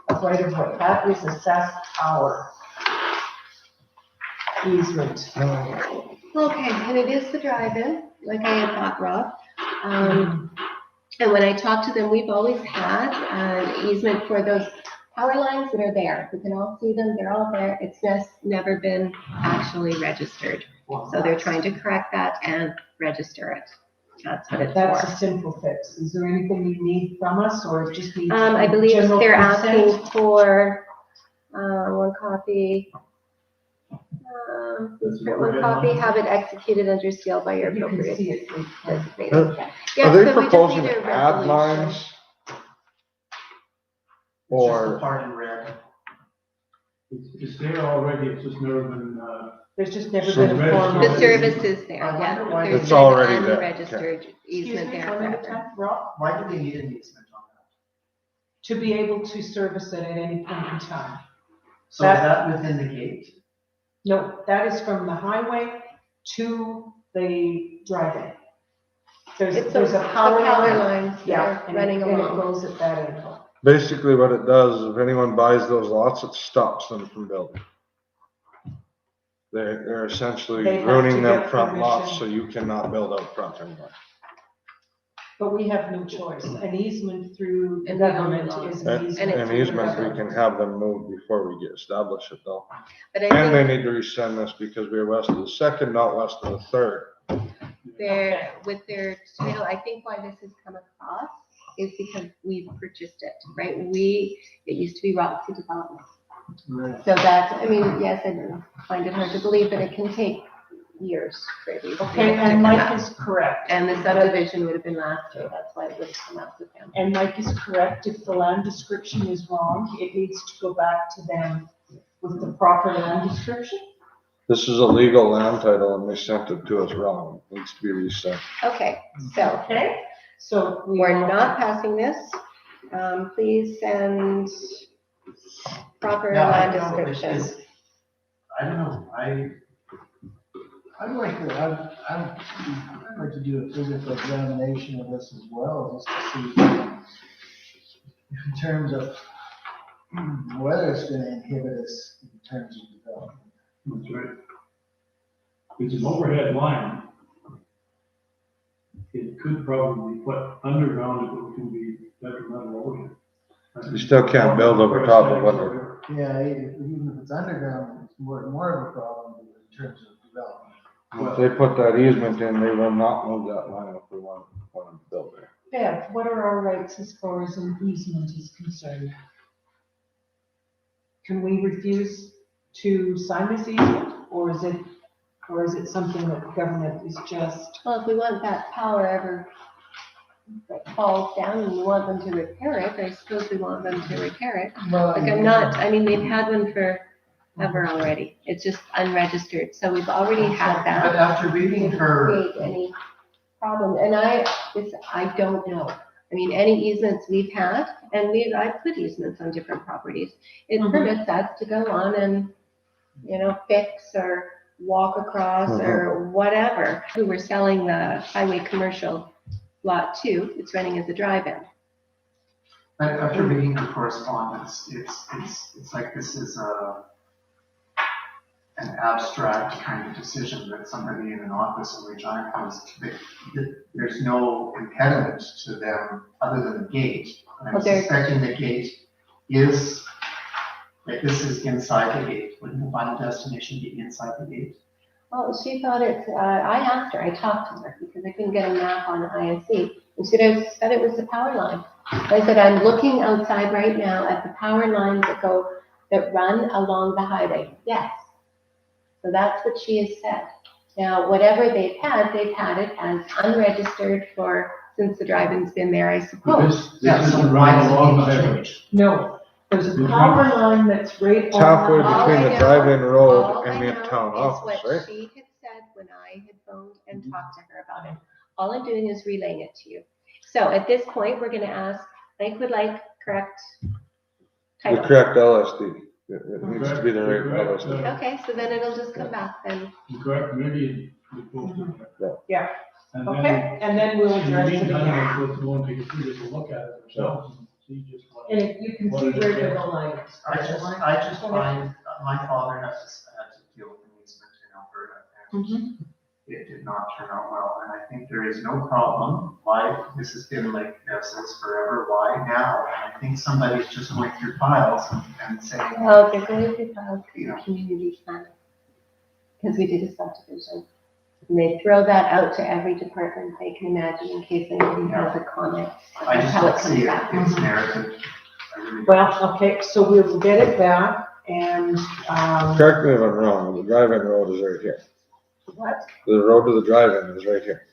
Speaker 1: of right of way. That is a SAS Power easement.
Speaker 2: Okay, and it is the drive-in, like I had thought, Rob. And when I talked to them, we've always had an easement for those power lines that are there. We can all see them, they're all there. It's just never been actually registered. So they're trying to correct that and register it. That's what it's
Speaker 1: That's
Speaker 2: for.
Speaker 1: a simple fix. Is there anything you need from us or just need?
Speaker 2: I believe
Speaker 1: general
Speaker 2: they're
Speaker 1: consent?
Speaker 2: asking for, 1 copy. One copy, have it executed under seal by your
Speaker 1: You can
Speaker 2: appropriate
Speaker 1: see it, please.
Speaker 2: designated.
Speaker 4: Are
Speaker 2: Yeah,
Speaker 4: they
Speaker 2: so we just
Speaker 4: proposing
Speaker 2: need a
Speaker 4: to add
Speaker 2: resolution.
Speaker 4: lines?
Speaker 6: Just the
Speaker 4: Or,
Speaker 6: part in red.
Speaker 5: It's there already, it's just never been,
Speaker 1: There's just never
Speaker 4: So
Speaker 1: been a
Speaker 5: the
Speaker 1: formal.
Speaker 2: The service is there,
Speaker 6: I
Speaker 2: yeah.
Speaker 6: wonder why
Speaker 2: There's
Speaker 4: it's
Speaker 2: been
Speaker 4: already there,
Speaker 2: unregistered
Speaker 1: Excuse
Speaker 2: easement
Speaker 1: me,
Speaker 2: there
Speaker 1: one at a
Speaker 2: forever.
Speaker 1: time, Rob?
Speaker 6: Why do they need an easement on that?
Speaker 1: To be able to service it at any point in time.
Speaker 6: So is that within the gate?
Speaker 1: No, that is from the highway to the drive-in.
Speaker 2: It's
Speaker 1: There's
Speaker 2: the
Speaker 1: a power line.
Speaker 2: lines
Speaker 1: Yeah,
Speaker 2: that are
Speaker 1: and
Speaker 2: running
Speaker 1: and it
Speaker 2: along.
Speaker 1: goes at that angle.
Speaker 4: basically what it does, if anyone buys those lots, it stops them from building. They're essentially
Speaker 1: They have
Speaker 4: ruining
Speaker 1: to
Speaker 4: them
Speaker 1: get
Speaker 4: front lots,
Speaker 1: permission.
Speaker 4: so you cannot build out front anymore.
Speaker 1: But we have no choice. An easement through the
Speaker 2: And we own
Speaker 1: government
Speaker 2: it all.
Speaker 1: is
Speaker 4: And
Speaker 1: an easement.
Speaker 2: it's
Speaker 4: and
Speaker 1: through the
Speaker 4: easements, we
Speaker 1: government.
Speaker 4: can have them moved before we get established it though.
Speaker 2: But I
Speaker 4: And they
Speaker 2: think
Speaker 4: need to resend this because we're west of the 2nd, not west of the 3rd.
Speaker 2: they're, with their title, I think why this has come across is because we've purchased it, right? It used to be Roxy Development.
Speaker 6: Right.
Speaker 2: So that, I mean, yes, I find it hard to believe, but it can take years for these.
Speaker 1: Okay,
Speaker 2: things to
Speaker 1: and
Speaker 2: come
Speaker 1: Mike
Speaker 2: up.
Speaker 1: is correct.
Speaker 2: And the subdivision would have been last year, that's why it would have come up with them.
Speaker 1: And Mike is correct. If the land description is wrong, it needs to go back to them with the proper land description.
Speaker 4: This is a legal land title and they sent it to us wrong. It needs to be resent.
Speaker 2: Okay, so
Speaker 1: Okay, so
Speaker 2: we're not passing this. Please send proper
Speaker 6: Now,
Speaker 2: land
Speaker 6: I know it
Speaker 2: description.
Speaker 6: is- I don't know,
Speaker 8: I'd like to, like to do a physical examination of this as well, just to see in terms of whether it's gonna inhibit us in terms of development.
Speaker 5: That's right. It's an overhead line. It could probably be put underground if it can be detrimental overhead.
Speaker 4: You still can't build over top of what
Speaker 8: Yeah, even if it's underground, it's more of a problem in terms of development.
Speaker 4: if they put that easement in, they will not move that line if we want to build there.
Speaker 1: Bev, what are our rights as far as an easement is concerned? Can we refuse to sign this easement, or is it something that the government is just?
Speaker 2: Well, if we want that power ever that falls down and we want them to repair it, I suppose we want them to repair it.
Speaker 8: Well,
Speaker 2: Like I'm not, I mean, they've had one forever already. It's just unregistered, so we've already had
Speaker 6: But
Speaker 2: that.
Speaker 6: after reading her,
Speaker 2: Create any problem, and I don't know. I mean, any easements we've had, and I've put easements on different properties. It
Speaker 1: Mhm.
Speaker 2: permits us to go on and, fix or walk across or whatever. We were selling the highway commercial lot 2, it's running as a drive-in.
Speaker 6: but after reading her correspondence, it's like this is an abstract kind of decision that somebody in an office in Regina comes to. There's no impediment to them other than the gate. I'm
Speaker 2: Well, there's-
Speaker 6: suspecting the gate is, like this is inside the gate. Wouldn't the final destination be inside the gate?
Speaker 2: Well, she thought I asked her, I talked to her because I couldn't get a map on INC. And she said it was the power line. I said, I'm looking outside right now at the power lines that run along the highway. Yes. So that's what she has said. Now, whatever they've had it as unregistered since the drive-in's been there, I
Speaker 5: But
Speaker 2: suppose.
Speaker 5: this
Speaker 6: Yeah, so
Speaker 5: isn't
Speaker 6: why
Speaker 5: running
Speaker 6: does it
Speaker 5: along the
Speaker 6: need to
Speaker 5: highway.
Speaker 6: change?
Speaker 1: No, there's a power line that's right
Speaker 4: It's halfway
Speaker 1: on the.
Speaker 2: All
Speaker 4: between
Speaker 2: I
Speaker 4: the
Speaker 2: know-
Speaker 4: drive-in
Speaker 2: all
Speaker 4: road
Speaker 2: I
Speaker 4: and the
Speaker 2: know
Speaker 4: town
Speaker 2: is
Speaker 4: office,
Speaker 2: what
Speaker 4: right?
Speaker 2: she had said when I had phoned and talked to her about it. All I'm doing is relaying it to you. So at this point, we're gonna ask, Lakewood Lake, correct
Speaker 4: The
Speaker 2: title.
Speaker 4: correct LSD. It needs to be the right
Speaker 5: Correct,
Speaker 4: LSD.
Speaker 2: Okay, so then it'll just come back then.
Speaker 5: The correct committee is supposed to.
Speaker 1: Yeah.
Speaker 5: And then,
Speaker 1: Okay, and then we'll
Speaker 5: in the
Speaker 1: address it
Speaker 5: meantime,
Speaker 1: again.
Speaker 5: we're supposed to go and take a serious look at it ourselves and see just what.
Speaker 1: And you can see where the line is.
Speaker 6: I just find, my father had to deal with an easement in Alberta, and it did not turn out well, and I think there is no problem why this has been like this forever, why now? And I think somebody's just going through files and saying,
Speaker 2: Well, they're going to file
Speaker 6: Yeah.
Speaker 2: community plan. Because we did a subdivision. And they throw that out to every department they can imagine in case anybody has a comment.
Speaker 6: I
Speaker 2: That's
Speaker 6: just
Speaker 2: how
Speaker 6: don't
Speaker 2: it
Speaker 6: see
Speaker 2: comes
Speaker 6: it,
Speaker 2: back.
Speaker 6: it's narrative. I really don't.
Speaker 1: Well, okay, so we will get it back and,
Speaker 4: Correct me if I'm wrong, the drive-in road is right here.
Speaker 1: what?
Speaker 4: The road to the drive-in is right here.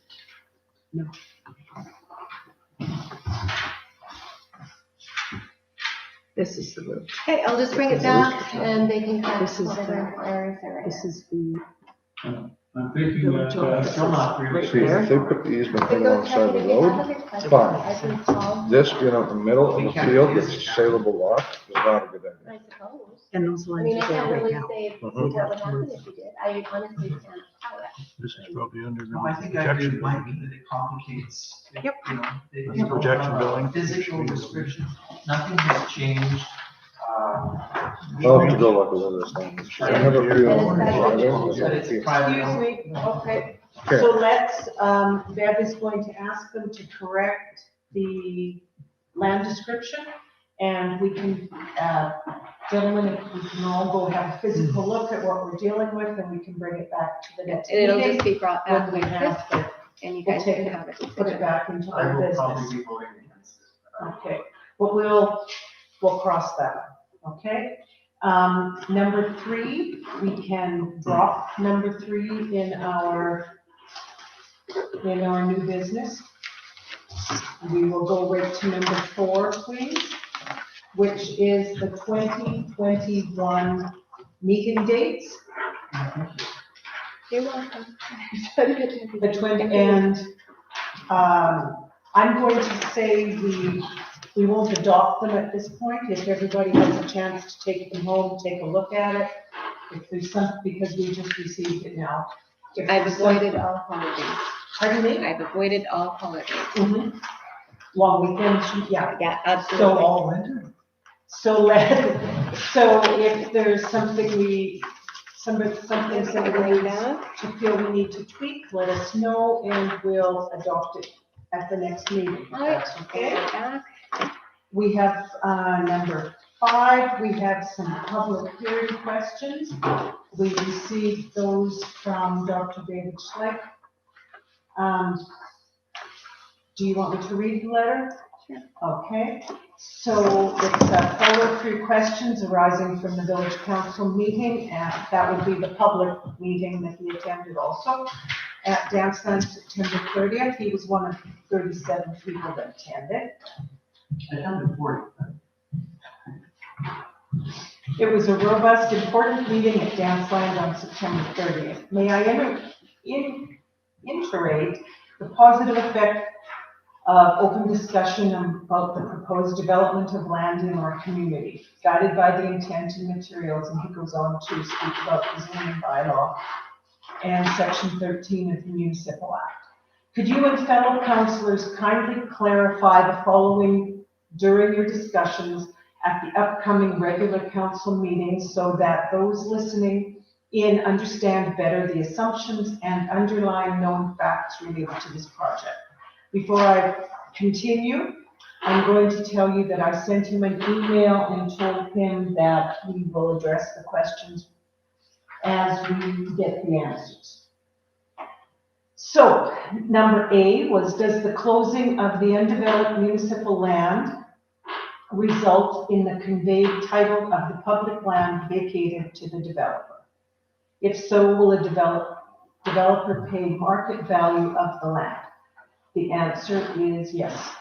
Speaker 1: This is the route.
Speaker 2: Okay, I'll just bring it back and they can cut
Speaker 1: This is
Speaker 2: whatever errors are in
Speaker 1: This
Speaker 2: it.
Speaker 1: is the,
Speaker 5: I'm thinking that,
Speaker 6: Still not really.
Speaker 4: See, if they put the easement
Speaker 2: But
Speaker 4: right
Speaker 2: go
Speaker 4: alongside
Speaker 2: check
Speaker 4: the
Speaker 2: it, if you have
Speaker 4: road,
Speaker 2: other questions,
Speaker 4: fine.
Speaker 2: I can call,
Speaker 4: this being out in the middle of the field that's saleable lot is not a good idea.
Speaker 2: I suppose.
Speaker 1: and those
Speaker 2: I
Speaker 1: lines
Speaker 2: mean, I
Speaker 1: are there
Speaker 2: can't
Speaker 1: right
Speaker 2: really
Speaker 1: now.
Speaker 2: say
Speaker 4: Mhm.
Speaker 2: what would happen if you did. I honestly can't tell it.
Speaker 5: this is probably
Speaker 6: No,
Speaker 5: underground
Speaker 6: I think I agree, might be that it complicates.
Speaker 1: Yep.
Speaker 6: You know, they
Speaker 5: That's
Speaker 6: don't
Speaker 5: projection
Speaker 6: have a
Speaker 5: building.
Speaker 6: physical description, nothing has changed.
Speaker 4: I'll have to go look at this thing. I have a few.
Speaker 6: But it's private.
Speaker 1: Excuse me, okay.
Speaker 4: Okay.
Speaker 1: So let's, Bev is going to ask them to correct the land description. And we can, gentlemen, if we can all go have a physical look at what we're dealing with, and we can bring it back to the next
Speaker 2: And it'll
Speaker 1: meeting.
Speaker 2: just be brought
Speaker 1: When
Speaker 2: back
Speaker 1: we
Speaker 2: with this,
Speaker 1: have to
Speaker 2: and you
Speaker 1: we'll
Speaker 2: guys
Speaker 1: take
Speaker 2: can
Speaker 1: it,
Speaker 2: have it.
Speaker 1: put it back into
Speaker 6: I
Speaker 1: our
Speaker 6: will
Speaker 1: business.
Speaker 6: probably be voting against it.
Speaker 1: Okay, but we'll cross that, okay? Number 3, we can drop number 3 in our new business. We will go right to number 4, please, which is the 2021 meeting dates.
Speaker 2: You're welcome.
Speaker 1: The 20, and, I'm going to say we won't adopt them at this point, if everybody has a chance to take them home, take a look at it. If there's some, because we just received it now. If
Speaker 2: I've
Speaker 1: there's some-
Speaker 2: avoided all holidays.
Speaker 1: Pardon me?
Speaker 2: I've avoided all holidays.
Speaker 1: Mhm. Long weekends, yeah.
Speaker 2: Yeah,
Speaker 1: So
Speaker 2: absolutely.
Speaker 8: All winter.
Speaker 1: So if there's something somebody to feel we need to tweak, let us know and we'll adopt it at the next meeting. if
Speaker 2: All right.
Speaker 1: That's okay.
Speaker 2: Back.
Speaker 1: We have, number 5, we have some public hearing questions. We received those from Dr. David Schleck. Do you want me to read the letter?
Speaker 2: Sure.
Speaker 1: Okay, so it's follow through questions arising from the village council meeting, and that would be the public meeting that he attended also at Danceland September 30th. He was one of 37 people that attended.
Speaker 6: I counted 40.
Speaker 1: It was a robust, important meeting at Danceland on September 30th. May I iterate the positive effect of open discussion about the proposed development of land in our community, guided by the intent and materials, and he goes on to speak about the zoning bylaw and section 13 of the Municipal Act. Could you and fellow councillors kindly clarify the following during your discussions at the upcoming regular council meetings so that those listening in understand better the assumptions and underlying known facts related to this project? Before I continue, I'm going to tell you that I sent him an email and told him that we will address the questions as we get the answers. So, number A was, does the closing of the undeveloped municipal land result in the conveyed title of the public land vacated to the developer? If so, will a developer pay market value of the land? The answer is yes.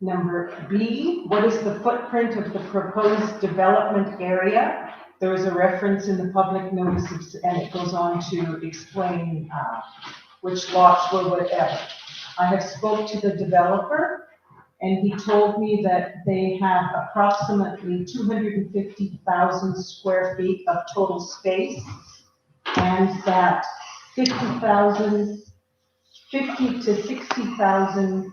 Speaker 1: Number B, what is the footprint of the proposed development area? There is a reference in the public notice and it goes on to explain which lots were whatever. I have spoke to the developer and he told me that they have approximately 250,000 square feet of total space and that 50 to 60,000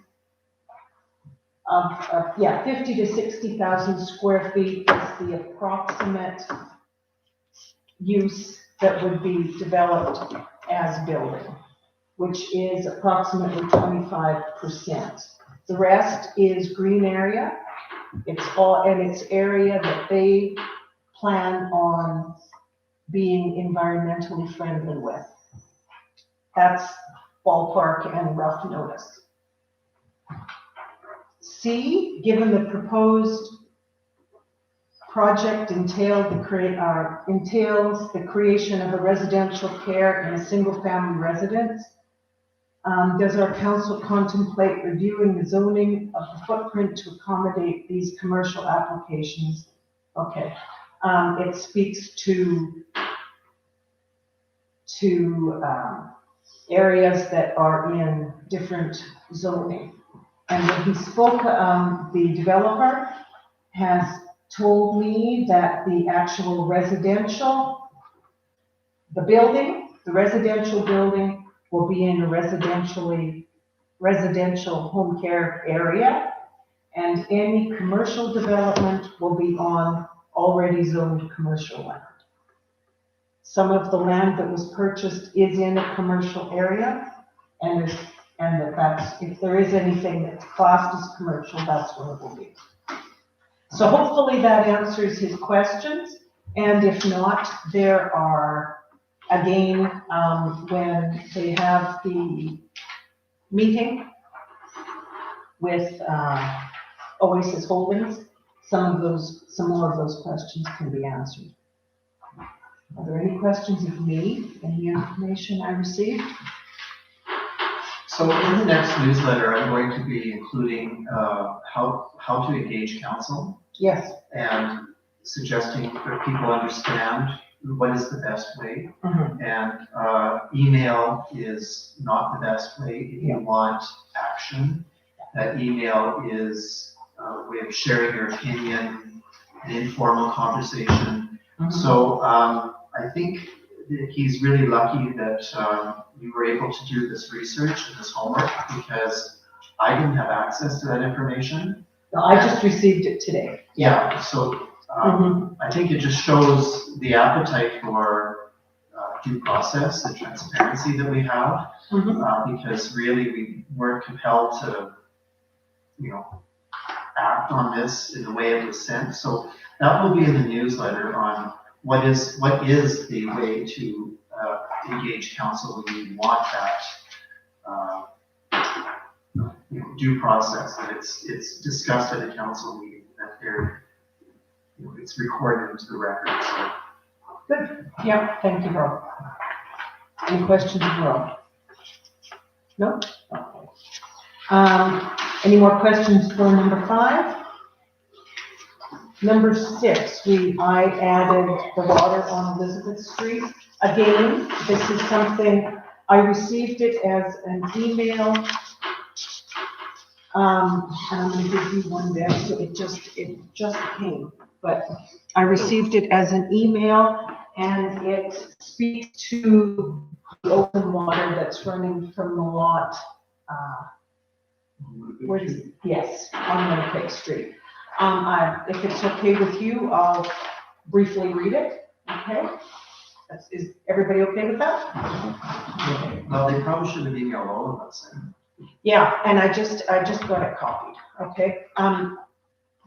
Speaker 1: 50 to 60,000 square feet is the approximate use that would be developed as building, which is approximately 25%. The rest is green area. It's area that they plan on being environmentally friendly with. That's ballpark and rough notice. C, given the proposed project entails the creation of a residential care in a single family residence, does our council contemplate reviewing the zoning of the footprint to accommodate these commercial applications? Okay, it speaks to areas that are in different zoning. And when he spoke, the developer has told me that the actual residential building will be in a residential home care area, and any commercial development will be on already zoned commercial land. Some of the land that was purchased is in a commercial area, and that's, if there is anything that's classed as commercial, that's what it will be. So hopefully that answers his questions, and if not, there are, again, when they have the meeting with Oasis Holdings, some more of those questions can be answered. Are there any questions of me, any information I received?
Speaker 6: So in the next newsletter, I'm going to be including how to engage council
Speaker 1: Yes.
Speaker 6: and suggesting that people understand what is the best way.
Speaker 1: Mhm.
Speaker 6: And email is not the best way if you want action. That email is a way of sharing your opinion, an informal conversation.
Speaker 1: Mhm.
Speaker 6: So I think he's really lucky that you were able to do this research and this homework, because I didn't have access to that information.
Speaker 1: No, I just received it today.
Speaker 6: Yeah, so I think it just shows the appetite for due process and transparency that we have, because really we weren't compelled to, act on this in the way it was sent. So that will be in the newsletter on what is the way to engage council when you want that due process, that it's discussed at a council meeting, that it's recorded into the record. So.
Speaker 1: Good. Yeah, thank you, Rob. Any questions of Rob? No? Okay. Any more questions for number 5? Number 6, I added the water on Elizabeth Street. Again, this is something, I received it as an email. And I'm going to give you one there, so it just came. But I received it as an email, and it speaks to the open water that's running from the lot. Yes, on Winnipeg Street. If it's okay with you, I'll briefly read it. Okay? Is everybody okay with that?
Speaker 6: Well, they probably should have emailed all of us.
Speaker 1: Yeah, and I just got it copied. Okay.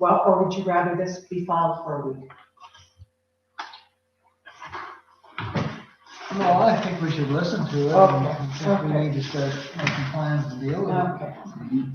Speaker 1: Well, or would you rather this be filed for a week?
Speaker 8: Well, I think we should listen to it.
Speaker 1: Okay.
Speaker 8: I think we need to start making plans to deal with it.
Speaker 1: Okay.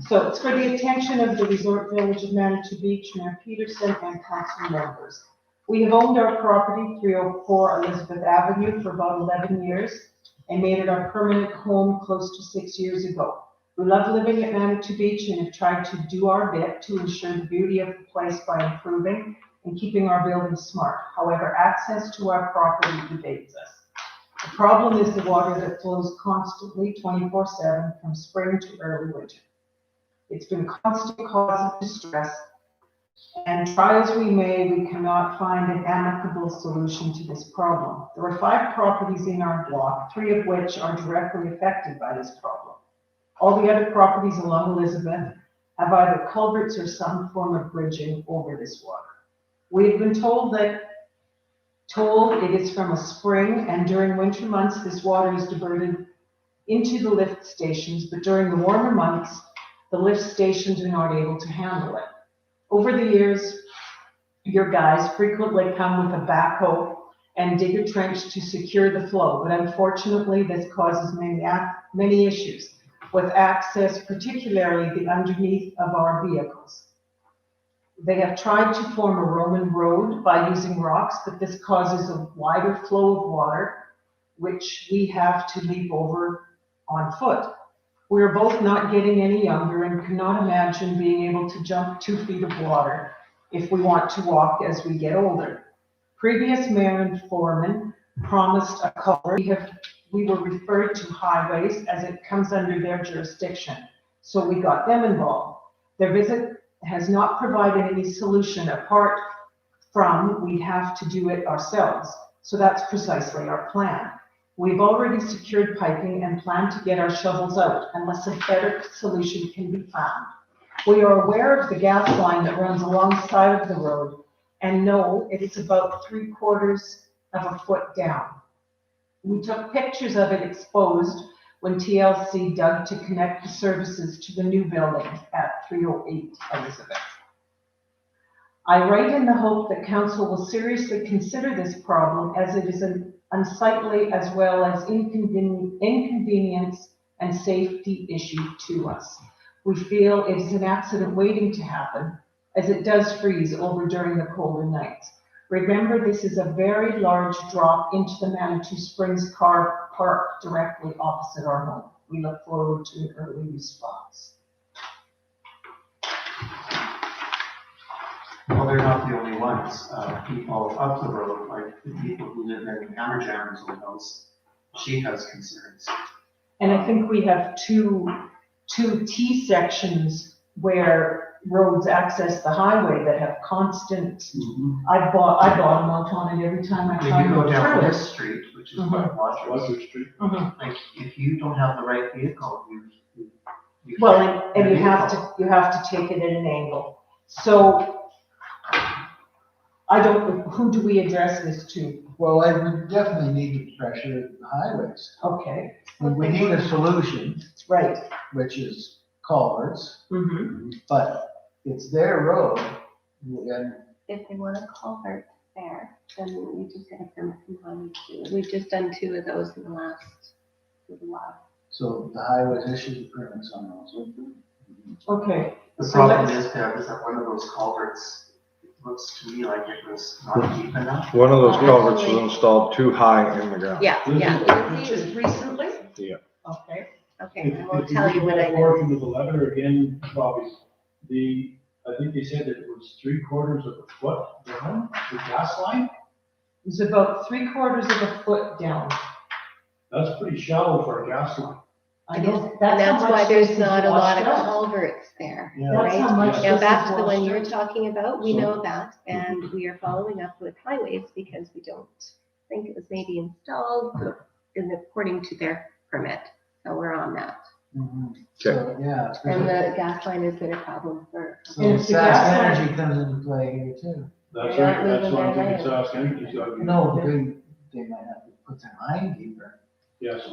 Speaker 1: So it's for the attention of the Resort Village of Manitou Beach, Mayor Peterson, and council members. We have owned our property, 304 Elizabeth Avenue, for about 11 years and made it our permanent home close to 6 years ago. We love living at Manitou Beach and have tried to do our bit to ensure the beauty of the place by improving and keeping our buildings smart. However, access to our property evades us. The problem is the water that flows constantly 24/7 from spring to early winter. It's been a constant cause of distress, and try as we may, we cannot find an amicable solution to this problem. There are 5 properties in our block, 3 of which are directly affected by this problem. All the other properties along Elizabeth have either culverts or some form of bridging over this water. We have been told it is from a spring, and during winter months, this water is diverted into the lift stations, but during the warmer months, the lift stations are not able to handle it. Over the years, your guys frequently come with a backhoe and dig a trench to secure the flow, but unfortunately, this causes many issues with access, particularly the underneath of our vehicles. They have tried to form a Roman road by using rocks, but this causes a wider flow of water, which we have to leap over on foot. We are both not getting any younger and cannot imagine being able to jump 2 feet of water if we want to walk as we get older. Previous mayor and foreman promised a culvert. We were referred to highways as it comes under their jurisdiction, so we got them involved. Their visit has not provided any solution apart from we have to do it ourselves. So that's precisely our plan. We've already secured piping and plan to get our shovels out unless a better solution can be found. We are aware of the gas line that runs alongside of the road and know it is about 3/4 of a foot down. We took pictures of it exposed when TLC dug to connect the services to the new building at 308 Elizabeth. I write in the hope that council will seriously consider this problem, as it is an unsightly as well as inconvenience and safety issue to us. We feel it is an accident waiting to happen, as it does freeze over during the colder nights. Remember, this is a very large drop into the Manitou Springs car park directly opposite our home. We look forward to an early response.
Speaker 6: Well, they're not the only ones. People up the road, like the people who live in Hammerjammer's old house, she has concerns.
Speaker 1: And I think we have two T sections where roads access the highway that have constant, I bought them out on it every time I
Speaker 6: When
Speaker 1: try
Speaker 6: you
Speaker 1: to
Speaker 6: go
Speaker 1: go
Speaker 6: down
Speaker 1: through
Speaker 6: this
Speaker 1: it.
Speaker 6: street, which is
Speaker 1: Mhm.
Speaker 6: what Rogers,
Speaker 5: Roger Street.
Speaker 6: like, if you don't have the right vehicle, you
Speaker 1: Well,
Speaker 6: can't.
Speaker 1: and you have to take it at an angle. So who do we address this to?
Speaker 8: Well, I would definitely need to pressure the highways.
Speaker 1: Okay,
Speaker 8: We need a solution,
Speaker 1: right.
Speaker 8: which is culverts,
Speaker 1: Mm-hmm.
Speaker 8: but it's their road. And
Speaker 2: If they want a culvert there, then we just get a permit from Highway too. We've just done 2 of those in the last little while.
Speaker 8: so the highways issue the permits on those.
Speaker 1: Okay.
Speaker 6: The
Speaker 1: So
Speaker 6: problem
Speaker 1: let's-
Speaker 6: is, Deb, is that one of those culverts, looks to me like it was not deep enough.
Speaker 4: One of those culverts was installed too high in the ground.
Speaker 2: Yeah, yeah.
Speaker 1: Just recently?
Speaker 4: Yeah.
Speaker 1: Okay.
Speaker 2: Okay, I won't tell you what I know.
Speaker 5: Portion of the letter again, Bobby, I think they said that it was 3/4 of a foot down, the gas line.
Speaker 1: It's about 3/4 of a foot down.
Speaker 5: That's pretty shallow for a gas line.
Speaker 1: I
Speaker 2: It
Speaker 1: know,
Speaker 2: is, and
Speaker 1: that's how
Speaker 2: that's
Speaker 1: much
Speaker 2: why
Speaker 1: this
Speaker 2: there's
Speaker 1: is
Speaker 2: not a lot of
Speaker 1: washed out.
Speaker 2: culverts there,
Speaker 8: Yeah.
Speaker 1: That's how
Speaker 2: right?
Speaker 1: much
Speaker 5: Yeah.
Speaker 2: Now,
Speaker 1: this
Speaker 2: back
Speaker 1: is
Speaker 2: to the one
Speaker 1: washed
Speaker 2: you're
Speaker 1: out.
Speaker 2: talking about, we
Speaker 5: So-
Speaker 2: know that, and we are following up with highways because we don't think it was maybe installed according to their permit. So we're on that.
Speaker 8: So, yeah.
Speaker 2: And the gas line has been a problem for.
Speaker 8: So
Speaker 1: And if the gas
Speaker 8: Sask
Speaker 1: line-
Speaker 8: Energy comes into play here too.
Speaker 5: That's
Speaker 2: They're
Speaker 5: right,
Speaker 2: not
Speaker 5: that's
Speaker 2: moving
Speaker 5: what I'm
Speaker 2: their
Speaker 5: thinking, Sask Energy's gotta be.
Speaker 8: No, they might have to put their line deeper.
Speaker 5: Yes.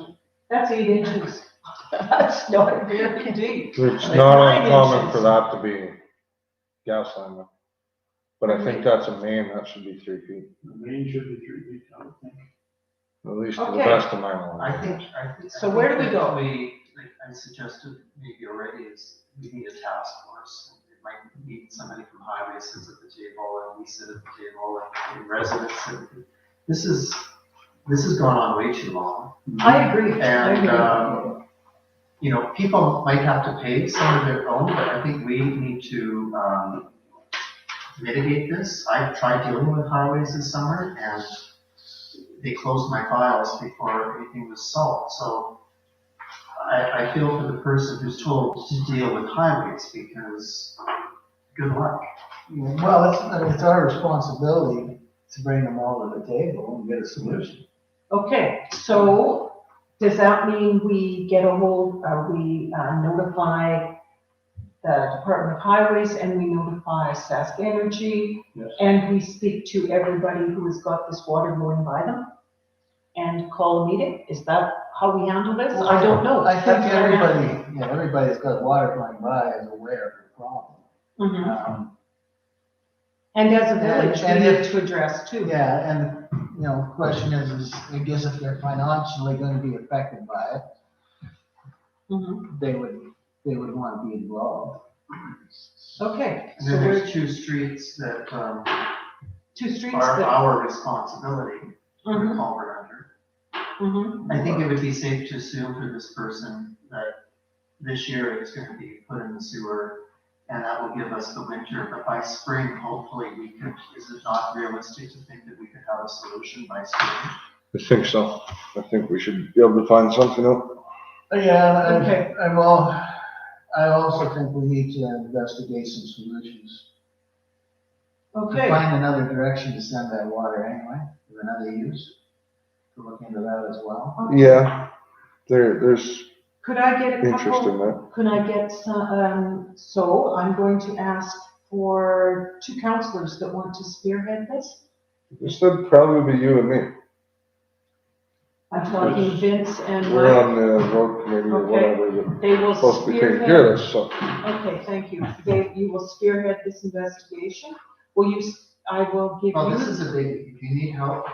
Speaker 1: That's 8 inches. That's not very deep.
Speaker 4: It's
Speaker 1: Like
Speaker 4: not
Speaker 1: 9
Speaker 4: uncommon
Speaker 1: inches.
Speaker 4: for that to be gas line though. But I think that's a main, that should be 3 feet,
Speaker 5: The main should be 3 feet, I would think.
Speaker 4: at least to the
Speaker 1: Okay.
Speaker 4: best of my knowledge.
Speaker 6: I think.
Speaker 1: So where do we
Speaker 6: that
Speaker 1: go?
Speaker 6: like I suggested maybe already is we need a task force. It might need somebody from highway sits at the table and we sit at the table and residents. And this has gone on way too long.
Speaker 1: I agree. I
Speaker 6: And,
Speaker 1: agree.
Speaker 6: you know, people might have to pay some of their own, but I think we need to, mitigate this. I tried dealing with highways this summer and they closed my files before anything was solved. So I feel for the person who's told to deal with highways because good luck.
Speaker 8: Well, it's our responsibility to bring them all to the table and get a solution.
Speaker 1: Okay, so does that mean we get a hold, we notify the Department of Highways and we notify Sask Energy?
Speaker 5: Yes.
Speaker 1: And we speak to everybody who has got this water going by them? And call a meeting? Is that how we handle this? I don't know.
Speaker 8: I think
Speaker 1: That's what I handle.
Speaker 8: everybody that's got water going by is aware of the problem.
Speaker 1: Mhm. And as a village, we
Speaker 8: And
Speaker 1: need
Speaker 8: if-
Speaker 1: to address too.
Speaker 8: Yeah, and, you know, question is, I guess if they're financially gonna be affected by it,
Speaker 1: Mhm.
Speaker 8: they would want to be involved.
Speaker 1: Okay,
Speaker 6: And
Speaker 1: so
Speaker 6: then
Speaker 1: we're
Speaker 6: there's 2 streets that,
Speaker 1: 2 streets
Speaker 6: are
Speaker 1: that.
Speaker 6: our responsibility to
Speaker 1: Mhm,
Speaker 6: culvert under.
Speaker 1: mhm.
Speaker 6: I think it would be safe to assume for this person that this year it's gonna be put in the sewer and that will give us the winter, but by spring, hopefully we could, is it not realistic to think that we could have a solution by spring?
Speaker 4: I think so. I think we should be able to find something out.
Speaker 8: Yeah,
Speaker 1: Okay.
Speaker 8: I also think we need to investigate some solutions.
Speaker 1: Okay.
Speaker 8: Find another direction to send that water anyway, with another use. To look into that as well.
Speaker 4: Yeah, there's
Speaker 1: Could I get a
Speaker 4: interest in
Speaker 1: couple,
Speaker 4: that.
Speaker 1: could I get some, so I'm going to ask for 2 counselors that want to spearhead this.
Speaker 4: This would probably be you and me.
Speaker 1: I'm talking Vince and
Speaker 4: We're
Speaker 1: Mike.
Speaker 4: on the road committee or
Speaker 1: Okay.
Speaker 4: whatever, that's
Speaker 1: They will
Speaker 4: supposed to be taking
Speaker 1: spearhead.
Speaker 4: care of this, so.
Speaker 1: Okay, thank you. Dave, you will spearhead this investigation. Will you, I will give
Speaker 6: Well, this
Speaker 1: you,
Speaker 6: is a big, if you need help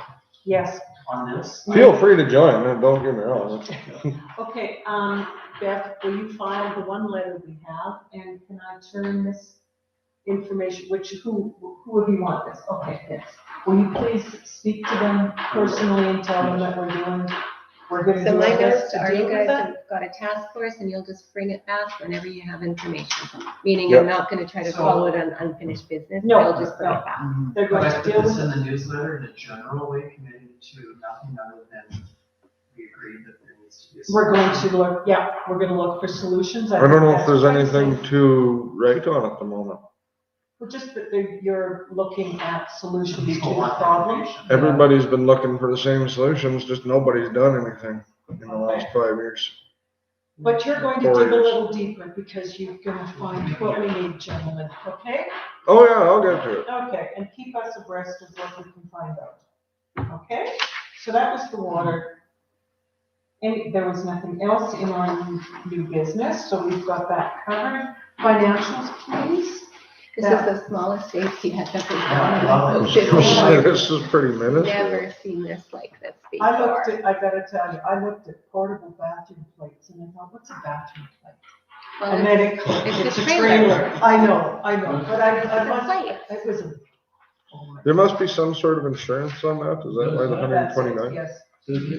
Speaker 1: yes.
Speaker 6: on this,
Speaker 4: Feel free to join, and don't get me wrong.
Speaker 1: Okay, Beth, will you file the one letter we have, and can I turn this information, who would you want this? Okay, yes. Will you please speak to them personally and tell them that we're gonna
Speaker 2: So
Speaker 1: do
Speaker 2: my
Speaker 1: our best
Speaker 2: notes
Speaker 1: to
Speaker 2: are
Speaker 1: deal
Speaker 2: you
Speaker 1: with
Speaker 2: guys
Speaker 1: that?
Speaker 2: have got a task force and you'll just bring it back whenever you have information. Meaning
Speaker 4: Yep.
Speaker 2: I'm not gonna try to
Speaker 6: So-
Speaker 2: follow it on unfinished business,
Speaker 1: No,
Speaker 2: I'll just bring
Speaker 1: no.
Speaker 2: it back.
Speaker 1: They're
Speaker 6: could
Speaker 1: going
Speaker 6: I
Speaker 1: to
Speaker 6: put
Speaker 1: deal
Speaker 6: this
Speaker 1: with
Speaker 6: in
Speaker 1: it.
Speaker 6: the newsletter in a general way, committing to nothing other than we agreed that there needs to be.
Speaker 1: We're going to look, yeah, we're gonna look for solutions.
Speaker 4: I don't know if
Speaker 1: think
Speaker 4: there's
Speaker 1: that's
Speaker 4: anything
Speaker 1: crazy.
Speaker 4: to write on at the moment.
Speaker 1: Well, just that you're looking at solutions to
Speaker 6: People
Speaker 1: the
Speaker 6: want
Speaker 1: problem.
Speaker 6: information.
Speaker 4: Everybody's been looking for the same solutions, just nobody's done anything in the last
Speaker 1: Okay.
Speaker 4: 5 years.
Speaker 1: But you're going to
Speaker 4: 4
Speaker 1: dig a
Speaker 4: years.
Speaker 1: little deeper because you're gonna find what we need, gentlemen, okay?
Speaker 4: Oh, yeah, I'll get to it.
Speaker 1: Okay, and keep us abreast of what we can find out. Okay, so that was the water. And there was nothing else in our new business, so we've got that covered. Financials, please.
Speaker 2: This is the smallest AP I've ever
Speaker 6: Yeah, I
Speaker 2: done.
Speaker 6: love it.
Speaker 4: This is pretty minuscule.
Speaker 2: Never seen this like this
Speaker 1: I looked
Speaker 2: before.
Speaker 1: at, I gotta tell you, I looked at portable bathroom plates and I thought, what's a bathroom plate?
Speaker 2: Well,
Speaker 1: And then
Speaker 2: it's
Speaker 1: it's
Speaker 2: a
Speaker 1: a
Speaker 2: trailer.
Speaker 1: trailer. I know, but I
Speaker 2: a
Speaker 1: must,
Speaker 2: plate.
Speaker 1: it was a. Oh my
Speaker 4: There must be some sort of insurance on that, is that why the
Speaker 1: God, that's it,
Speaker 4: 129?
Speaker 1: yes.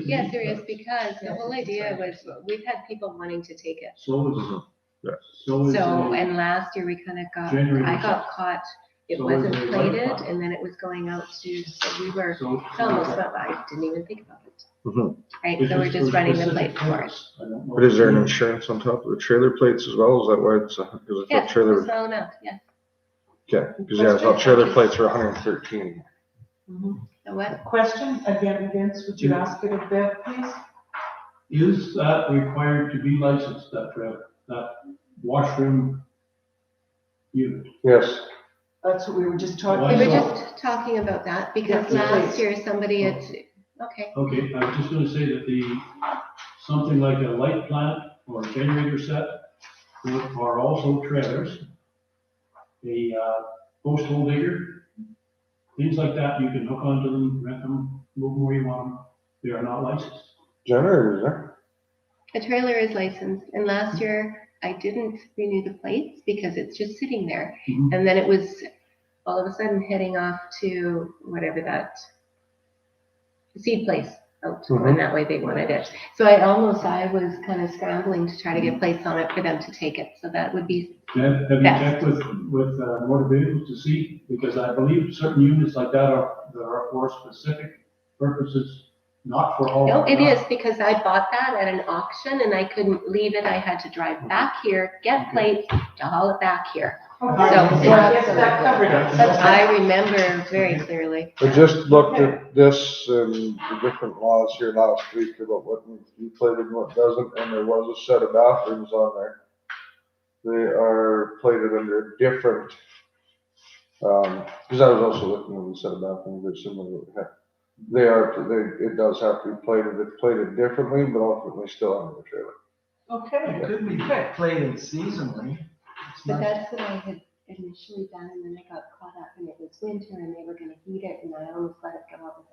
Speaker 2: Yes, there is, because the whole idea was, we've had people wanting to take it.
Speaker 5: So is,
Speaker 4: Yeah.
Speaker 5: so is.
Speaker 2: So,
Speaker 5: the-
Speaker 2: and last year we kind of got,
Speaker 5: Generator
Speaker 2: I got caught, it
Speaker 5: So
Speaker 2: wasn't
Speaker 5: is the
Speaker 2: plated,
Speaker 5: light bulb.
Speaker 2: and then it was going out to, so we were,
Speaker 5: So.
Speaker 2: it's almost, I didn't even think about it.
Speaker 4: Mhm.
Speaker 2: Right,
Speaker 5: This
Speaker 2: so we're
Speaker 5: is
Speaker 2: just
Speaker 5: for
Speaker 2: running the
Speaker 5: specific
Speaker 2: plate for it.
Speaker 5: purpose. I don't know.
Speaker 4: But is there an insurance on top of the trailer plates as well? Is that why it's, because I thought
Speaker 2: Yes, a
Speaker 4: trailer,
Speaker 2: small amount, yes.
Speaker 4: okay, because yeah, I thought trailer plates were 113.
Speaker 2: So what?
Speaker 1: Question, again, Vince, would you ask it a bit, please?
Speaker 5: Is that required to be licensed, that trailer, that washroom unit?
Speaker 4: Yes.
Speaker 1: That's what we were just
Speaker 2: We
Speaker 1: talking
Speaker 5: Why
Speaker 2: were
Speaker 1: about.
Speaker 5: so?
Speaker 2: just talking about that, because
Speaker 1: Yeah,
Speaker 2: last
Speaker 1: please.
Speaker 2: year somebody had, okay,
Speaker 5: Okay, I was just gonna say that something like a light plant or a generator set are also trailers. A post hole digger, things like that, you can hook onto them, rent them, move them where you want them. They are not licensed.
Speaker 4: Generators, eh?
Speaker 2: a trailer is licensed, and last year I didn't renew the plates because it's just sitting there.
Speaker 5: Mhm.
Speaker 2: And then it was all of a sudden heading off to whatever that seed place out going that way they wanted it. So I was kind of scrambling to try to get plates on it for them to take it. So that would be,
Speaker 5: Have you
Speaker 2: Yes.
Speaker 5: checked with motor vehicles to see? Because I believe certain units like that are for specific purposes, not for all.
Speaker 2: no, it is, because I bought that at an auction and I couldn't leave it. I had to drive back here, get plates to haul it back here.
Speaker 1: Okay,
Speaker 2: So-
Speaker 1: so I guess that covered it.
Speaker 2: I remember very clearly.
Speaker 4: I just looked at this and the different laws here last week about what needs to be plated and what doesn't, and there was a set of bathrooms on there. They are plated under different, because I was also looking at the set of bathrooms, they're similar. It does have to be plated, it's plated differently, but ultimately still under the trailer.
Speaker 1: Okay,
Speaker 6: It could be plated seasonally. It's
Speaker 2: But
Speaker 6: not-
Speaker 2: that's what I had initially done, and then I got caught up, and it was winter, and they were gonna heat it, and I almost let it go up.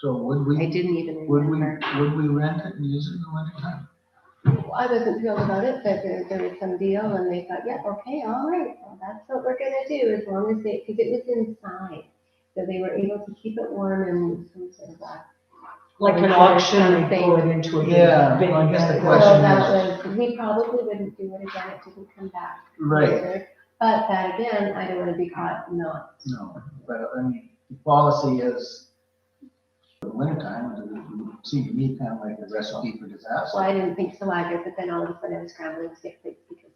Speaker 8: So would
Speaker 2: I
Speaker 8: we,
Speaker 2: didn't even
Speaker 8: would we,
Speaker 2: remember.
Speaker 8: would we rent it and use it in the winter time?
Speaker 2: I wasn't thrilled about it, but there was some deal, and they thought, yeah, okay, all right, well, that's what we're gonna do, as long as they, because it was inside. So they were able to keep it warm and some sort of that.
Speaker 1: like an auction, they pull it into a big.
Speaker 8: Yeah,
Speaker 1: big-
Speaker 8: I guess the
Speaker 2: So
Speaker 8: question
Speaker 2: that was, we probably wouldn't do it again, it didn't come back.
Speaker 8: Right,
Speaker 2: later. But that again, I don't wanna be caught not.
Speaker 8: no, but I mean, the policy is for the winter time, it seemed to me kind of like a recipe for
Speaker 2: Well,
Speaker 8: disaster.
Speaker 2: I didn't think so either, but then all of a sudden I was scrambling to get plates because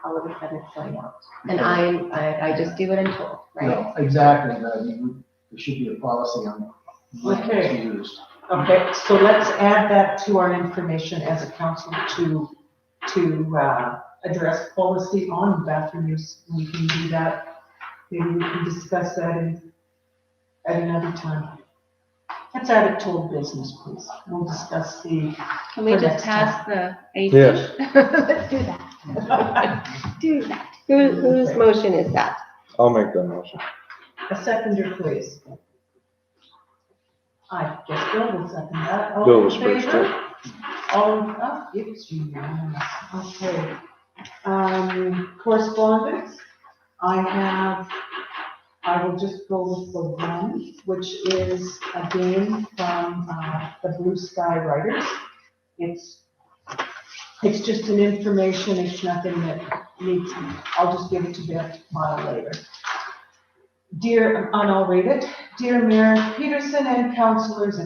Speaker 2: all of a sudden it's going out. And I just do what I'm told, right?
Speaker 8: No, exactly, but I mean, there should be a policy on when
Speaker 1: Okay.
Speaker 8: it's used.
Speaker 1: Okay, so let's add that to our information as a council to address policy on bathroom use. We can do that. Maybe we can discuss that at another time. Let's add it to old business, please. We'll discuss the,
Speaker 2: Can we
Speaker 1: For
Speaker 2: just
Speaker 1: next
Speaker 2: pass the AC?
Speaker 4: Yes.
Speaker 2: Let's do that. Do that. Whose motion is that?
Speaker 4: I'll make that motion.
Speaker 1: a seconder, please. I guess Bill will second that. All
Speaker 4: Bill
Speaker 1: in
Speaker 4: was first,
Speaker 1: favor?
Speaker 4: yeah.
Speaker 1: Oh, it's unanimous. Okay. Correspondence, I will just go with the one, which is a game from, the Blue Sky Writers. It's just an information, it's nothing that needs, I'll just give it to Bill tomorrow later. Dear, and I'll read it. Dear Mayor Peterson and councilors,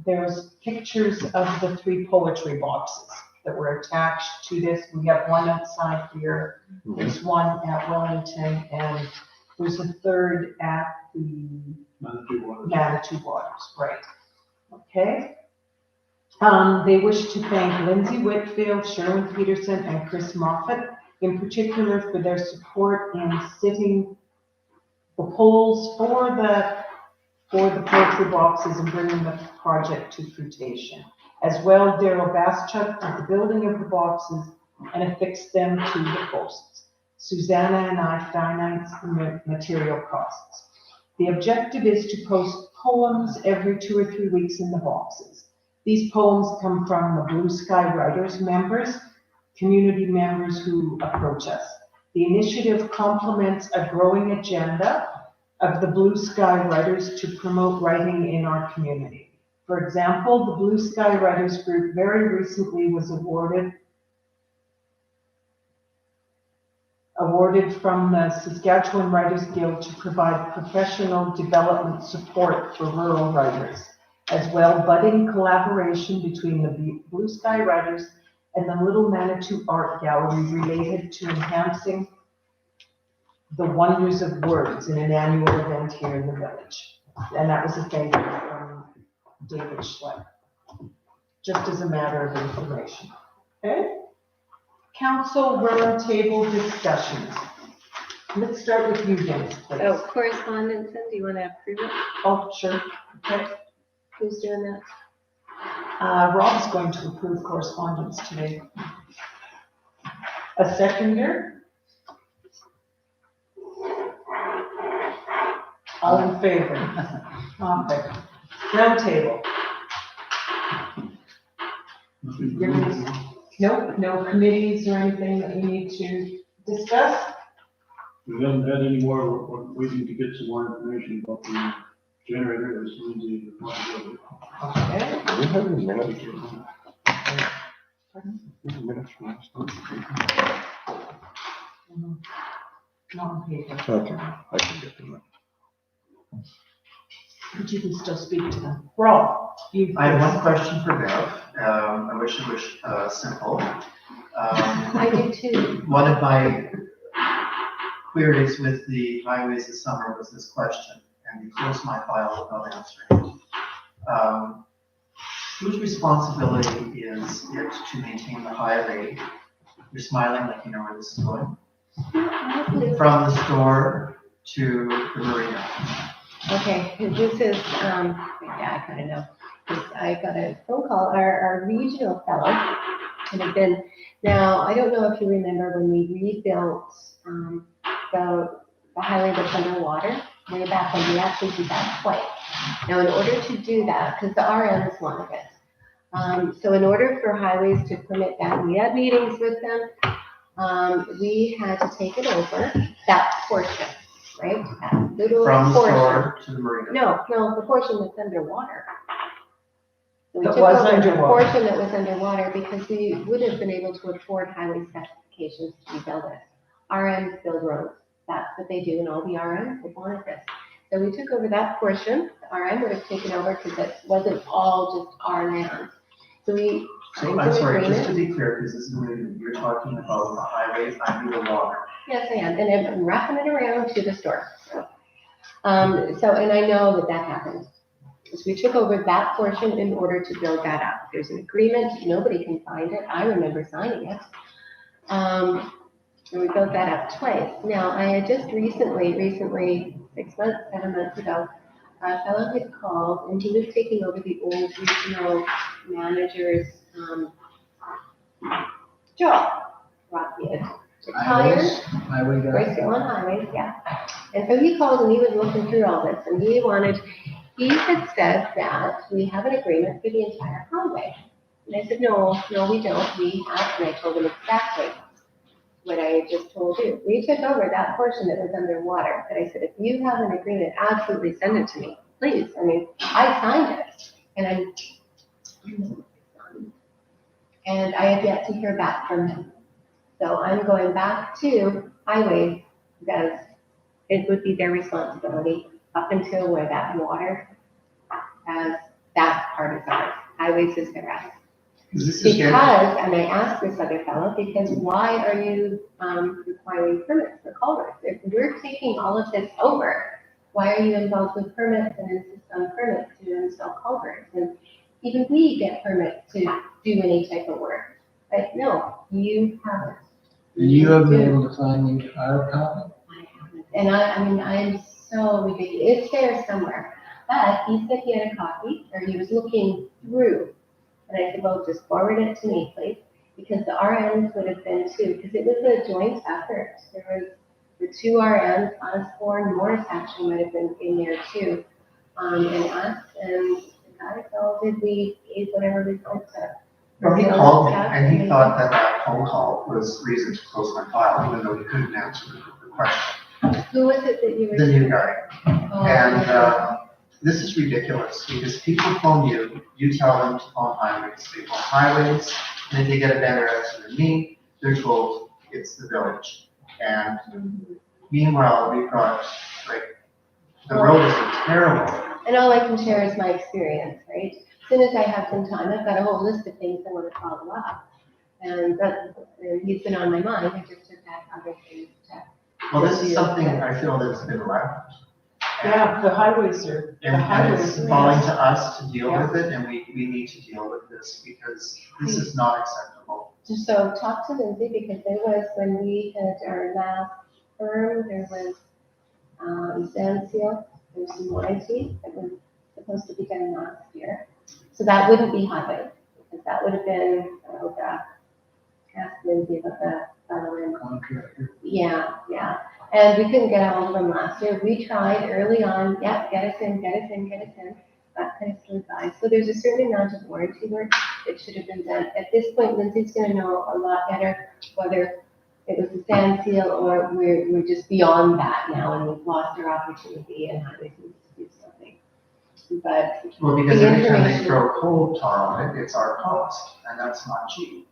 Speaker 1: There's pictures of the 3 poetry boxes that were attached to this. We have one outside here, there's one at Wellington, and there's a third at the Manitou Waters, right? Okay. They wish to thank Lindsay Whitfield, Sherwin Peterson, and Chris Moffat in particular for their support in sitting the polls for the poetry boxes and bringing the project to fruition. As well, Daryl Baschuk did the building of the boxes and affixed them to the posts. Susanna and I financed the material costs. The objective is to post poems every 2 or 3 weeks in the boxes. These poems come from the Blue Sky Writers members, community members who approach us. The initiative complements a growing agenda of the Blue Sky Writers to promote writing in our community. For example, the Blue Sky Writers Group very recently was awarded from the Saskatchewan Writers Guild to provide professional development support for rural writers. As well, budding collaboration between the Blue Sky Writers and the Little Manitou Art Gallery related to enhancing the wonders of words in an annual event here in the village. And that was a thank you from David Schlepp, just as a matter of information. Okay? Council roundtable discussions. Let's start with you, Dennis, please.
Speaker 2: Oh, correspondence, then, do you want to approve it?
Speaker 1: Oh, sure. Okay.
Speaker 2: Who's doing that?
Speaker 1: Rob's going to approve correspondence today. A seconder? All in favor? Okay. Roundtable. Nope, no committees or anything that we need to discuss?
Speaker 5: We haven't had any more, we're waiting to get some more information about the generator, as Lindsay reported.
Speaker 1: Okay.
Speaker 4: Do we have any minutes? Any minutes from last time?
Speaker 1: Not on paper.
Speaker 4: Okay, I can get them.
Speaker 1: But you can still speak to them. Rob, you.
Speaker 6: I have one question for Bev. I wish it was simple.
Speaker 2: I do too.
Speaker 6: One of my queries with the highways this summer was this question, and you closed my file without answering it. Whose responsibility is it to maintain the highway? You're smiling like you know where this is going. From the store to the marina.
Speaker 2: Okay, this is, yeah, I kind of know. 'Cause I got a phone call, our regional fellow, and had been, now, I don't know if you remember when we rebuilt, the highway that's underwater, way back when we actually did that twice. Now, in order to do that, because the RM is one of it, so in order for highways to permit that, we had meetings with them, we had to take it over, that portion, right? That little
Speaker 6: From the
Speaker 2: portion.
Speaker 6: store to the marina.
Speaker 2: No, the portion that's underwater. We
Speaker 1: That
Speaker 2: took
Speaker 1: was
Speaker 2: over the
Speaker 1: underwater.
Speaker 2: portion that was underwater because we would have been able to afford highway specifications to rebuild it. RMs build roads, that's what they do, and all the RMs would want this. So we took over that portion, the RM would have taken over because it wasn't all just our land. So we.
Speaker 6: So I'm sorry, just to be clear, because this is when you're talking about the highway under the water.
Speaker 2: Yes, I am, and I'm wrapping it around to the store. So, and I know that happened. So we took over that portion in order to build that up. There's an agreement, nobody can find it, I remember signing it. And we built that up twice. Now, I had just recently, 6 months, 7 months ago, a fellow had called and he was taking over the old regional manager's, job. Rocky had retired.
Speaker 8: Highway guy.
Speaker 2: Right, on highways, yeah. And so he called and he was looking through all this and he had said that we have an agreement for the entire highway. And I said, no, we don't. We have, and I told him exactly what I had just told you. We took over that portion that was underwater. But I said, if you have an agreement, absolutely send it to me, please. I mean, I signed it and I have yet to hear back from him. So I'm going back to highways because it would be their responsibility up until where that water has that part is ours. Highways is the rest.
Speaker 6: This is
Speaker 2: Because,
Speaker 6: here.
Speaker 2: and I asked this other fellow, because why are you requiring permits for culverts? If we're taking all of this over, why are you involved with permits and insist on permits to install culverts? And even we get permits to do any type of work. But no, you haven't.
Speaker 8: And you have been able to find me our copy?
Speaker 2: I haven't. And I mean, I'm so ridiculous. It's there somewhere. But he said he had a copy, or he was looking through. And I said, well, just forward it to me, please, because the RMs would have been too, because it was a joint effort. There was the two RMs, us four, and Morris actually might have been in there too, and us, and the guys all did, we gave whatever we went to.
Speaker 6: Well, he called me and he thought that that phone call was reason to close my file, even though he couldn't answer the question.
Speaker 2: Who was it that you were?
Speaker 6: The new guy.
Speaker 2: Oh,
Speaker 6: And, this is ridiculous because people phone you, you tell them to phone highways, they phone highways, and if they get a better answer than me, they're told it's the village. And meanwhile, we've got, like, the road is terrible.
Speaker 2: And all I can share is my experience, right? As soon as I have some time, I've got a whole list of things I want to follow up. And he's been on my mind, I just took that other things to.
Speaker 6: Well, this is something I feel that's been left.
Speaker 1: Yeah, the highways are, the
Speaker 6: And
Speaker 1: highways.
Speaker 6: it's falling to us to deal with it, and we need to deal with this because this is not acceptable.
Speaker 2: So talk to Lindsay, because there was, when we had our last firm, there was, sand seal, there was some warranty that was supposed to be done last year. So that wouldn't be highway, because that would have been, ask Lindsay about that,
Speaker 8: Contractor.
Speaker 2: yeah. And we couldn't get a hold of them last year. We tried early on, get us in. That kind of slid by. So there's a certain amount of warranty work that should have been done. At this point, Lindsay's gonna know a lot better whether it was a sand seal or we're just beyond that now and we've lost our opportunity and highways needs to do something. But
Speaker 6: Well, because
Speaker 2: The
Speaker 6: every time they
Speaker 2: information-
Speaker 6: throw coal tar on it, it's our cost, and that's not cheap.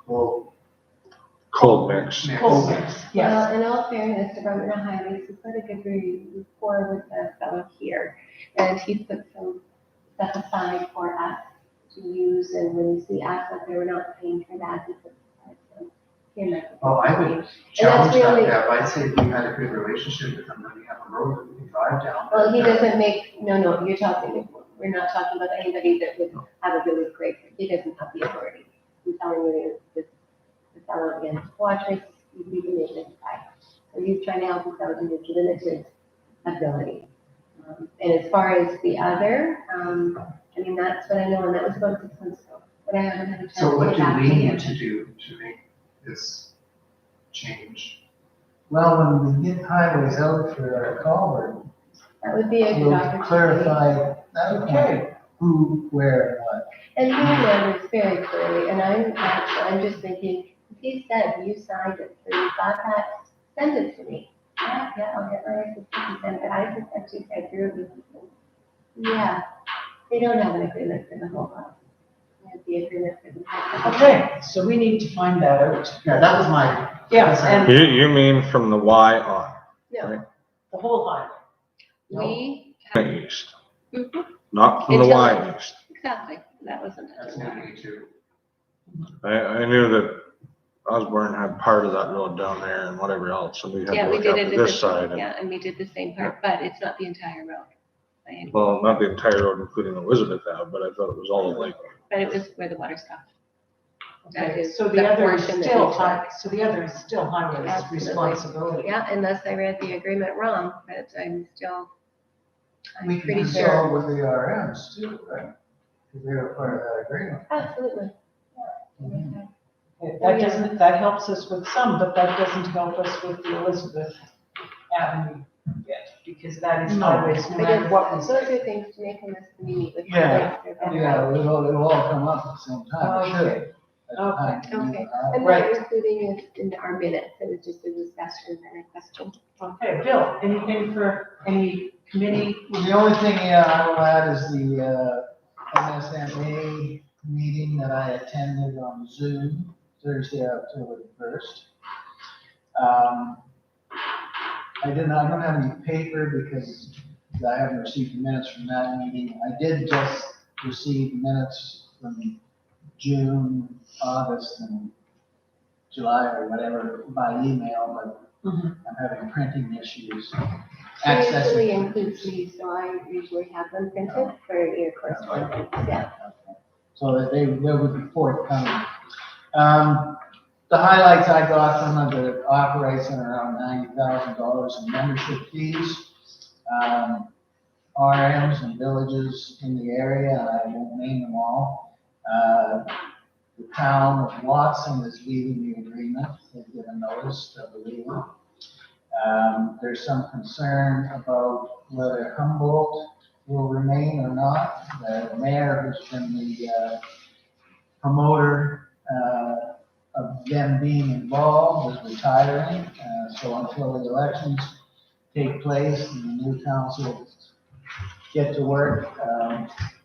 Speaker 6: Well,
Speaker 4: Cold mix.
Speaker 1: Cold mix, yes.
Speaker 2: well, in all fairness, Department of Highways, we've got a good rapport with the fellow here. And he put some stuff aside for us to use, and when you see assets, they were not paying for that. He put aside some.
Speaker 6: Well, I would challenge that, Deb. I'd say we had a good relationship with them, that we have a road that we can drive down.
Speaker 2: Well, he doesn't make, no, you're talking, we're not talking about anybody that would have a really great, he doesn't have the authority. I'm telling you, the fellow again, watch this, you can make this guy. So he's trying to help us out in his limited ability. And as far as the other, I mean, that's what I know, and that was about 6 months ago, but I haven't had a chance to
Speaker 6: So what
Speaker 2: get
Speaker 6: do
Speaker 2: back
Speaker 6: we
Speaker 2: to
Speaker 6: need
Speaker 2: him.
Speaker 6: to do to make this change?
Speaker 8: Well, when we get highways out for our culvert,
Speaker 2: That would be a good
Speaker 8: we'll
Speaker 2: opportunity.
Speaker 8: clarify that
Speaker 1: Okay.
Speaker 8: point, who, where, and what.
Speaker 2: And he remembers very clearly, and I'm just thinking, if he said you signed it, so you got that, send it to me. Yeah, I'll get my assistant to send it, I just have to say through it. Yeah, they don't have an agreement for the whole lot. They have the agreement for the whole.
Speaker 1: Okay, so we need to find that out.
Speaker 6: Yeah, that was my.
Speaker 1: Yeah, and
Speaker 4: You mean from the Y on,
Speaker 2: No,
Speaker 1: the whole highway.
Speaker 2: we,
Speaker 4: east,
Speaker 2: Mhm,
Speaker 4: not from the Y east.
Speaker 2: exactly, that wasn't.
Speaker 6: That's new to me too.
Speaker 4: I knew that Osborne had part of that road down there and whatever else, and we had
Speaker 2: Yeah,
Speaker 4: to
Speaker 2: we
Speaker 4: look
Speaker 2: did
Speaker 4: up
Speaker 2: it
Speaker 4: to
Speaker 2: in
Speaker 4: this side. and-
Speaker 2: yeah, and we did the same part, but it's not the entire road. by any-
Speaker 4: Well, not the entire road, including Elizabeth Ave, but I thought it was all of Lake.
Speaker 2: But it was where the water stopped. That
Speaker 1: Okay,
Speaker 2: is
Speaker 1: so
Speaker 2: the
Speaker 1: the other is
Speaker 2: portion that
Speaker 1: still
Speaker 2: we
Speaker 1: high, so the other is still highway's
Speaker 2: Absolutely.
Speaker 1: responsibility.
Speaker 2: Yeah, unless I read the agreement wrong, but I'm still,
Speaker 8: We
Speaker 2: I'm
Speaker 8: can
Speaker 2: pretty
Speaker 8: consult
Speaker 2: sure.
Speaker 8: with the RMs too, right? Because they're part of that agreement.
Speaker 2: Absolutely.
Speaker 1: That doesn't, that helps us with some, but that doesn't help us with the Elizabeth Avenue yet, because that is
Speaker 8: No.
Speaker 1: highways, no
Speaker 2: But
Speaker 1: matter what we
Speaker 2: it's, those
Speaker 1: say.
Speaker 2: are things to make a list when you meet with.
Speaker 8: Yeah.
Speaker 2: them.
Speaker 8: Yeah, it'll all come up at the same time, it should.
Speaker 1: Okay.
Speaker 8: At the time.
Speaker 2: Okay.
Speaker 8: Uh,
Speaker 2: I'm
Speaker 1: Right.
Speaker 2: not including it in our minutes, it was just a discussion and a question.
Speaker 1: Okay, Bill, anything for any committee?
Speaker 8: Well, the only thing, I will add is the, MSMA meeting that I attended on Zoom Thursday, October the 1st. I don't have any paper because I haven't received the minutes from that meeting. I did just receive minutes from June, August, and July or whatever by email, but
Speaker 1: Mhm.
Speaker 8: I'm having printing issues.
Speaker 2: It usually
Speaker 8: Accessing.
Speaker 2: includes me, so I usually have them printed for your correspondence, yeah.
Speaker 8: Okay. So that they would be forthcoming. The highlights I got from it, that it operates at around $90,000 in membership fees. RMs and villages in the area, I won't name them all. The town of Watson is leaving the agreement, they've given notice, I believe. There's some concern about whether Humboldt will remain or not. The mayor has been the promoter of them being involved is retiring. So until the elections take place and the new council get to work,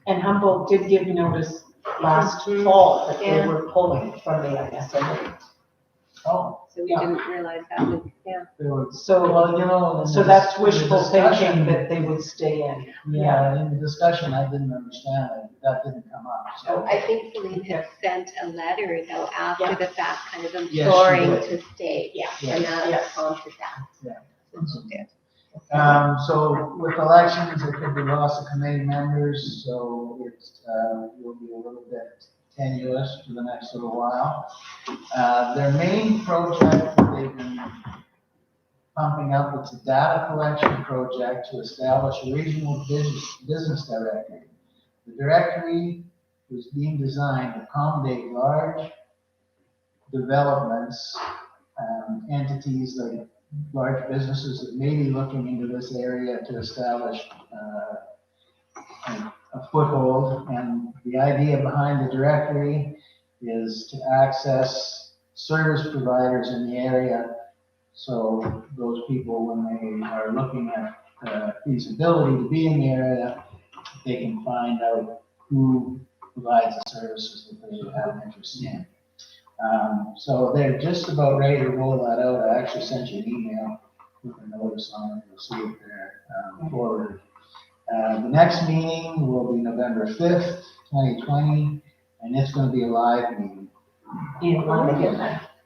Speaker 1: And Humboldt did give notice last
Speaker 2: Mhm.
Speaker 1: fall that they
Speaker 2: Yeah.
Speaker 1: were pulling from the ISMA.
Speaker 8: oh,
Speaker 2: So we
Speaker 1: Yeah.
Speaker 2: didn't realize that was, yeah.
Speaker 8: there was,
Speaker 1: So,
Speaker 8: well, you know. in
Speaker 1: so
Speaker 8: the
Speaker 1: that's
Speaker 8: in the
Speaker 1: wishful
Speaker 8: discussion-
Speaker 1: thinking that they would stay in.
Speaker 8: Yeah, in the discussion, I didn't understand it, that didn't come up, so.
Speaker 2: I think Celine had sent a letter though after
Speaker 1: Yeah.
Speaker 2: the fact, kind of
Speaker 8: she
Speaker 2: imploring
Speaker 8: did.
Speaker 2: to stay.
Speaker 1: Yeah.
Speaker 2: And that
Speaker 1: Yes.
Speaker 2: prompted that.
Speaker 8: Yeah.
Speaker 2: Which it did.
Speaker 8: So with elections, there could be loss of committee members, so it's, will be a little bit tenuous for the next little while. Their main project that they've been pumping up, it's a data collection project to establish a regional business directory. The directory was being designed to accommodate large developments, entities like large businesses that may be looking into this area to establish a foothold. And the idea behind the directory is to access service providers in the area. So those people, when they are looking at feasibility to be in the area, they can find out who provides the services that they have an interest in. So they're just about ready to roll that out. I actually sent you an email with a notice on it. You'll see it there forward. The next meeting will be November 5th, 2020, and it's going to be a live meeting.
Speaker 1: In London.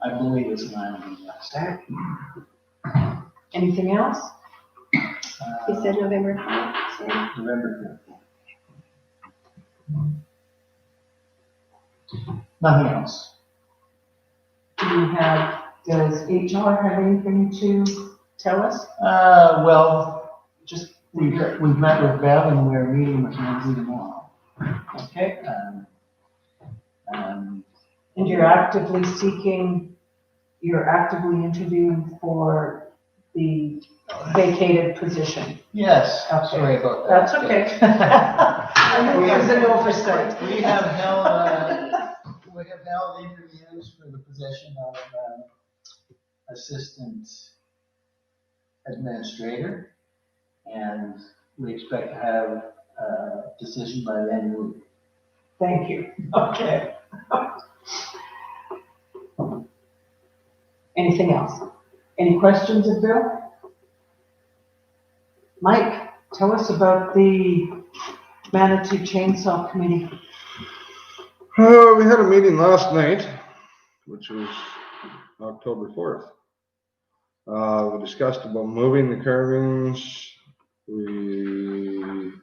Speaker 8: I believe it's an island, yes.
Speaker 1: Anything else?
Speaker 2: You said November 5th, so.
Speaker 8: November 5th. Nothing else.
Speaker 1: Does HR have anything to tell us?
Speaker 8: Well, just, we've met with Bev and we're meeting with Lindsay tomorrow.
Speaker 1: Okay.
Speaker 8: And
Speaker 1: And you're actively interviewing for the vacated position.
Speaker 8: yes, sorry about that.
Speaker 1: That's okay. I knew it was an oversight.
Speaker 8: We have held interviews for the position of assistant administrator, and we expect to have a decision by the end of the week.
Speaker 1: Thank you. Okay. Anything else? Any questions of Bill? Mike, tell us about the Manatee Chainsaw Committee.
Speaker 4: We had a meeting last night, which was October 4th. We discussed about moving the carvings. We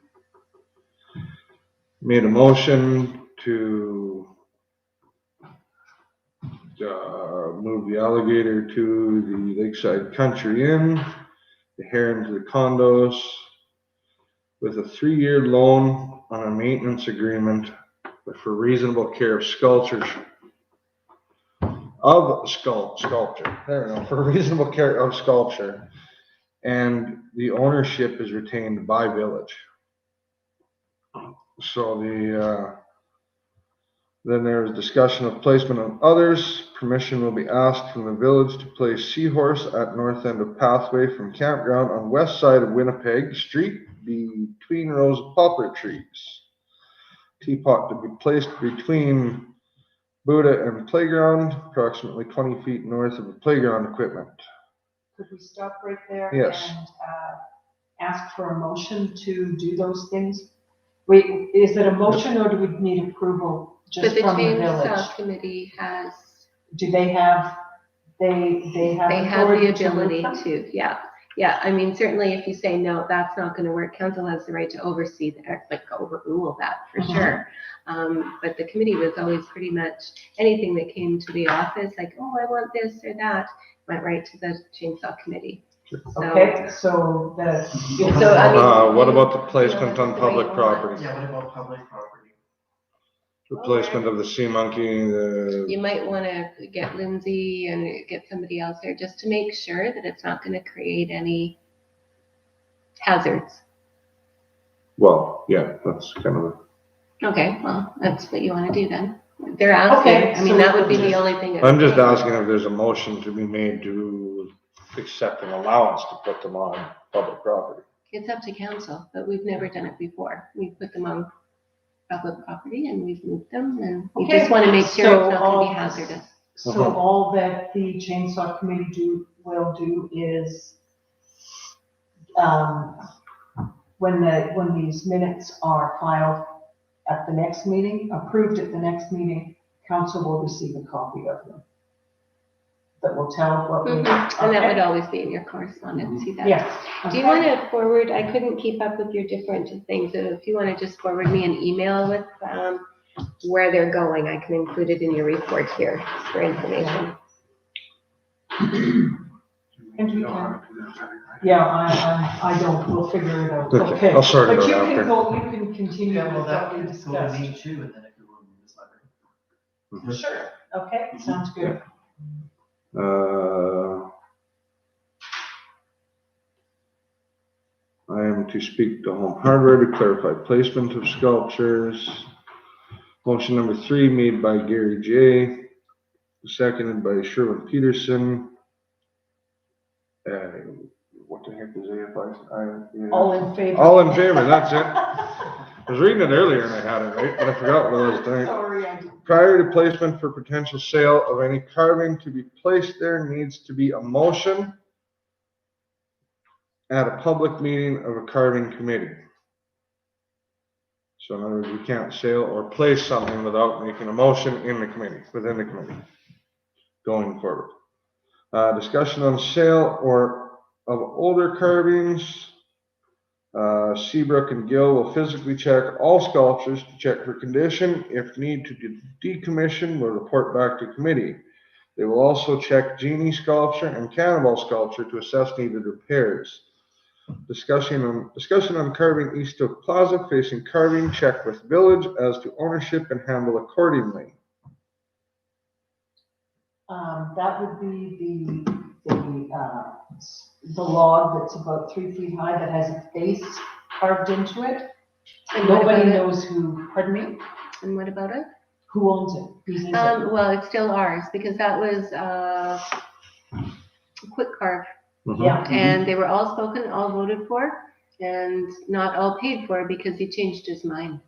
Speaker 4: made a motion to move the alligator to the Lakeside Country Inn, the heron to the condos, with a 3-year loan on a maintenance agreement for reasonable care of sculpture. There we go, for reasonable care of sculpture. And the ownership is retained by Village. So then there's discussion of placement of others. Permission will be asked from the village to place Seahorse at north end of pathway from campground on west side of Winnipeg Street between rows of poplar trees. Teapot to be placed between Buddha and playground, approximately 20 feet north of the playground equipment.
Speaker 1: Could we stop right there?
Speaker 4: Yes.
Speaker 1: ask for a motion to do those things? Wait, is it a motion or do we need approval
Speaker 2: But
Speaker 1: just
Speaker 2: the
Speaker 1: from the
Speaker 2: chainsaw
Speaker 1: village?
Speaker 2: committee has,
Speaker 1: Do they have, they have
Speaker 2: they have
Speaker 1: authority
Speaker 2: the
Speaker 1: to move
Speaker 2: ability
Speaker 1: them?
Speaker 2: to, yeah. Yeah, I mean, certainly if you say, no, that's not gonna work, council has the right to oversee that, like overrule that for
Speaker 1: Mhm.
Speaker 2: sure. But the committee was always pretty much, anything that came to the office, like, oh, I want this or that, went right to the chainsaw committee. So-
Speaker 1: Okay, so the,
Speaker 2: So, I mean.
Speaker 4: What about the
Speaker 2: you know,
Speaker 4: placement
Speaker 2: that's
Speaker 4: on
Speaker 2: the
Speaker 4: public
Speaker 2: way
Speaker 4: property?
Speaker 6: Yeah, what about public property?
Speaker 4: The placement of the sea monkey,
Speaker 2: You might wanna get Lindsay and get somebody else there just to make sure that it's not gonna create any hazards.
Speaker 4: well, yeah, that's kind of,
Speaker 2: Okay, well, that's what you wanna do then. They're asking,
Speaker 1: Okay,
Speaker 2: I mean,
Speaker 1: so
Speaker 2: that would be the
Speaker 1: just-
Speaker 2: only thing. I
Speaker 4: I'm
Speaker 2: would
Speaker 4: just
Speaker 2: do.
Speaker 4: asking if there's a motion to be made to accept an allowance to put them on public property.
Speaker 2: It's up to council, but we've never done it before. We've put them on public property and we've moved them and we
Speaker 1: Okay,
Speaker 2: just wanna make sure
Speaker 1: so
Speaker 2: it's not gonna be
Speaker 1: all-
Speaker 2: hazardous.
Speaker 1: so
Speaker 4: Mhm.
Speaker 1: all that the chainsaw committee will do is, when these minutes are filed at the next meeting, approved at the next meeting, council will receive a copy of them. That will tell what we.
Speaker 2: And that would
Speaker 1: Okay.
Speaker 2: always be in your correspondence, see that?
Speaker 1: Yeah.
Speaker 2: Do you
Speaker 1: okay.
Speaker 2: want to forward, I couldn't keep up with your different things, so if you want to just forward me an email with where they're going, I can include it in your report here for information.
Speaker 1: And you can. Yeah, I don't, we'll figure it out,
Speaker 4: Okay,
Speaker 1: okay.
Speaker 4: I'll sort it
Speaker 1: But
Speaker 4: out
Speaker 1: you
Speaker 4: after.
Speaker 1: can go, you can continue
Speaker 6: Yeah, well,
Speaker 1: with
Speaker 6: that
Speaker 1: what we
Speaker 6: could go to me
Speaker 1: discussed.
Speaker 6: too, and then it could go in the newsletter.
Speaker 1: Sure, okay, sounds good.
Speaker 4: I am to speak to Home Hardware to clarify placement of sculptures. Motion number 3 made by Gary J, seconded by Sherwin Peterson. What the heck is AFI?
Speaker 1: All in favor?
Speaker 4: All in favor, that's it. I was reading it earlier and I had it right, but I forgot what I was doing.
Speaker 1: Sorry, I didn't.
Speaker 4: Prior to placement for potential sale of any carving to be placed there needs to be a motion at a public meeting of a carving committee. So in other words, we can't sell or place something without making a motion in the committee, within the committee, going forward. Discussion on sale or of older carvings. Seabrook and Gill will physically check all sculptures to check for condition. If need to decommission, will report back to committee. They will also check Genie sculpture and Cannibal sculpture to assess needed repairs. Discussion on carving East Oak Plaza facing carving, check with village as to ownership and handle accordingly.
Speaker 1: That would be the log that's about 3 feet high that has a face carved into it.
Speaker 2: And what
Speaker 1: Nobody
Speaker 2: about it?
Speaker 1: knows who, pardon me,
Speaker 2: And what about it?
Speaker 1: who owns it, whose is it?
Speaker 2: Well, it's still ours because that was Quick Carve.
Speaker 1: Yeah,
Speaker 2: And they were all spoken, all voted for, and not all paid for because he changed his mind.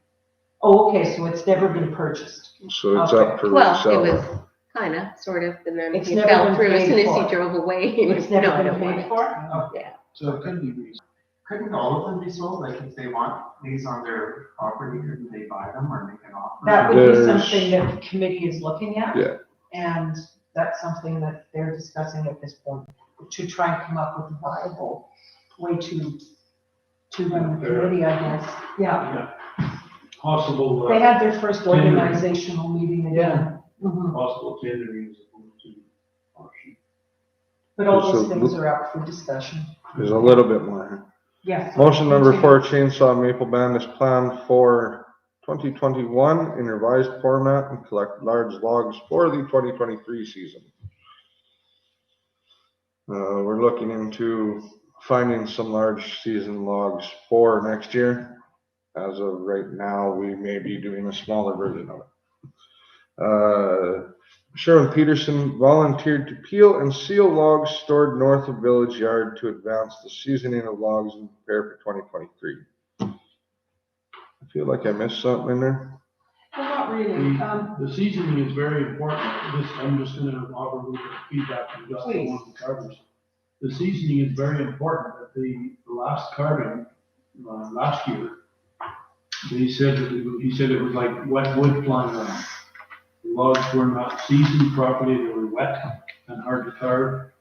Speaker 1: oh, okay, so it's never been purchased.
Speaker 4: So it's up for
Speaker 2: Well, it
Speaker 4: resale.
Speaker 2: was kinda, sort of, and then
Speaker 1: It's
Speaker 2: he
Speaker 1: never
Speaker 2: fell
Speaker 1: been
Speaker 2: through as
Speaker 1: paid
Speaker 2: soon as
Speaker 1: for.
Speaker 2: he drove away. He was,
Speaker 1: It's
Speaker 2: no, I
Speaker 1: never
Speaker 2: don't
Speaker 1: been
Speaker 2: want
Speaker 1: paid
Speaker 2: it.
Speaker 1: for?
Speaker 8: Oh,
Speaker 2: Yeah.
Speaker 8: So it could be reasonable.
Speaker 6: Couldn't all of them be sold? Like if they want these on their property, couldn't they buy them or make an offer?
Speaker 1: That would be
Speaker 4: There's-
Speaker 1: something that the committee is looking at.
Speaker 4: Yeah.
Speaker 1: And that's something that they're discussing at this point, to try and come up with a viable way to run the committee, I guess. Yeah,
Speaker 5: Possible,
Speaker 1: they had their first
Speaker 5: Tendering.
Speaker 1: organizational meeting again. Mhm.
Speaker 5: possible tendering as opposed to auction.
Speaker 1: But all
Speaker 4: So-
Speaker 1: those things are up for discussion.
Speaker 4: There's a little bit more here.
Speaker 1: Yes.
Speaker 4: Motion number 4, chainsaw maple band is planned for 2021 in revised format and collect large logs for the 2023 season. We're looking into finding some large season logs for next year. As of right now, we may be doing a smaller version of it. Sherwin Peterson volunteered to peel and seal logs stored north of Village Yard to advance the seasoning of logs and prepare for 2023. I feel like I missed something in there.
Speaker 1: Well, not really.
Speaker 5: The seasoning is very important. I'm just gonna offer a little bit of feedback to Justin,
Speaker 1: Please.
Speaker 5: one of the carvers. the seasoning is very important. At the last carving, last year, he said it was like wet wood flying around. The logs were not seasoned properly, they were wet and hard to carve.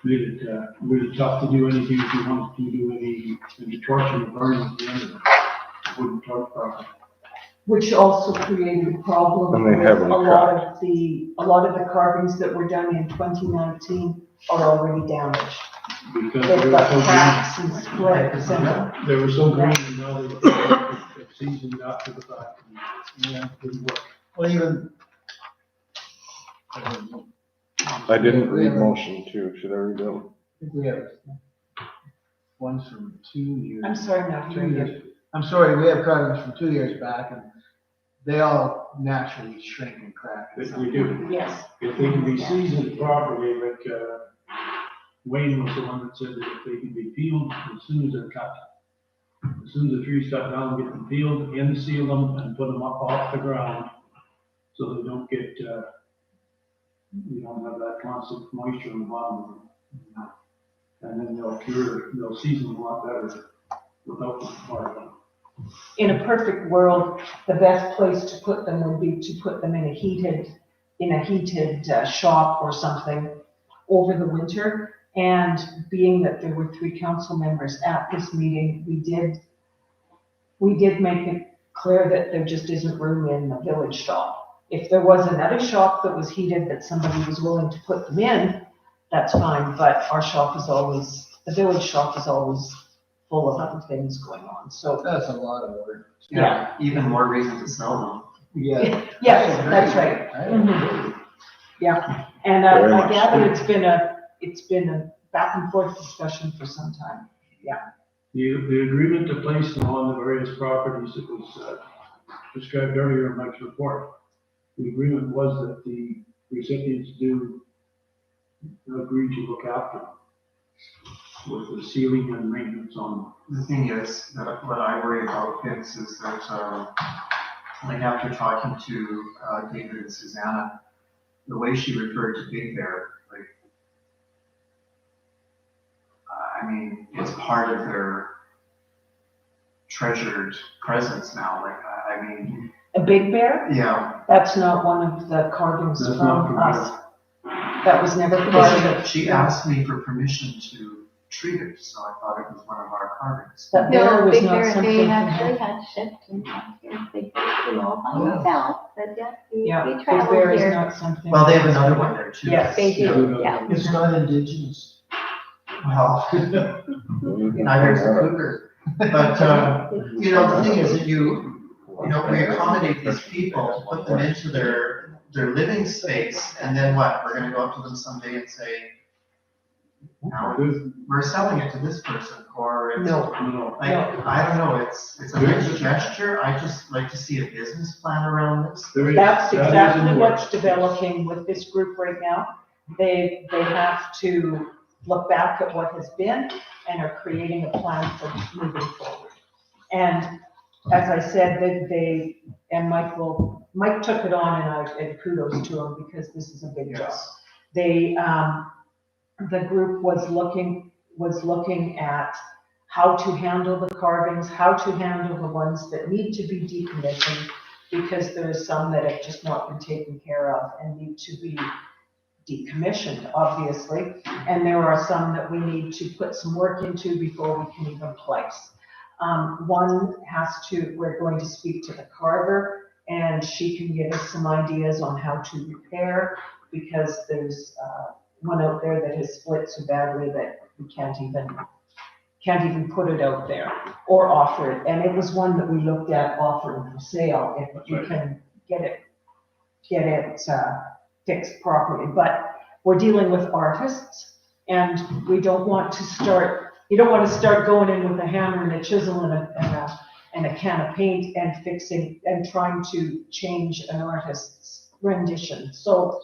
Speaker 5: Made it really tough to do anything if you wanted to do any torching or burning at the end of it. It wouldn't torch properly.
Speaker 1: Which also created a problem
Speaker 4: And they
Speaker 1: with
Speaker 4: heavily
Speaker 1: a lot of the carvings that were done in 2019 are already damaged.
Speaker 5: Because
Speaker 1: They've
Speaker 5: they were
Speaker 1: got
Speaker 5: so
Speaker 1: cracks and splits and,
Speaker 5: green, they were so green and now they're seasoned after the fact. Yeah, didn't work.
Speaker 8: Well, even.
Speaker 4: I didn't read motion two, should I read that one?
Speaker 8: I think we have ones from 2 years.
Speaker 1: I'm sorry, not
Speaker 8: 2
Speaker 1: hearing you.
Speaker 8: years. I'm sorry, we have carvings from 2 years back, and they all naturally shrink and crack.
Speaker 5: If we do,
Speaker 1: Yes,
Speaker 5: if they can be seasoned properly, like, Wayne was the one that said that if they can be peeled as soon as they're cut. As soon as the tree's cut down, get them peeled, and seal them, and put them up off the ground, so they don't get, you don't have that constant moisture on the bottom of them. And then they'll season a lot better without the fire.
Speaker 1: in a perfect world, the best place to put them would be to put them in a heated shop or something over the winter. And being that there were 3 council members at this meeting, we did make it clear that there just isn't room in the village shop. If there was another shop that was heated that somebody was willing to put them in, that's fine, but our shop is always, the village shop is always full of other things going on, so.
Speaker 8: That's a lot of work.
Speaker 1: Yeah.
Speaker 6: Even more reason to sell them.
Speaker 8: Yeah.
Speaker 1: Yes, that's right.
Speaker 8: I
Speaker 1: Mhm.
Speaker 8: agree.
Speaker 1: Yeah, and
Speaker 4: Very
Speaker 1: I
Speaker 4: much
Speaker 1: gather
Speaker 4: so.
Speaker 1: it's been a back and forth discussion for some time.
Speaker 5: The agreement to place them on the various properties that was described earlier in Mike's report, the agreement was that the recipients do agree to look after them with the sealing and maintenance on them.
Speaker 6: The thing is, that what I worry about, Vince, is that, like after talking to David and Susanna, the way she referred to Big Bear, like, I mean, it's part of their treasured presence now, like, I mean,
Speaker 1: A big bear,
Speaker 6: yeah.
Speaker 1: that's not one of the carvings
Speaker 5: That's not
Speaker 1: from
Speaker 5: from
Speaker 1: us. That was never part of it.
Speaker 6: She asked me for permission to treat it, so I thought it was one of our carvings.
Speaker 1: That bear
Speaker 9: No,
Speaker 1: was
Speaker 9: Big
Speaker 1: not
Speaker 9: Bear,
Speaker 1: something.
Speaker 9: they actually had shipped and not here, they, all by themselves, but yeah,
Speaker 1: Yeah,
Speaker 9: we
Speaker 1: big bear
Speaker 9: traveled
Speaker 1: is
Speaker 9: here.
Speaker 1: not something.
Speaker 6: Well, they have another one there too.
Speaker 1: Yes.
Speaker 9: They do, yeah.
Speaker 8: It's not indigenous.
Speaker 6: Well, neither is the cougar. But, you know, the thing is that we accommodate these people, put them into their living space, and then what? We're gonna go up to them someday and say, now we're selling it to this person, or it's.
Speaker 1: No.
Speaker 5: No,
Speaker 6: Like, I don't know, it's a nice gesture, I just like to see a business plan around this.
Speaker 1: That's
Speaker 5: that is in
Speaker 1: exactly
Speaker 5: the
Speaker 1: what's
Speaker 5: works.
Speaker 1: developing with this group right now. They have to look back at what has been and are creating a plan for moving forward. And as I said, Mike took it on and kudos to him because this is a big job.
Speaker 6: Yes.
Speaker 1: The group was looking at how to handle the carvings, how to handle the ones that need to be decommissioned, because there are some that have just not been taken care of and need to be decommissioned, obviously. And there are some that we need to put some work into before we can even place. We're going to speak to the carver, and she can give us some ideas on how to repair, because there's one out there that has split so badly that we can't even put it out there or offer it. And it was one that we looked at offering for sale if we can get it fixed properly. But we're dealing with artists, and you don't want to start going in with a hammer and a chisel and a can of paint and fixing and trying to change an artist's rendition. So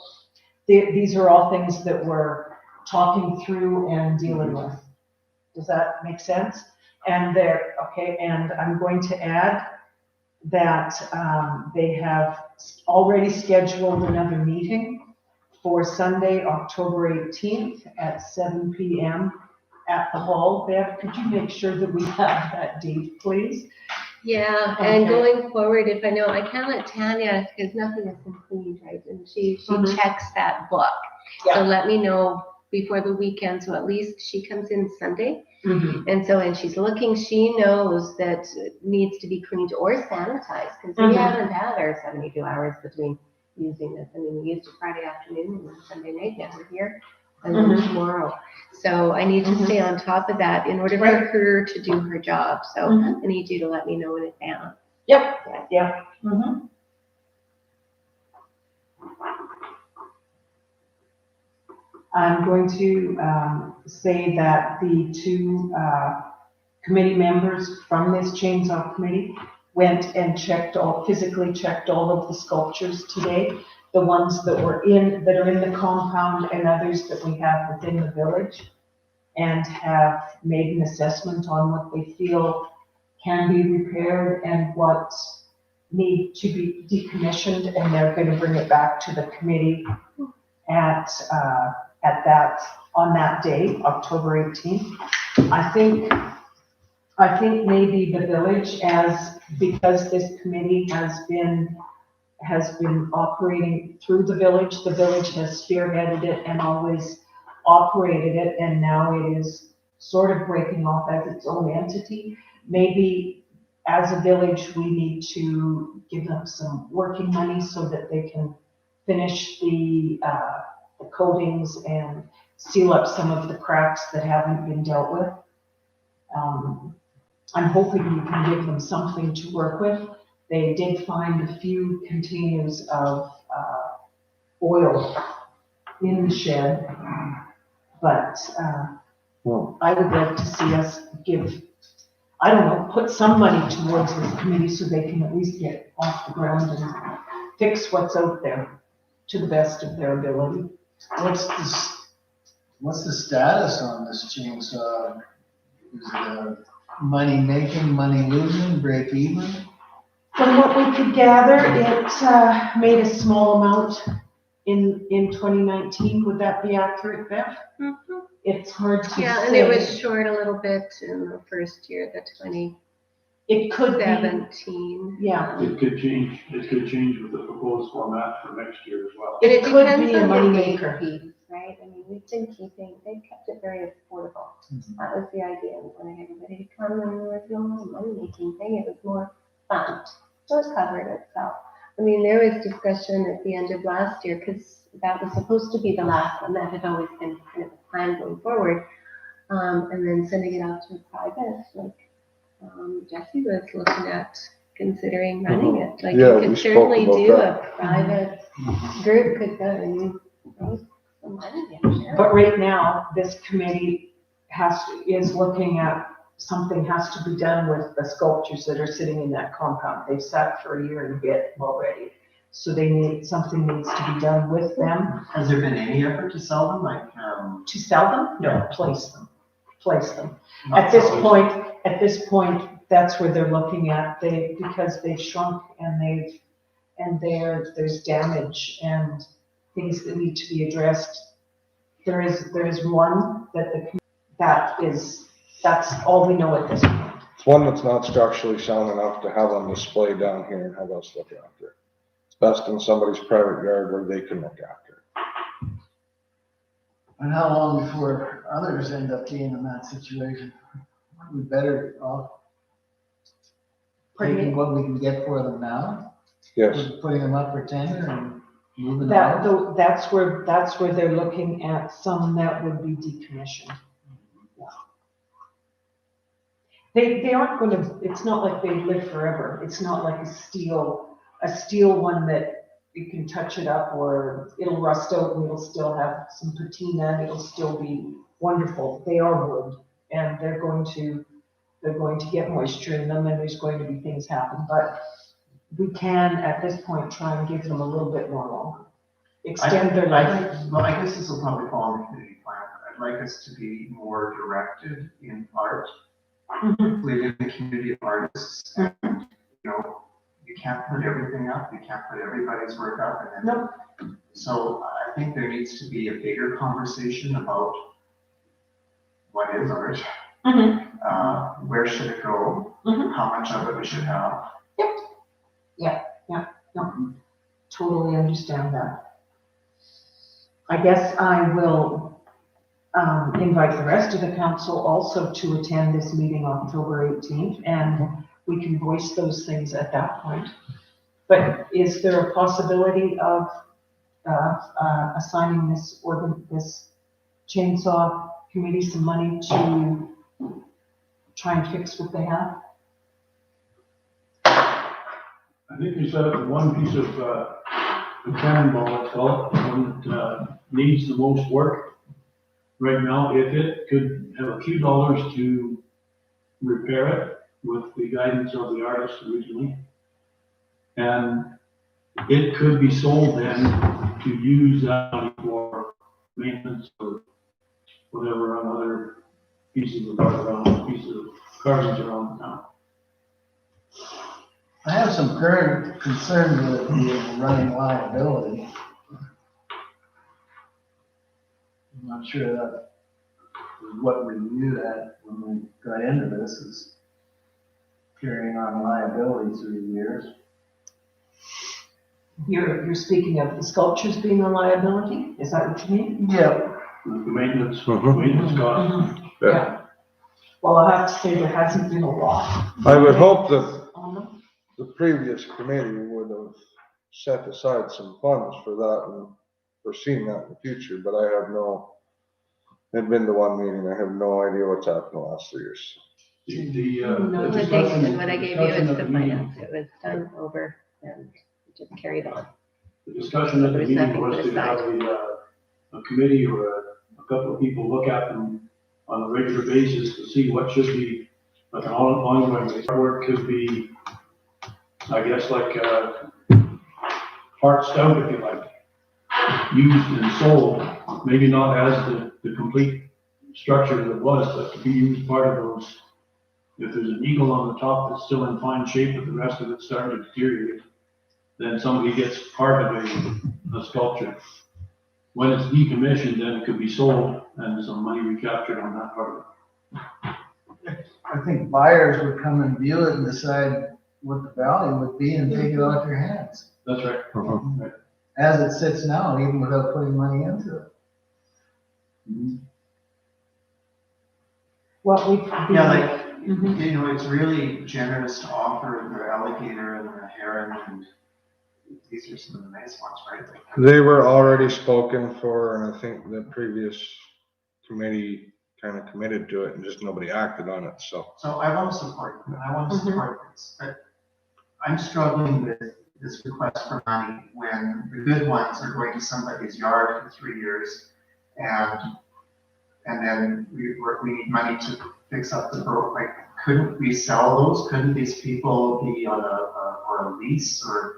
Speaker 1: these are all things that we're talking through and dealing with. Does that make sense? And I'm going to add that they have already scheduled another meeting for Sunday, October 18th at 7 PM at the hall. Bev, could you make sure that we have that date, please?
Speaker 2: Yeah, and
Speaker 1: Okay.
Speaker 2: going forward, if I know, I can't let Tanya, because nothing is complete, right? And she
Speaker 1: Mhm.
Speaker 2: checks that book. So
Speaker 1: Yeah.
Speaker 2: let me know before the weekend, so at least she comes in Sunday. And so, and she's looking, she knows that it needs to be cleaned or sanitized, because we
Speaker 1: Mhm.
Speaker 2: haven't had our 72 hours between using this. I mean, we used it Friday afternoon and then Sunday night, now we're here, and then
Speaker 1: Mhm.
Speaker 2: tomorrow. So I need to
Speaker 1: Mhm.
Speaker 2: stay on top of that in order for
Speaker 1: Right.
Speaker 2: her to do her job. So
Speaker 1: Mhm.
Speaker 2: I need you to let me know in advance.
Speaker 1: Yep,
Speaker 2: Yeah.
Speaker 1: yeah. Mhm. I'm going to say that the two committee members from this chainsaw committee went and physically checked all of the sculptures today. The ones that are in the compound and others that we have within the village, and have made an assessment on what they feel can be repaired and what need to be decommissioned, and they're gonna bring it back to the committee on that day, October 18th. I think maybe the village, because this committee has been operating through the village has spearheaded it and always operated it, and now it is sort of breaking off as its own entity. Maybe as a village, we need to give them some working money so that they can finish the coatings and seal up some of the cracks that haven't been dealt with. I'm hoping you can give them something to work with. They did find a few containers of oil in the shed, but I would like to see us put some money towards this committee so they can at least get off the ground and fix what's out there to the best of their ability.
Speaker 8: What's the status on this chainsaw? Is it money making, money losing, break even?
Speaker 1: From what we could gather, it made a small amount in 2019. Would that be accurate, Beth?
Speaker 2: Mhm.
Speaker 1: It's hard to say.
Speaker 2: Yeah, and it was short a little bit in the first year, the
Speaker 1: It could be,
Speaker 2: 2017.
Speaker 1: yeah.
Speaker 5: It could change with the proposed format for next year as well.
Speaker 1: It could
Speaker 2: depends
Speaker 1: be a
Speaker 2: on the
Speaker 1: moneymaker.
Speaker 2: rate piece, right? I mean, they've kept it very affordable. That was the idea, of wanting everybody to come, and there was no money-making thing, it was more fun. So it covered itself. I mean, there was discussion at the end of last year, because that was supposed to be the last one, that had always been kind of a plan going forward. And then sending it out to a private, Jesse was looking at considering running it. Like,
Speaker 4: Yeah,
Speaker 2: you
Speaker 4: we
Speaker 2: could
Speaker 4: spoke
Speaker 2: certainly
Speaker 4: about
Speaker 2: do
Speaker 4: that.
Speaker 2: a private group could go and raise some money, I'm sure.
Speaker 1: But right now, this committee is looking at something has to be done with the sculptures that are sitting in that compound. They've sat for a year and a bit already. So something needs to be done with them.
Speaker 6: Has there been any effort to sell them, like,
Speaker 1: To sell them? No, place them.
Speaker 6: not
Speaker 1: At this
Speaker 6: sellers?
Speaker 1: point, that's where they're looking at, because they've shrunk and there's damage and things that need to be addressed. There is one that's all we know at this point.
Speaker 4: It's one that's not structurally sound enough to have on display down here and have us look after it. It's best in somebody's private yard where they can look after it.
Speaker 8: And how long before others end up being in that situation? We better off
Speaker 1: Pardon me?
Speaker 8: taking what we can get for them now,
Speaker 4: Yes,
Speaker 8: putting them up for tender and moving on.
Speaker 1: That's where they're looking at some that would be decommissioned. Yeah. They aren't it's not like they live forever. It's not like a steel one that you can touch it up or it'll rust out and it'll still have some patina and it'll still be wonderful. They are wood and they're going to get moisture in them and there's going to be things happen, but we can at this point try and give them a little bit more longer. Extend their life.
Speaker 6: Well, I guess this will probably fall in the community plan. I'd like us to be more directed in art.
Speaker 1: Mhm.
Speaker 6: We live in a community of artists, and, you know, you can't put everything up, you can't put everybody's work up, and then.
Speaker 1: Nope.
Speaker 6: So I think there needs to be a bigger conversation about what is art? Where should it go?
Speaker 1: Mhm.
Speaker 6: How much of it we should have?
Speaker 1: No, totally understand that. I guess I will invite the rest of the council also to attend this meeting October 18th, and we can voice those things at that point. But is there a possibility of assigning this chainsaw committee some money to try and fix what they have?
Speaker 5: I think we set up one piece of, the cannonball itself, one that needs the most work. Right now, if it could have a few dollars to repair it with the guidance of the artist originally. And it could be sold then to use that money for maintenance or whatever on other pieces of art around, pieces of carvings around town.
Speaker 8: I have some current concern with the running liability. I'm not sure that is what we viewed at when we got into this, is carrying on liability through the years.
Speaker 1: You're speaking of the sculptures being a liability? Is that what you mean?
Speaker 8: Yeah.
Speaker 5: The maintenance,
Speaker 4: Mhm.
Speaker 5: maintenance costs.
Speaker 1: Yeah. Well, I have to say there hasn't been a lot
Speaker 4: I would hope that
Speaker 1: on them.
Speaker 4: the previous committee would have set aside some funds for that and foreseen that in the future, but I have no, I've been to one meeting, I have no idea what's happened the last 3 years.
Speaker 5: The
Speaker 2: Well, I think,
Speaker 5: discussion-
Speaker 2: and what I gave you
Speaker 5: discussion
Speaker 2: is
Speaker 5: of
Speaker 2: the
Speaker 5: meeting-
Speaker 2: finance, it was done over and just carried on.
Speaker 5: The discussion at the
Speaker 2: There was
Speaker 5: meeting
Speaker 2: nothing
Speaker 5: was
Speaker 2: put
Speaker 5: to have a committee or a couple of people look at them on a regular basis to see what should be, like an ongoing basis. Work could be, I guess, like, part stout, if you like, used and sold, maybe not as the complete structure that it was, but to be used part of those. If there's an eagle on the top that's still in fine shape, but the rest of it's starting to deteriorate, then somebody gets part of a sculpture. When it's decommissioned, then it could be sold and some money recaptured on that part of it.
Speaker 8: I think buyers would come and view it and decide what the value would be and take it out their hands.
Speaker 5: That's right. Right.
Speaker 8: As it sits now, even without putting money into it.
Speaker 1: What we.
Speaker 6: Yeah, like,
Speaker 1: Mhm.
Speaker 6: you know, it's really generous to offer the alligator and the heron, and these are some of the nice ones, right? Like,
Speaker 4: They were already spoken for, and I think the previous committee kind of committed to it and just nobody acted on it, so.
Speaker 6: So I want to support, this, but I'm struggling with this request for money when the good ones are going to somebody's yard for 3 years, and then we need money to fix up the road. Like, couldn't we sell those? Couldn't these people be on a lease or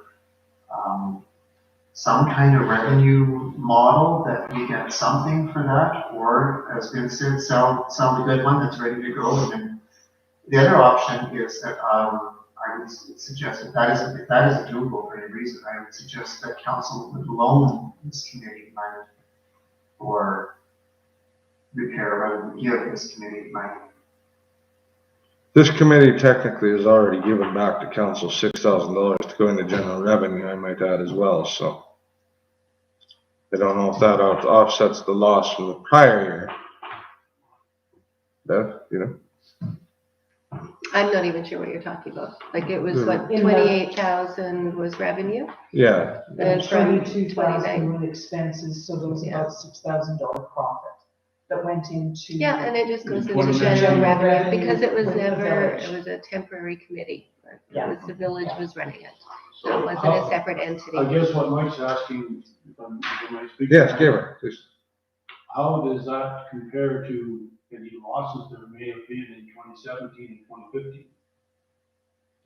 Speaker 6: some kind of revenue model that we get something for that? Or, as Vince said, sell the good one that's ready to go. And then the other option is that I would suggest if that is doable for any reason, I would suggest that council would loan this committee money for repair rather than give this committee money.
Speaker 4: This committee technically has already given back to council $6,000 to go into general revenue, I might add as well, so. I don't know if that offsets the loss from the prior year. That, you know,
Speaker 2: I'm not even sure what you're talking about. Like, it was what,
Speaker 1: In the-
Speaker 2: 28,000 was revenue?
Speaker 4: yeah,
Speaker 2: And from
Speaker 1: 22,000
Speaker 2: 29.
Speaker 1: with expenses, so there was
Speaker 2: Yeah.
Speaker 1: about $6,000 profit that went into.
Speaker 2: Yeah, and it just goes into
Speaker 5: 29.
Speaker 2: general revenue
Speaker 1: Revenue
Speaker 2: because it was
Speaker 1: with the
Speaker 2: never,
Speaker 1: village.
Speaker 2: it was a temporary committee. It
Speaker 1: Yeah.
Speaker 2: was the village was running it. So
Speaker 5: So
Speaker 2: it wasn't
Speaker 5: how-
Speaker 2: a separate entity.
Speaker 5: I guess what Mike's asking, if I might speak.
Speaker 4: yes, Gabriel, please.
Speaker 5: How does that compare to any losses there may have been in 2017 and 2015?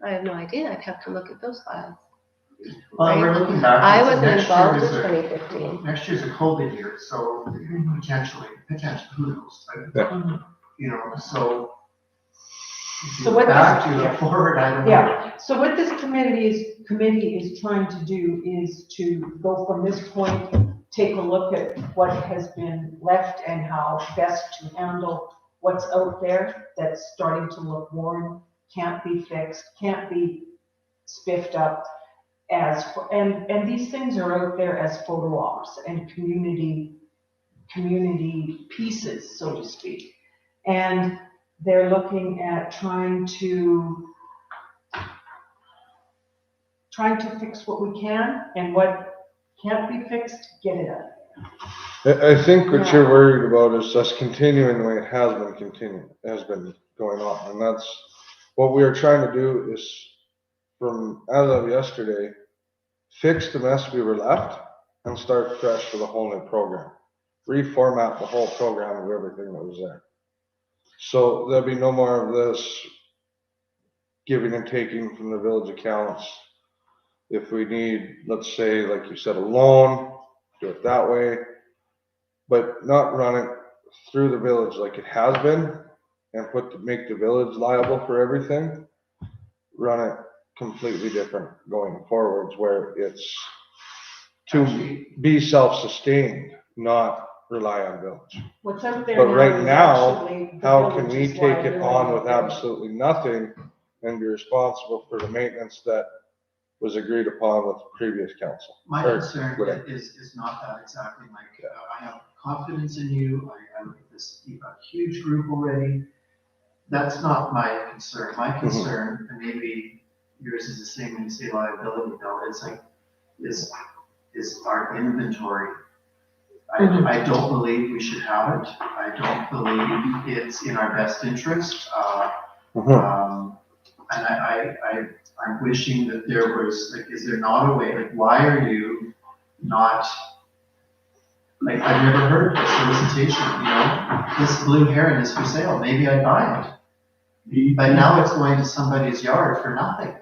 Speaker 2: I have no idea. I'd have to look at those files.
Speaker 6: Well, we're looking back.
Speaker 2: I
Speaker 6: Next
Speaker 2: wasn't
Speaker 6: year
Speaker 2: involved in
Speaker 6: is a-
Speaker 2: 2015.
Speaker 6: Next year's a COVID year, so potentially, who knows? But,
Speaker 1: Mhm.
Speaker 6: you know, so.
Speaker 1: So what
Speaker 6: Back
Speaker 1: this-
Speaker 6: to
Speaker 1: yeah.
Speaker 6: the forward, I don't know.
Speaker 1: Yeah, so what this committee is trying to do is to go from this point take a look at what has been left and how best to handle what's out there that's starting to look worn, can't be fixed, can't be spiffed up and these things are out there as photo ops and community pieces, so to speak. And they're looking at trying to fix what we can, and what can't be fixed, get it out.
Speaker 4: I think what
Speaker 1: Yeah.
Speaker 4: you're worried about is us continuing the way it has been going on. And that's what we are trying to do is, from as of yesterday, fix the mess we were left and start fresh with a whole new program. Reformat the whole program of everything that was there. So there'll be no more of this giving and taking from the village accounts. If we need, let's say, like you said, a loan, do it that way, but not run it through the village like it has been and make the village liable for everything. Run it completely different going forwards, where it's to be self-sustained, not rely on village.
Speaker 1: What's out there
Speaker 4: But
Speaker 1: now
Speaker 4: right
Speaker 1: is
Speaker 4: now,
Speaker 1: actually the
Speaker 4: how can we
Speaker 1: village's
Speaker 4: take it on with
Speaker 1: liability.
Speaker 4: absolutely nothing and be responsible for the maintenance that was agreed upon with the previous council?
Speaker 6: My
Speaker 4: Or
Speaker 6: concern
Speaker 4: whatever.
Speaker 6: is not that exactly, Mike. I have confidence in you. I look at this, you've got a huge group already. That's not my concern. My concern, and maybe yours is the same when you say liability, though, it's like, is our inventory. I don't believe we should have it. I don't believe it's in our best interest. And I'm wishing that there was, like, is there not a way, like, why are you not, like, I've never heard of solicitation, you know, this blue heron is for sale, maybe I'd buy it. But now it's going to somebody's yard for nothing.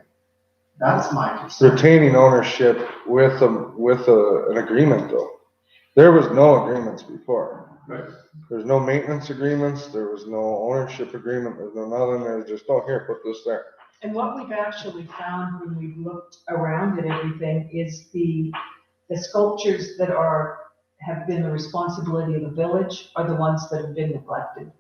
Speaker 6: That's my concern.
Speaker 4: Retaining ownership with an agreement though. There was no agreements before.
Speaker 5: Right.
Speaker 4: There's no maintenance agreements, there was no ownership agreement, there's no nothing, there's just, oh, here, put this there.
Speaker 1: And what we've actually found when we've looked around at everything is the sculptures that have been the responsibility of the village are the ones that have been neglected.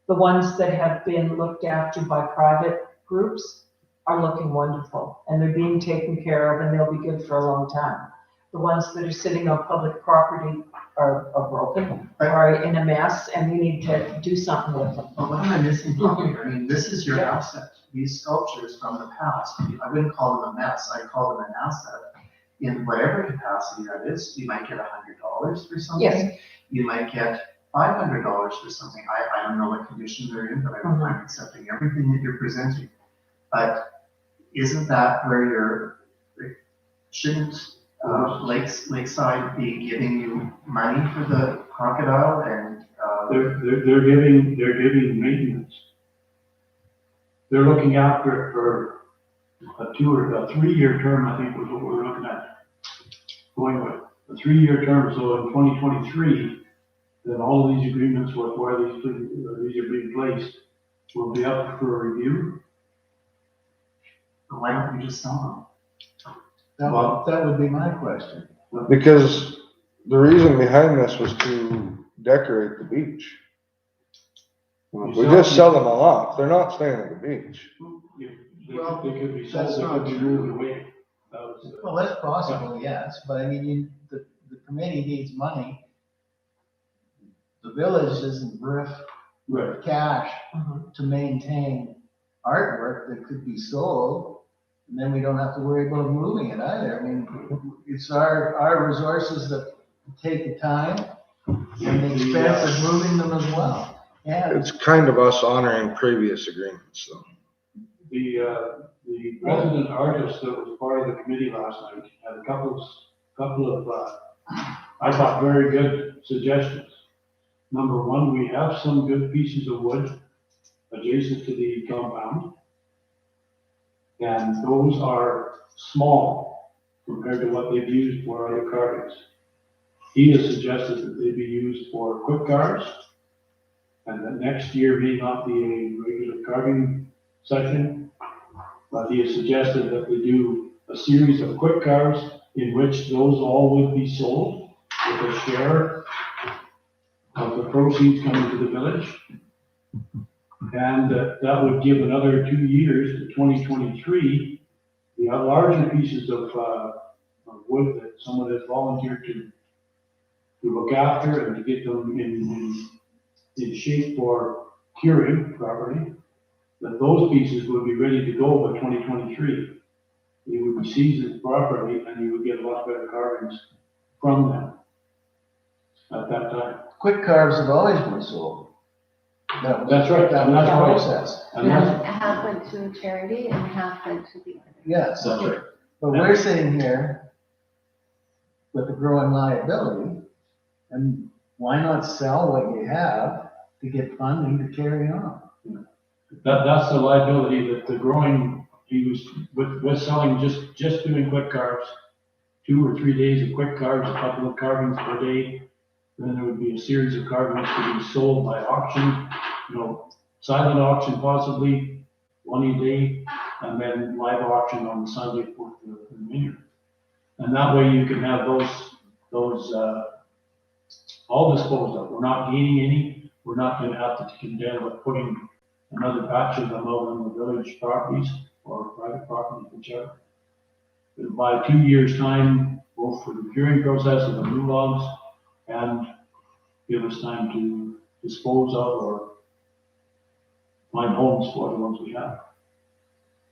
Speaker 1: The ones that have been looked after by private groups are looking wonderful, and they're being taken care of, and they'll be good for a long time. The ones that are sitting on public property are broken, are in a mess, and we need to do something with them.
Speaker 6: Well, what am I missing, Bobby? I mean, this is your asset. These sculptures from the past, I wouldn't call them a mess, I'd call them an asset. In whatever capacity that is, you might get $100 for something.
Speaker 1: Yes.
Speaker 6: You might get $500 for something. I don't know what condition they're in, but I'm accepting everything that you're presenting. But isn't that where shouldn't Lakeside be giving you money for the crocodile and?
Speaker 5: They're giving maintenance. They're looking after it for a 3-year term, I think was what we're looking at. Going with a 3-year term, so in 2023, then all of these agreements with where these are being placed will be up for review.
Speaker 6: Why don't we just sell
Speaker 8: That would be my question.
Speaker 4: Because the reason behind this was to decorate the beach. We just sell them all off, they're not staying at the beach.
Speaker 8: Well,
Speaker 5: They could be sold,
Speaker 8: that's
Speaker 5: they
Speaker 8: not
Speaker 5: could be
Speaker 8: true.
Speaker 5: moved away. That was-
Speaker 8: Well, that's possible, yes, but I mean, the committee needs money. The village isn't worth
Speaker 5: Right.
Speaker 8: cash to maintain artwork that could be sold. And then we don't have to worry about moving it either. I mean, it's our resources that take the time and the expense of moving them as well. Yeah,
Speaker 4: It's kind of us honoring previous agreements though.
Speaker 5: The resident artist that was part of the committee last night had a couple of I thought very good suggestions. Number one, we have some good pieces of wood adjacent to the compound. And those are small compared to what they've used for other carvings. He has suggested that they be used for quick carves, and that next year may not be a regular carving session, but he has suggested that they do a series of quick carves in which those all would be sold, with a share of the proceeds coming to the village. And that would give another 2 years to 2023. The larger pieces of wood that someone has volunteered to look after and to get them in shape for curing properly, that those pieces would be ready to go by 2023. You would be seasoned properly and you would get a lot better carvings from them at that time.
Speaker 8: Quick carves have always been sold.
Speaker 5: That's right,
Speaker 8: That
Speaker 5: and
Speaker 8: was
Speaker 5: that's
Speaker 8: the
Speaker 5: why-
Speaker 8: process.
Speaker 5: And that's,
Speaker 2: Half went to a charity and half went to the other.
Speaker 8: Yes,
Speaker 5: that's right.
Speaker 8: but we're sitting here with a growing liability, and why not sell what you have to get funding to carry on?
Speaker 5: That's the liability that the growing, he was selling just doing quick carves, 2 or 3 days of quick carves, a couple of carvings per day. Then there would be a series of carvings to be sold by auction, silent auction possibly, 1 a day, and then live auction on Sunday for the vineyard. And that way you can have those all disposed of. We're not gaining any. We're not going to have to contend with putting another batch of them out on the village properties or private property, whichever. By 2 years' time, both for the curing process of the new logs and give us time to dispose of or find homes for the ones we have.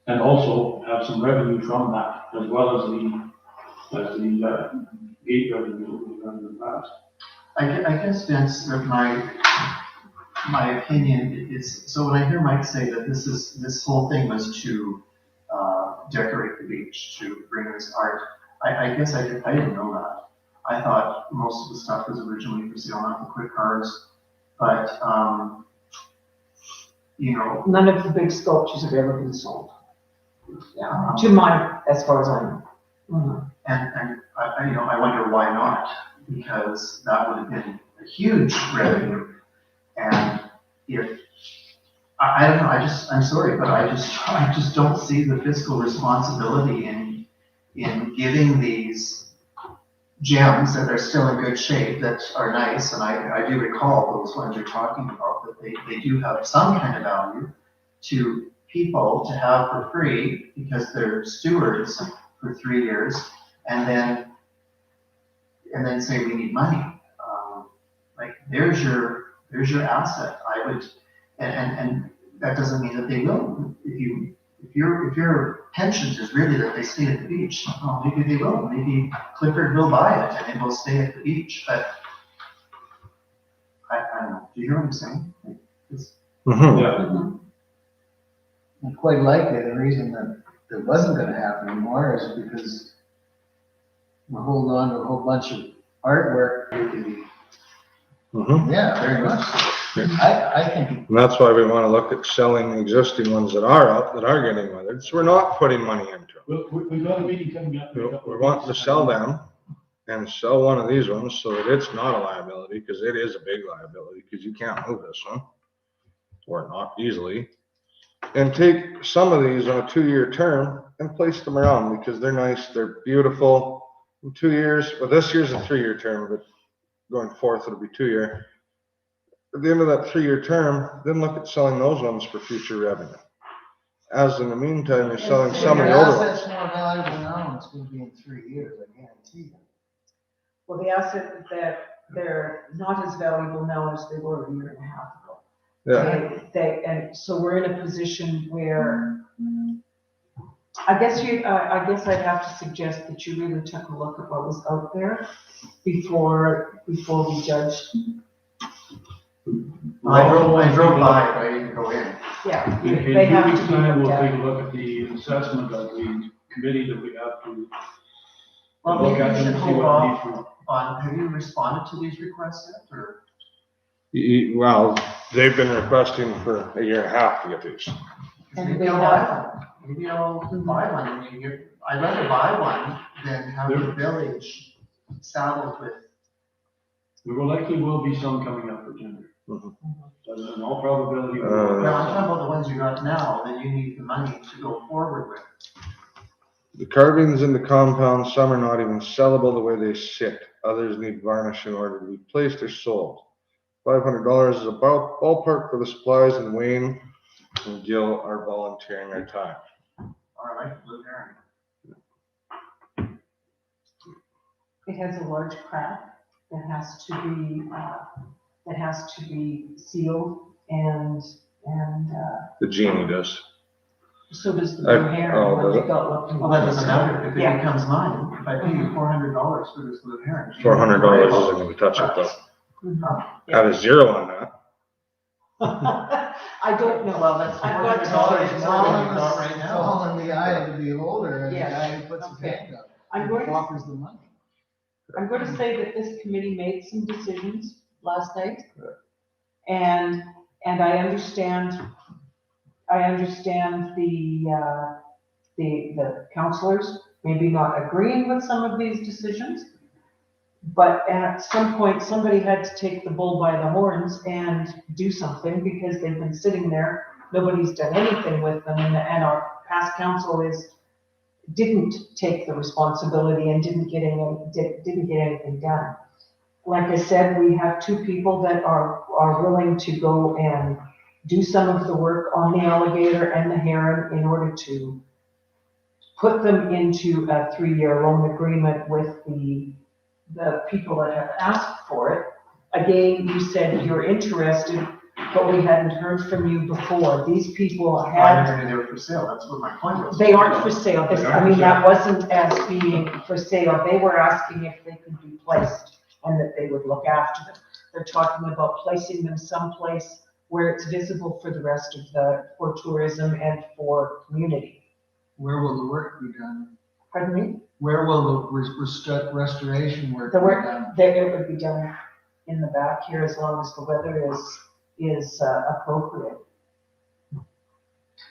Speaker 5: And also have some revenue from that, as well as the gate revenue that we've done in the past.
Speaker 6: I guess, Vince, that my opinion is, so when I hear Mike say that this whole thing was to decorate the beach, to bring this art, I guess I didn't know that. I thought most of the stuff was originally for sale, not the quick cards, but,
Speaker 1: None of the big sculptures have ever been sold. Yeah, to my, as far as I know. Mhm.
Speaker 6: and I wonder why not, because that would have been a huge revenue. And if, I don't know, I'm sorry, but I just don't see the fiscal responsibility in giving these gems that are still in good shape, that are nice, and I do recall those ones you're talking about, that they do have some kind of value to people to have for free because they're stewards for 3 years, and then say we need money. Like there's your asset. I would, and that doesn't mean that they will. If your penchant is really that they stay at the beach, well, maybe they will. Maybe Clifford will buy it and it will stay at the beach. But I don't know. Do you hear what I'm saying?
Speaker 4: Mhm.
Speaker 5: Yeah.
Speaker 8: And quite likely, the reason that it wasn't gonna happen anymore is because we're holding on to a whole bunch of artwork.
Speaker 4: Mhm.
Speaker 8: Yeah, very much so. I think,
Speaker 4: And that's why we want to look at selling existing ones that are up, that are getting weathered, so we're not putting money into them.
Speaker 5: We've got a meeting coming up.
Speaker 4: We want to sell them and sell one of these ones so that it's not a liability, because it is a big liability, because you can't move this one, or not easily. And take some of these on a 2-year term and place them around, because they're nice, they're beautiful. In 2 years, well, this year's a 3-year term, but going forth, it'll be 2-year. At the end of that 3-year term, then look at selling those ones for future revenue. As in the meantime, you're selling some of the older ones.
Speaker 8: asset's more valuable now than it's gonna be in 3 years, I guarantee you.
Speaker 1: Well, the asset that they're not as valuable now as they were a year and a half ago.
Speaker 4: Yeah,
Speaker 1: And so we're in a position where, I guess I'd have to suggest that you really took a look at what was out there before we judged.
Speaker 6: I drove by, but I didn't go in.
Speaker 1: Yeah.
Speaker 5: In
Speaker 1: They
Speaker 5: 2
Speaker 1: have
Speaker 5: weeks'
Speaker 1: to be
Speaker 5: time, we'll
Speaker 1: looked
Speaker 5: take
Speaker 1: at.
Speaker 5: a look at the assessment of the committee that we have to
Speaker 6: Well,
Speaker 5: look
Speaker 6: maybe
Speaker 5: at
Speaker 6: we
Speaker 5: them
Speaker 6: should
Speaker 5: and see
Speaker 6: hold
Speaker 5: what we
Speaker 6: off
Speaker 5: need for.
Speaker 6: have you responded to these requests yet, or?
Speaker 4: well, they've been requesting for a year and a half to get these.
Speaker 1: And
Speaker 6: Maybe
Speaker 1: they
Speaker 6: I'll
Speaker 1: have-
Speaker 6: buy one. Maybe I'll buy one. I mean, I'd rather buy one than have the village saddled with.
Speaker 5: There will be some coming up for tender.
Speaker 4: Mhm.
Speaker 5: But in all probability.
Speaker 6: Now, I'm talking about the ones you got now that you need the money to go forward with.
Speaker 4: The carvings in the compound, some are not even sellable the way they sit. Others need varnish in order to be placed or sold. $500 is about ballpark for the supplies, and Wayne and Gil are volunteering their time.
Speaker 6: All right, blue heron.
Speaker 1: It has a large crack that has to be sealed and,
Speaker 4: The genie does.
Speaker 1: so does the blue heron.
Speaker 4: Oh,
Speaker 1: when
Speaker 4: does
Speaker 1: they
Speaker 4: it?
Speaker 1: go looking.
Speaker 6: Well, that doesn't matter, if it
Speaker 1: Yeah.
Speaker 6: becomes mine, if I pay you $400 for this blue heron.
Speaker 4: $400 isn't gonna touch it though.
Speaker 1: Mhm.
Speaker 4: Add a zero on that.
Speaker 1: I don't know.
Speaker 6: Well, that's
Speaker 1: I've got
Speaker 6: $400
Speaker 1: to-
Speaker 6: more than you've got right
Speaker 8: It's
Speaker 6: now.
Speaker 8: all in the eye of the beholder, and the
Speaker 1: Yes.
Speaker 8: guy who puts his
Speaker 1: Okay.
Speaker 8: hand up.
Speaker 1: I'm going to
Speaker 8: Offers the money.
Speaker 1: I'm going to say that this committee made some decisions last night. And I understand the counselors maybe not agreeing with some of these decisions. But at some point, somebody had to take the bull by the horns and do something because they've been sitting there. Nobody's done anything with them, and our past council didn't take the responsibility and didn't get anything done. Like I said, we have two people that are willing to go and do some of the work on the alligator and the heron in order to put them into a 3-year loan agreement with the people that have asked for it. Again, you said you're interested, but we hadn't heard from you before. These people
Speaker 6: I
Speaker 1: had,
Speaker 6: never knew they were for sale, that's what my point was.
Speaker 1: they aren't for sale.
Speaker 5: They aren't for
Speaker 1: That wasn't as being for sale. They were asking if they could be placed and that they would look after them. They're talking about placing them someplace where it's visible for the rest of for tourism and for community.
Speaker 8: Where will the work be done?
Speaker 1: Pardon me?
Speaker 8: Where will the restoration work
Speaker 1: The
Speaker 8: be
Speaker 1: work,
Speaker 8: done?
Speaker 1: it would be done in the back here as long as the weather is appropriate.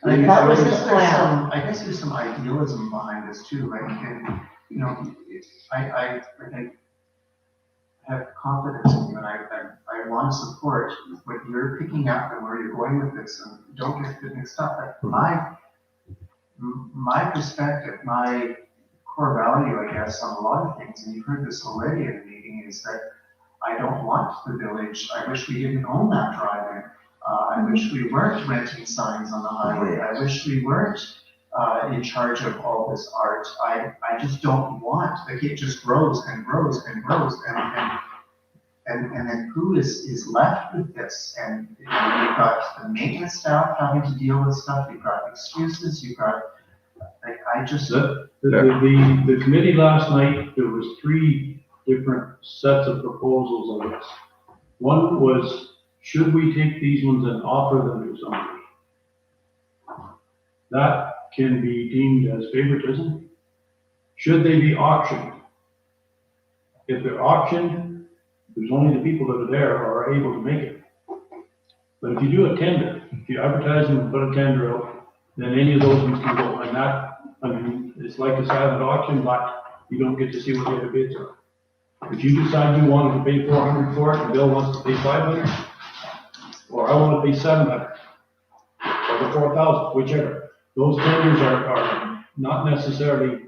Speaker 6: I
Speaker 1: That was the
Speaker 6: guess there's
Speaker 1: plan.
Speaker 6: I guess there's some idealism behind this too, like, and, you know, I have confidence in you, and I want to support what you're picking up and where you're going with this, and don't get mixed up. But my perspective, my core value, I guess, on a lot of things, and you've heard this already in the meeting, is that I don't want the village, I wish we didn't own that driveway. I wish we weren't renting signs on the highway. I wish we weren't in charge of all this art. I just don't want, like, it just grows and grows and grows, and then who is left with this? And you know, you've got the maintenance staff having to deal with stuff, you've got excuses, you've got, like, I just.
Speaker 5: The committee last night, there was 3 different sets of proposals on this. One was, should we take these ones and offer them to somebody? That can be deemed as favoritism. Should they be auctioned? If they're auctioned, there's only the people that are there are able to make it. But if you do a tender, if you advertise them and put a tender out, then any of those ones can go. And that, I mean, it's like a silent auction, but you don't get to see what the other bids are. If you decide you wanted to pay $400 for it and Bill wants to pay $500, or I want to pay $700, or the $4,000, whichever. Those tenders are not necessarily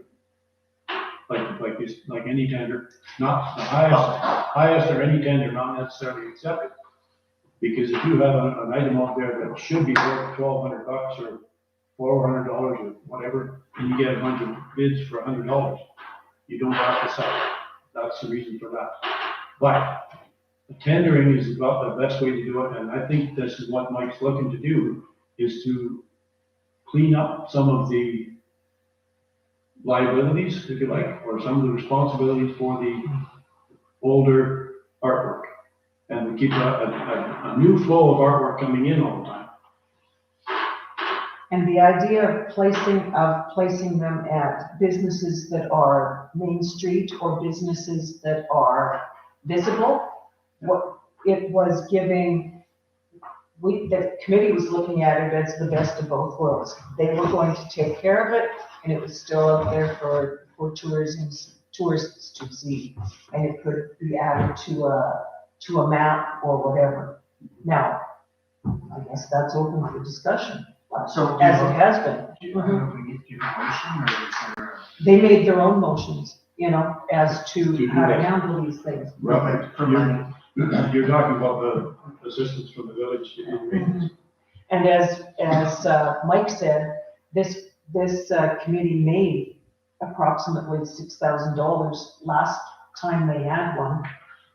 Speaker 5: like any tender, not the highest or any tender, not necessarily accepted. Because if you have an item out there that should be worth $1,200 or $400 or whatever, and you get a bunch of bids for $100, you don't have to sell it. That's the reason for that. But tendering is about the best way to do it, and I think this is what Mike's looking to do, is to clean up some of the liabilities, if you like, or some of the responsibilities for the older artwork. And we keep a new flow of artwork coming in all the time.
Speaker 1: And the idea of placing them at businesses that are Main Street or businesses that are visible, what it was giving, the committee was looking at it as the best of both worlds. They were going to take care of it, and it was still out there for tourists to see, and it could be added to a map or whatever. Now, I guess that's open for discussion.
Speaker 6: So,
Speaker 1: as it has been.
Speaker 6: do you know if we need to give a motion or is there?
Speaker 1: They made their own motions, you know, as to
Speaker 5: do
Speaker 1: how to
Speaker 5: that.
Speaker 1: handle these things.
Speaker 5: Right.
Speaker 6: For money.
Speaker 5: You're talking about the assistance from the village to do maintenance.
Speaker 1: And as Mike said, this committee made approximately $6,000 last time they had one,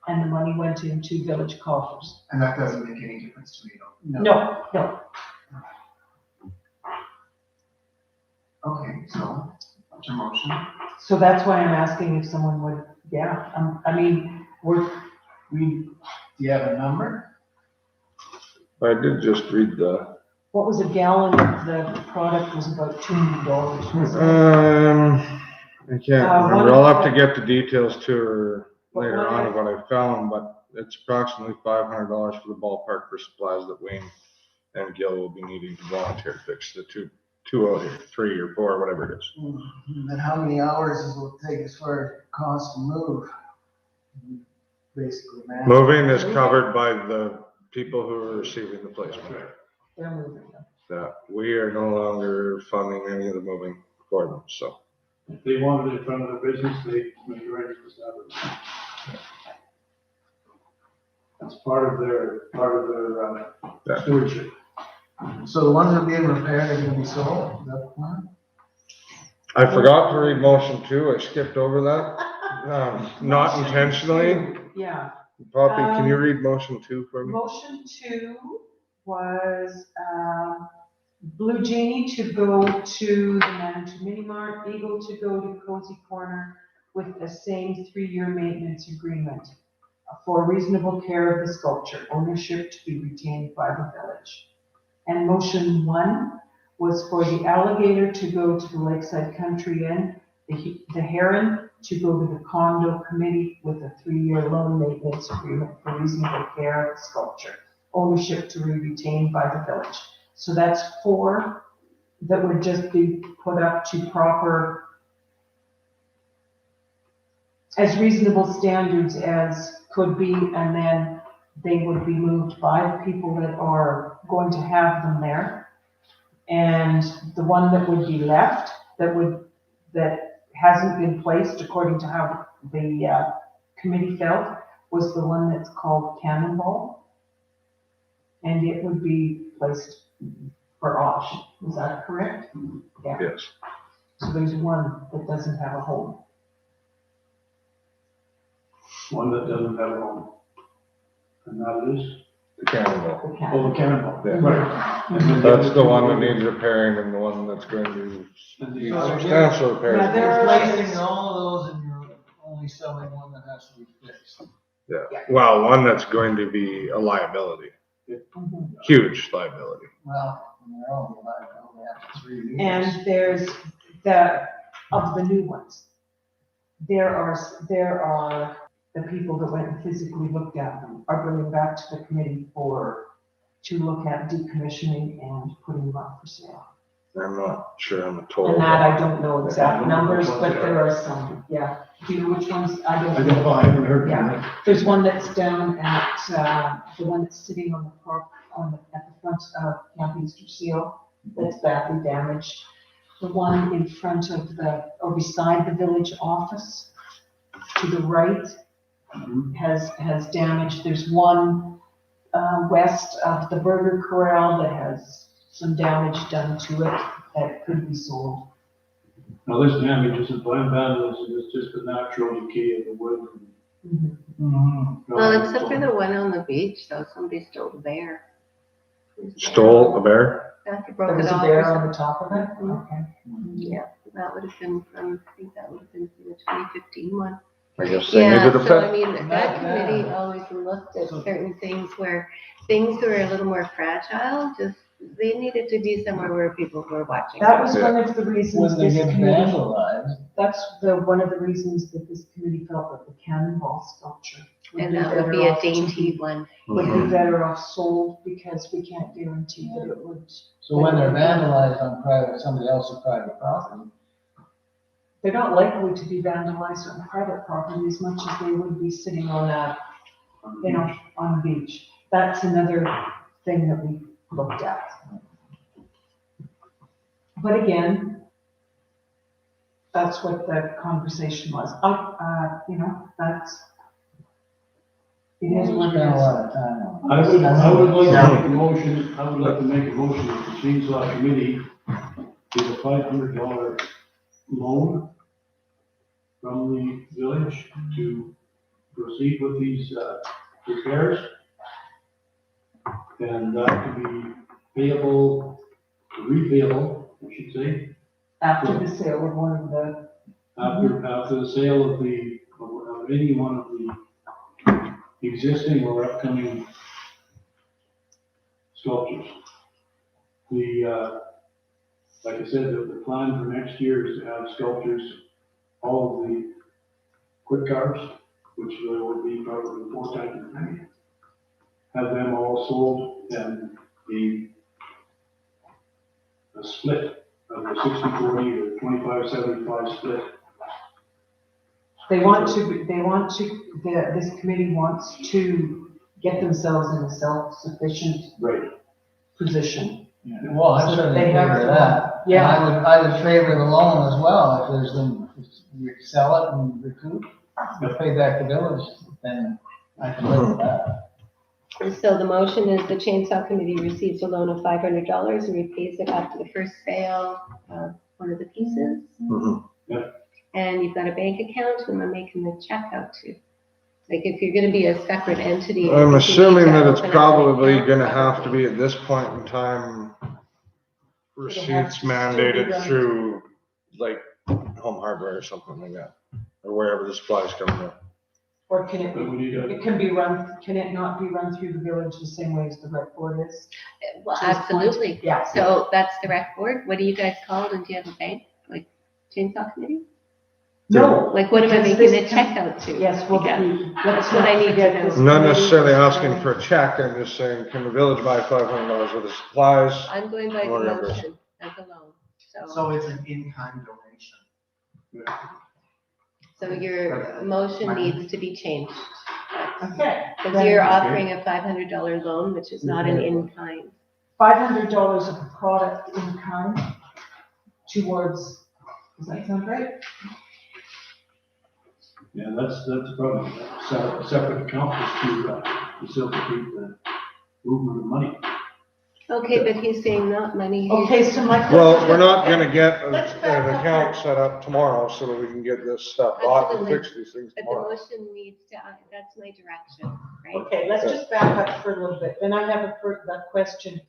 Speaker 1: and the money went into village coffers.
Speaker 6: And that doesn't make any difference to me, though.
Speaker 1: No,
Speaker 6: Okay, so, what's your motion?
Speaker 1: so that's why I'm asking if someone would, I mean,
Speaker 8: Do you have a number?
Speaker 4: I did just read the,
Speaker 1: what was a gallon of the product was about $200, wasn't it?
Speaker 4: I can't
Speaker 1: one
Speaker 4: remember. I'll
Speaker 1: of
Speaker 4: have to
Speaker 1: the-
Speaker 4: get the details to her
Speaker 1: But
Speaker 4: later
Speaker 1: one
Speaker 4: on
Speaker 1: of
Speaker 4: of what I found, but it's approximately $500 for the ballpark for supplies that Wayne and Gil will be needing to volunteer to fix the two out here, 3 or 4, whatever it is.
Speaker 8: Then how many hours does it take as far as cost to move? Basically, man.
Speaker 4: Moving is covered by the people who are receiving the placement.
Speaker 1: They're moving them.
Speaker 4: That we are no longer funding any of the moving for them, so.
Speaker 5: If they wanted it in front of the business, they make arrangements to have it. That's part of their
Speaker 4: Yeah.
Speaker 5: stewardship.
Speaker 8: So the ones that are being repaired are gonna be sold, is that the plan?
Speaker 4: I forgot to read motion 2. I skipped over that. Not intentionally.
Speaker 1: Yeah.
Speaker 4: Poppy, can you read motion 2 for me?
Speaker 1: Motion 2 was, Blue Genie to go to the Manitou Mini Mart, Eagle to go to Cozy Corner with the same 3-year maintenance agreement for reasonable care of the sculpture, ownership to be retained by the village. And motion 1 was for the Alligator to go to the Lakeside Country Inn, the Heron to go to the condo committee with a 3-year loan maintenance agreement for reasonable care of the sculpture, ownership to be retained by the village. So that's 4 that would just be put up to proper, as reasonable standards as could be, and then they would be moved by the people that are going to have them there. And the one that would be left, that hasn't been placed according to how the committee felt, was the one that's called Cannonball. And it would be placed for auction. Is that correct? Yeah.
Speaker 4: Yes.
Speaker 1: So there's one that doesn't have a home.
Speaker 5: One that doesn't have a home. And that is,
Speaker 4: The cannonball.
Speaker 1: The
Speaker 5: oh,
Speaker 1: Cannonball.
Speaker 5: the cannonball.
Speaker 4: Yeah.
Speaker 5: Right. And then
Speaker 4: That's the
Speaker 5: other
Speaker 4: one
Speaker 5: two
Speaker 4: that
Speaker 5: would be-
Speaker 4: needs repairing and the one that's going to
Speaker 5: and
Speaker 4: need
Speaker 5: the-
Speaker 4: substantial repairs.
Speaker 1: Yeah, there are-
Speaker 8: Replacing all of those and you're only selling one that has to be fixed.
Speaker 4: Well, one that's going to be a liability,
Speaker 1: Mhm.
Speaker 4: huge liability.
Speaker 8: Well, when they're all liable after 3 years.
Speaker 1: And there's of the new ones, there are the people that went and physically looked at them are bringing back to the committee to look at decommissioning and putting them up for sale.
Speaker 4: I'm not sure on the total.
Speaker 1: And that I don't know exact numbers, but there are some, yeah. Do you know which ones? I don't know.
Speaker 5: I haven't heard from
Speaker 1: Yeah.
Speaker 5: them.
Speaker 1: There's one that's down at, the one that's sitting on the park, at the front of Camp Easter Seal, that's badly damaged. The one in front of or beside the village office, to the right, has damage. There's one, west of the Burger Corral that has some damage done to it that could be sold.
Speaker 5: Now, this damage isn't blind vandalism, it's just the natural decay of the wood.
Speaker 1: Mhm.
Speaker 8: Mhm.
Speaker 2: Well, except for the one on the beach, though, somebody stole the bear.
Speaker 4: Stole a bear?
Speaker 2: After
Speaker 1: There
Speaker 2: broke
Speaker 1: was
Speaker 2: it
Speaker 1: a
Speaker 2: off. or
Speaker 1: bear
Speaker 2: something.
Speaker 1: on the top of it?
Speaker 2: Mhm.
Speaker 1: Okay.
Speaker 2: Yeah, that would have been from, I think that would have been from the 2015 one.
Speaker 4: I guess they
Speaker 2: Yeah,
Speaker 4: needed a
Speaker 2: so I
Speaker 4: pet.
Speaker 2: mean, that
Speaker 8: Not
Speaker 2: committee
Speaker 8: bad.
Speaker 2: always looked at certain things where things were a little more fragile, just, they needed to be somewhere where people were watching.
Speaker 1: That was one of the reasons
Speaker 8: When they
Speaker 1: this
Speaker 8: get
Speaker 1: committee,
Speaker 8: vandalized,
Speaker 1: that's one of the reasons that this committee felt that the Cannonball sculpture would
Speaker 2: And
Speaker 1: be
Speaker 2: that would
Speaker 1: better
Speaker 2: be a
Speaker 1: off to
Speaker 2: dainty
Speaker 1: be-
Speaker 2: one.
Speaker 1: Would
Speaker 4: Mhm.
Speaker 1: be better off sold because we can't guarantee that it would.
Speaker 8: so when they're vandalized on somebody else's private property,
Speaker 1: They're not likely to be vandalized on private property as much as they would be sitting on on the beach. That's another thing that we looked at. But again, that's what the conversation was. You know, it is what it
Speaker 8: Spent a
Speaker 1: is.
Speaker 8: lot of time on
Speaker 5: I
Speaker 8: it.
Speaker 5: would like to
Speaker 8: Yeah.
Speaker 5: make a motion, I would like to make a motion that the chainsaw committee give a $500 loan from the village to proceed with these, repairs. And that to be repayable, I should say,
Speaker 1: After the sale of one of the,
Speaker 5: after the sale of any one of the existing or upcoming sculptures. Like I said, the plan for next year is to have sculptures, all of the quick carves, which would be probably 4 times as many. Have them all sold and a split of the 60-40 or 25-75 split.
Speaker 1: this committee wants to get themselves in a self-sufficient
Speaker 5: Right.
Speaker 1: position.
Speaker 8: Yeah. Well, I'm
Speaker 1: So
Speaker 8: certainly
Speaker 1: they
Speaker 8: in favor
Speaker 1: have
Speaker 8: of
Speaker 1: to-
Speaker 8: that.
Speaker 1: Yeah.
Speaker 8: And I would favor the loan as well, if there's if we sell it and recoup, we'll pay back the village, then I can live with that.
Speaker 2: So the motion is the chainsaw committee receives a loan of $500 and repays it after the first sale of one of the pieces.
Speaker 4: Mhm.
Speaker 2: And you've got a bank account and I'm making the check out to. Like if you're gonna be a separate entity. I
Speaker 4: I'm
Speaker 2: think you
Speaker 4: assuming
Speaker 2: need to
Speaker 4: that it's
Speaker 2: open up an
Speaker 4: probably
Speaker 2: account,
Speaker 4: gonna have to
Speaker 2: probably.
Speaker 4: be at this point in time,
Speaker 1: It'll have
Speaker 4: receipts
Speaker 1: to still be
Speaker 4: mandated
Speaker 1: done.
Speaker 4: through like Home Hardware or something like that, or wherever the supplies come from.
Speaker 1: Or can it
Speaker 5: But we need
Speaker 1: be, can it not be run through the village the same way as the rec board is?
Speaker 2: Well,
Speaker 1: To this point?
Speaker 2: absolutely.
Speaker 1: Yeah.
Speaker 2: So that's the rec board. What do you guys called and do you have a bank? Like chainsaw committee?
Speaker 1: No.
Speaker 2: Like what am I
Speaker 1: because
Speaker 2: making
Speaker 1: this
Speaker 2: the check out to?
Speaker 1: Yes, well,
Speaker 2: Yeah.
Speaker 1: let's
Speaker 2: That's what I
Speaker 1: not
Speaker 2: need to
Speaker 1: forget
Speaker 2: know.
Speaker 1: this
Speaker 4: I'm not
Speaker 1: committee
Speaker 4: necessarily
Speaker 1: is
Speaker 4: asking
Speaker 1: going-
Speaker 4: for a check, I'm just saying, can the village buy $500 worth of supplies?
Speaker 2: I'm going by the
Speaker 4: Whatever.
Speaker 2: motion as a loan.
Speaker 6: So it's an in-kind donation.
Speaker 2: So your motion needs to be changed.
Speaker 1: Okay.
Speaker 2: Because you're offering a $500 loan, which is not an in-kind.
Speaker 1: $500 of a product in kind towards, does that sound right?
Speaker 5: Yeah, that's probably a separate account just to facilitate the movement of money.
Speaker 2: Okay, but he's saying not money. he's-
Speaker 1: Okay, so my.
Speaker 4: Well, we're not gonna get
Speaker 1: Let's
Speaker 4: an
Speaker 1: back up
Speaker 4: account
Speaker 1: here.
Speaker 4: set up tomorrow so that we can get this stuff bought and
Speaker 2: Absolutely.
Speaker 4: fix these things
Speaker 2: But the
Speaker 4: tomorrow.
Speaker 2: motion needs to, that's my direction, right?
Speaker 1: Okay, let's just back up for a little bit. Then I have a question.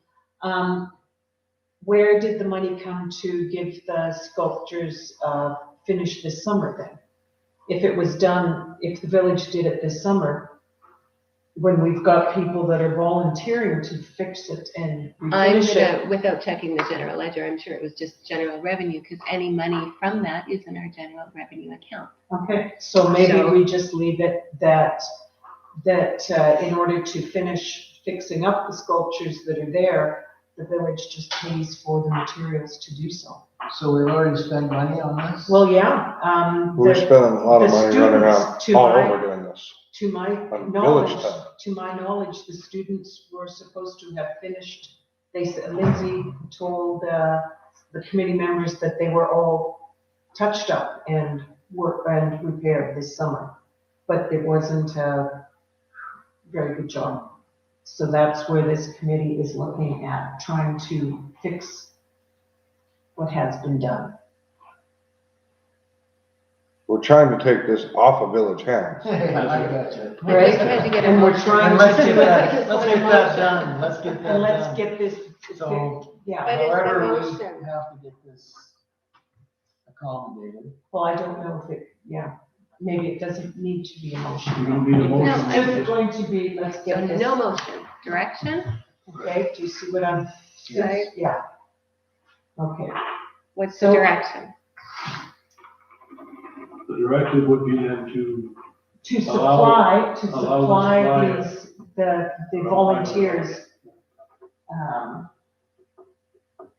Speaker 1: Where did the money come to give the sculptures, finish this summer then? If it was done, if the village did it this summer, when we've got people that are volunteering to fix it and
Speaker 2: I'm
Speaker 1: refinish it.
Speaker 2: gonna, without checking the general ledger, I'm sure it was just general revenue, because any money from that is in our general revenue account.
Speaker 1: Okay, so maybe
Speaker 2: So-
Speaker 1: we just leave it that in order to finish fixing up the sculptures that are there, the village just pays for the materials to do so.
Speaker 8: So we've already spent money on this?
Speaker 1: Well, yeah,
Speaker 4: We're spending a lot of
Speaker 1: the
Speaker 4: money running around
Speaker 1: students to
Speaker 4: all
Speaker 1: buy-
Speaker 4: over doing this.
Speaker 1: to my
Speaker 4: On
Speaker 1: knowledge,
Speaker 4: village time.
Speaker 1: the students were supposed to have finished. They said, Lindsay told, the committee members that they were all touched up and repaired this summer. But it wasn't a very good job. So that's where this committee is looking at, trying to fix what has been done.
Speaker 4: We're trying to take this off of village hands.
Speaker 8: Yeah, I got you.
Speaker 2: I just tried to get a
Speaker 1: And we're
Speaker 2: motion.
Speaker 1: trying
Speaker 8: And
Speaker 1: to
Speaker 8: let's
Speaker 1: do
Speaker 8: get
Speaker 1: it.
Speaker 8: that, let's get that done, let's get that
Speaker 1: And let's
Speaker 8: done.
Speaker 1: get this,
Speaker 8: So,
Speaker 1: yeah,
Speaker 2: But it's the
Speaker 8: however, we
Speaker 2: motion.
Speaker 8: have to get this accommodated.
Speaker 1: well, I don't know if it, yeah, maybe it doesn't need to be a motion.
Speaker 5: You don't need a motion.
Speaker 2: No, I-
Speaker 1: It's just going to be, let's
Speaker 2: So
Speaker 1: get this,
Speaker 2: no motion, direction,
Speaker 1: okay, do you see what I'm?
Speaker 2: Right.
Speaker 1: Yeah. Okay,
Speaker 2: what's the
Speaker 1: So-
Speaker 2: direction?
Speaker 5: The directive would be then to,
Speaker 1: to
Speaker 5: Allow-
Speaker 1: supply
Speaker 5: allow the
Speaker 1: these, the volunteers.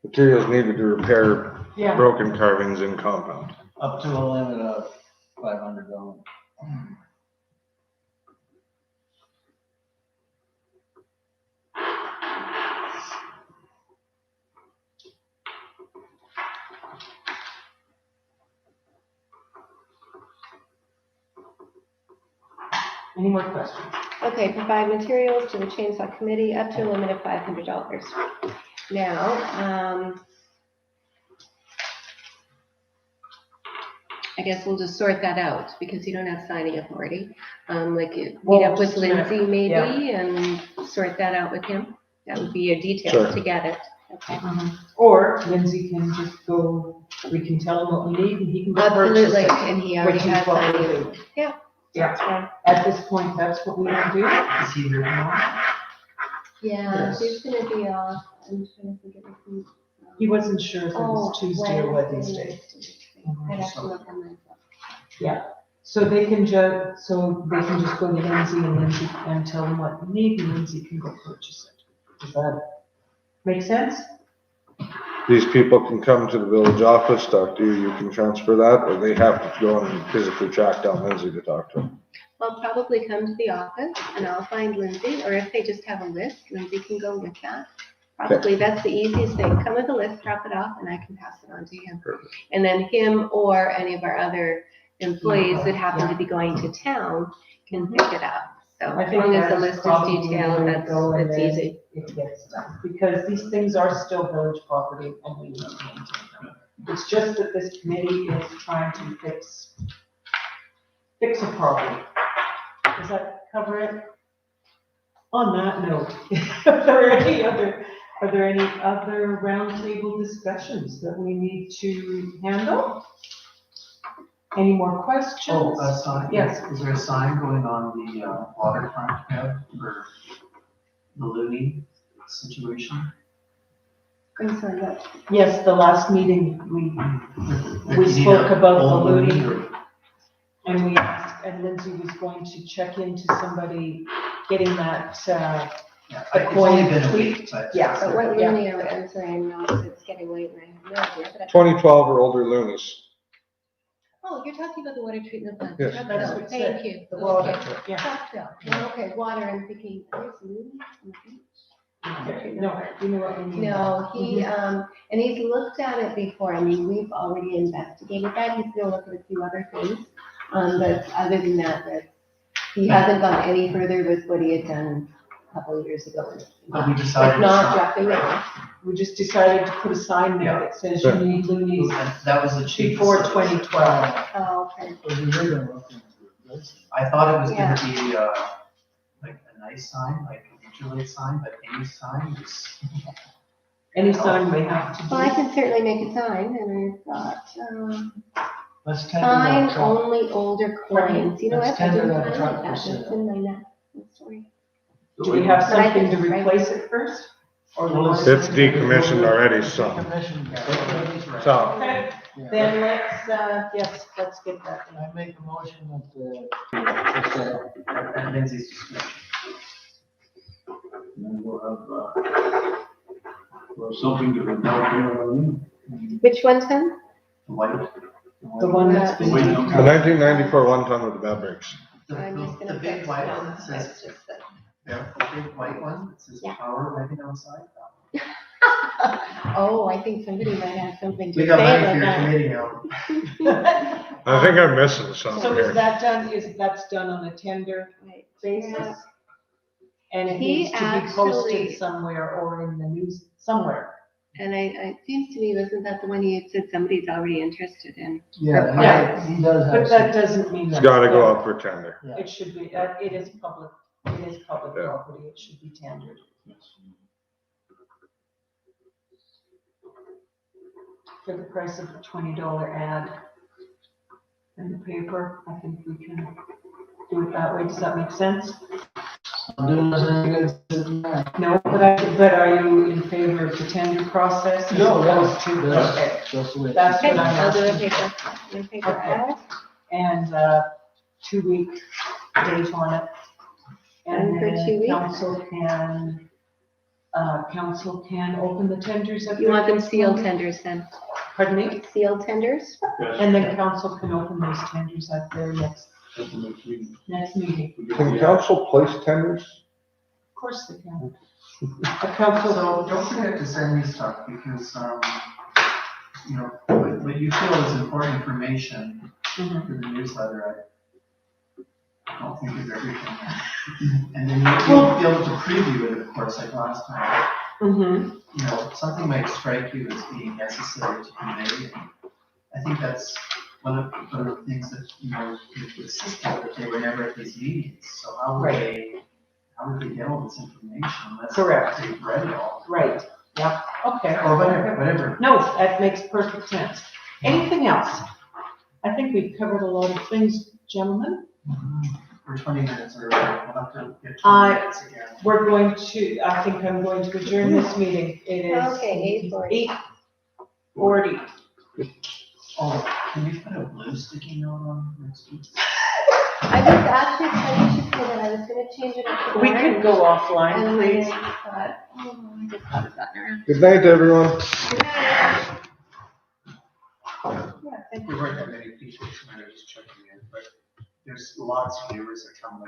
Speaker 4: Materials needed to repair
Speaker 1: Yeah,
Speaker 4: broken carvings in compound.
Speaker 8: Up to a limit of $500.
Speaker 1: Any more questions?
Speaker 2: Okay, provide materials to the chainsaw committee up to a limit of $500. Now, I guess we'll just sort that out because you don't have signing authority. Like meet
Speaker 1: Well,
Speaker 2: up with
Speaker 1: just a minute.
Speaker 2: Lindsay maybe
Speaker 1: Yeah.
Speaker 2: and sort that out with him. That would be a detail
Speaker 4: Sure.
Speaker 2: to get it. Okay.
Speaker 1: Or Lindsay can just go, we can tell him what we need and he can go purchase
Speaker 2: Absolutely,
Speaker 1: it.
Speaker 2: and he already
Speaker 1: Which is
Speaker 2: has
Speaker 1: what we
Speaker 2: signing.
Speaker 1: do.
Speaker 2: Yeah.
Speaker 1: Yeah.
Speaker 2: That's fine.
Speaker 1: At this point, that's what we will do.
Speaker 6: Is he here tomorrow?
Speaker 2: Yeah,
Speaker 1: Yes.
Speaker 2: he's gonna be off. I'm trying to think of it.
Speaker 1: He wasn't sure if it
Speaker 2: Oh,
Speaker 1: was Tuesday or Wednesday.
Speaker 2: I'd have to look on myself.
Speaker 1: So they can just go to Lindsay and Lindsay and tell them what they need and Lindsay can go purchase it. Does that make sense?
Speaker 4: These people can come to the village office, talk to you, you can transfer that, or they have to go and physically track down Lindsay to talk to them.
Speaker 2: I'll probably come to the office and I'll find Lindsay, or if they just have a list, Lindsay can go with that. Probably that's the easiest thing. Come with a list, drop it off, and I can pass it on to him.
Speaker 4: Perfect.
Speaker 2: And then him or any of our other employees that happen to be going to town can pick it up. So
Speaker 1: I
Speaker 2: as
Speaker 1: think
Speaker 2: long as the
Speaker 1: that's
Speaker 2: list is
Speaker 1: probably the
Speaker 2: detailed,
Speaker 1: way to
Speaker 2: that's
Speaker 1: go, and then
Speaker 2: easy.
Speaker 1: It gets done, because these things are still village property and we need to maintain them. It's just that this committee is trying to fix a problem. Does that cover it? On that note, are there any other roundtable discussions that we need to handle? Any more questions?
Speaker 6: Oh, a sign,
Speaker 1: Yes.
Speaker 6: is there a sign going on the waterfront tab for the Looney situation?
Speaker 2: I'm sorry, what?
Speaker 1: Yes, the last meeting, we
Speaker 6: You need
Speaker 1: spoke
Speaker 6: a
Speaker 1: about the
Speaker 6: old
Speaker 1: Looney.
Speaker 6: or-
Speaker 1: and we asked, and Lindsay was going to check into somebody getting that,
Speaker 6: Yeah,
Speaker 1: A
Speaker 6: it's only
Speaker 1: coin
Speaker 6: been a
Speaker 1: tweak?
Speaker 6: week, but.
Speaker 1: Yeah.
Speaker 2: But what
Speaker 1: Yeah.
Speaker 2: Looney, I'm sorry, I know it's getting late and I have no idea, but.
Speaker 4: 2012 or older loonies.
Speaker 2: Oh, you're talking about the water treatment plant.
Speaker 4: Yes.
Speaker 2: Truck
Speaker 1: That's
Speaker 2: bill.
Speaker 1: what it
Speaker 2: Thank
Speaker 1: said,
Speaker 2: you.
Speaker 1: the water,
Speaker 2: Okay.
Speaker 1: yeah.
Speaker 2: Truck bill. Yeah, okay, water, I'm thinking, there's Looney on the beach.
Speaker 1: Okay, no, you know what we mean.
Speaker 2: No, he, and he's looked at it before, I mean, we've already investigated that, he's gonna look at a few other things. But other than that, he hasn't gone any further with what he had done a couple of years ago.
Speaker 6: But we decided.
Speaker 2: If not, Jeff, they will.
Speaker 1: We just decided to put a sign there that says you need Looney's
Speaker 6: That was the cheapest.
Speaker 1: before 2012.
Speaker 2: Oh, okay.
Speaker 6: I thought it was gonna be, like a nice sign, like a mutual sign, but any sign is.
Speaker 1: Any sign we have to
Speaker 2: Well, I
Speaker 1: do.
Speaker 2: can certainly make a sign, and I've got,
Speaker 8: Let's tender
Speaker 2: sign
Speaker 8: that truck.
Speaker 2: only older coins, you know
Speaker 8: Let's
Speaker 2: what, I
Speaker 8: tender
Speaker 2: didn't
Speaker 8: that
Speaker 2: find
Speaker 8: truck
Speaker 2: that,
Speaker 8: for
Speaker 2: that's
Speaker 8: sale.
Speaker 2: in my net, sorry.
Speaker 1: Do we have
Speaker 2: But I
Speaker 1: something to
Speaker 2: can- right.
Speaker 1: replace it first? Or we
Speaker 8: Well,
Speaker 1: want
Speaker 4: It's
Speaker 1: to-
Speaker 4: decommissioned already, so.
Speaker 8: Decommissioned.
Speaker 4: So,
Speaker 1: Okay, then let's, yes, let's get that. done.
Speaker 8: I make a motion that, for sale.
Speaker 6: At Lindsay's discretion.
Speaker 5: And we'll have something to report there on.
Speaker 2: Which one, Tim?
Speaker 6: The white,
Speaker 1: The one that's
Speaker 5: The
Speaker 1: been.
Speaker 5: white
Speaker 4: the
Speaker 5: number.
Speaker 4: 1994 one ton with the bad brakes.
Speaker 2: I'm just
Speaker 6: the
Speaker 2: gonna
Speaker 6: big
Speaker 2: put,
Speaker 6: white
Speaker 2: no,
Speaker 6: one that
Speaker 2: that's
Speaker 6: says,
Speaker 2: just the-
Speaker 6: the big white one that says
Speaker 2: Yeah.
Speaker 6: power right outside.
Speaker 2: Oh, I think somebody might have something to
Speaker 6: We
Speaker 2: say
Speaker 6: got money
Speaker 2: about
Speaker 6: for your
Speaker 2: that.
Speaker 6: committee now.
Speaker 4: I think I'm missing something
Speaker 1: So is
Speaker 4: here.
Speaker 1: that done, that's done on a tender
Speaker 2: Right.
Speaker 1: basis?
Speaker 2: Yeah.
Speaker 1: And it
Speaker 2: He
Speaker 1: needs to be posted
Speaker 2: actually-
Speaker 1: somewhere or in the news, somewhere.
Speaker 2: And it seems to me, wasn't that the one you had said somebody's already interested in?
Speaker 8: Yeah, he does have.
Speaker 1: But that doesn't mean
Speaker 4: It's
Speaker 1: that.
Speaker 4: gotta go up for tender.
Speaker 8: Yeah.
Speaker 1: It should be, it is public
Speaker 4: Yeah.
Speaker 1: property, it should be tendered. For the price of a $20 ad in the paper, I think we can do it that way, does that make sense?
Speaker 8: I'm doing us any good sitting there.
Speaker 1: No, but are you in favor of the tender process? as
Speaker 8: No,
Speaker 1: opposed
Speaker 8: that's,
Speaker 1: to-
Speaker 8: that's,
Speaker 1: Okay,
Speaker 8: that's the way.
Speaker 1: That's
Speaker 2: Okay,
Speaker 1: what I'm
Speaker 2: I'll do a
Speaker 1: asking.
Speaker 2: paper
Speaker 1: Okay.
Speaker 2: ad.
Speaker 1: and 2-week date on it.
Speaker 2: And for
Speaker 1: then
Speaker 2: 2 weeks?
Speaker 1: Council can open the tenders at
Speaker 2: You
Speaker 1: their
Speaker 2: want them
Speaker 1: next
Speaker 2: sealed
Speaker 1: meeting.
Speaker 2: tenders then?
Speaker 1: Pardon me?
Speaker 2: Sealed tenders?
Speaker 5: Yes.
Speaker 1: And then council can open those tenders at their next
Speaker 5: That's the next meeting.
Speaker 1: meeting.
Speaker 4: Can council place tenders?
Speaker 1: Of course they can. A council,
Speaker 6: So don't forget to send me stuff because, you know, what you feel is important information
Speaker 1: Mhm.
Speaker 6: for the newsletter. I don't think of everything. And then you'll be able to preview it, of course, like last time.
Speaker 1: Mm-hmm.
Speaker 6: You know, something might strike you as being necessary to convey. And I think that's one of the things that, you know, with system, that they were never at these meetings. So how would they get all this information unless
Speaker 1: Correct.
Speaker 6: they've read it all?
Speaker 1: Right, yep, okay.
Speaker 6: Or whatever.
Speaker 1: No, that makes perfect sense. Anything else? I think we've covered a lot of things, gentlemen.
Speaker 6: We're 20 minutes early. We'll have to get 20
Speaker 1: I-
Speaker 6: minutes again.
Speaker 1: We're going to, I think I'm going to adjourn this meeting. It is
Speaker 2: Okay, 8:40.
Speaker 1: 8:40.
Speaker 6: Oh, can you put a blue sticky note on next week?
Speaker 2: I was actually planning to say that I was gonna change it up to
Speaker 1: We
Speaker 2: orange.
Speaker 1: could go offline,
Speaker 2: And then
Speaker 1: please.
Speaker 2: I thought, oh, I just haven't gotten around.
Speaker 4: Good night, everyone.
Speaker 2: Yeah,
Speaker 6: There weren't that many people, so I was just checking in, but there's lots of viewers that come late.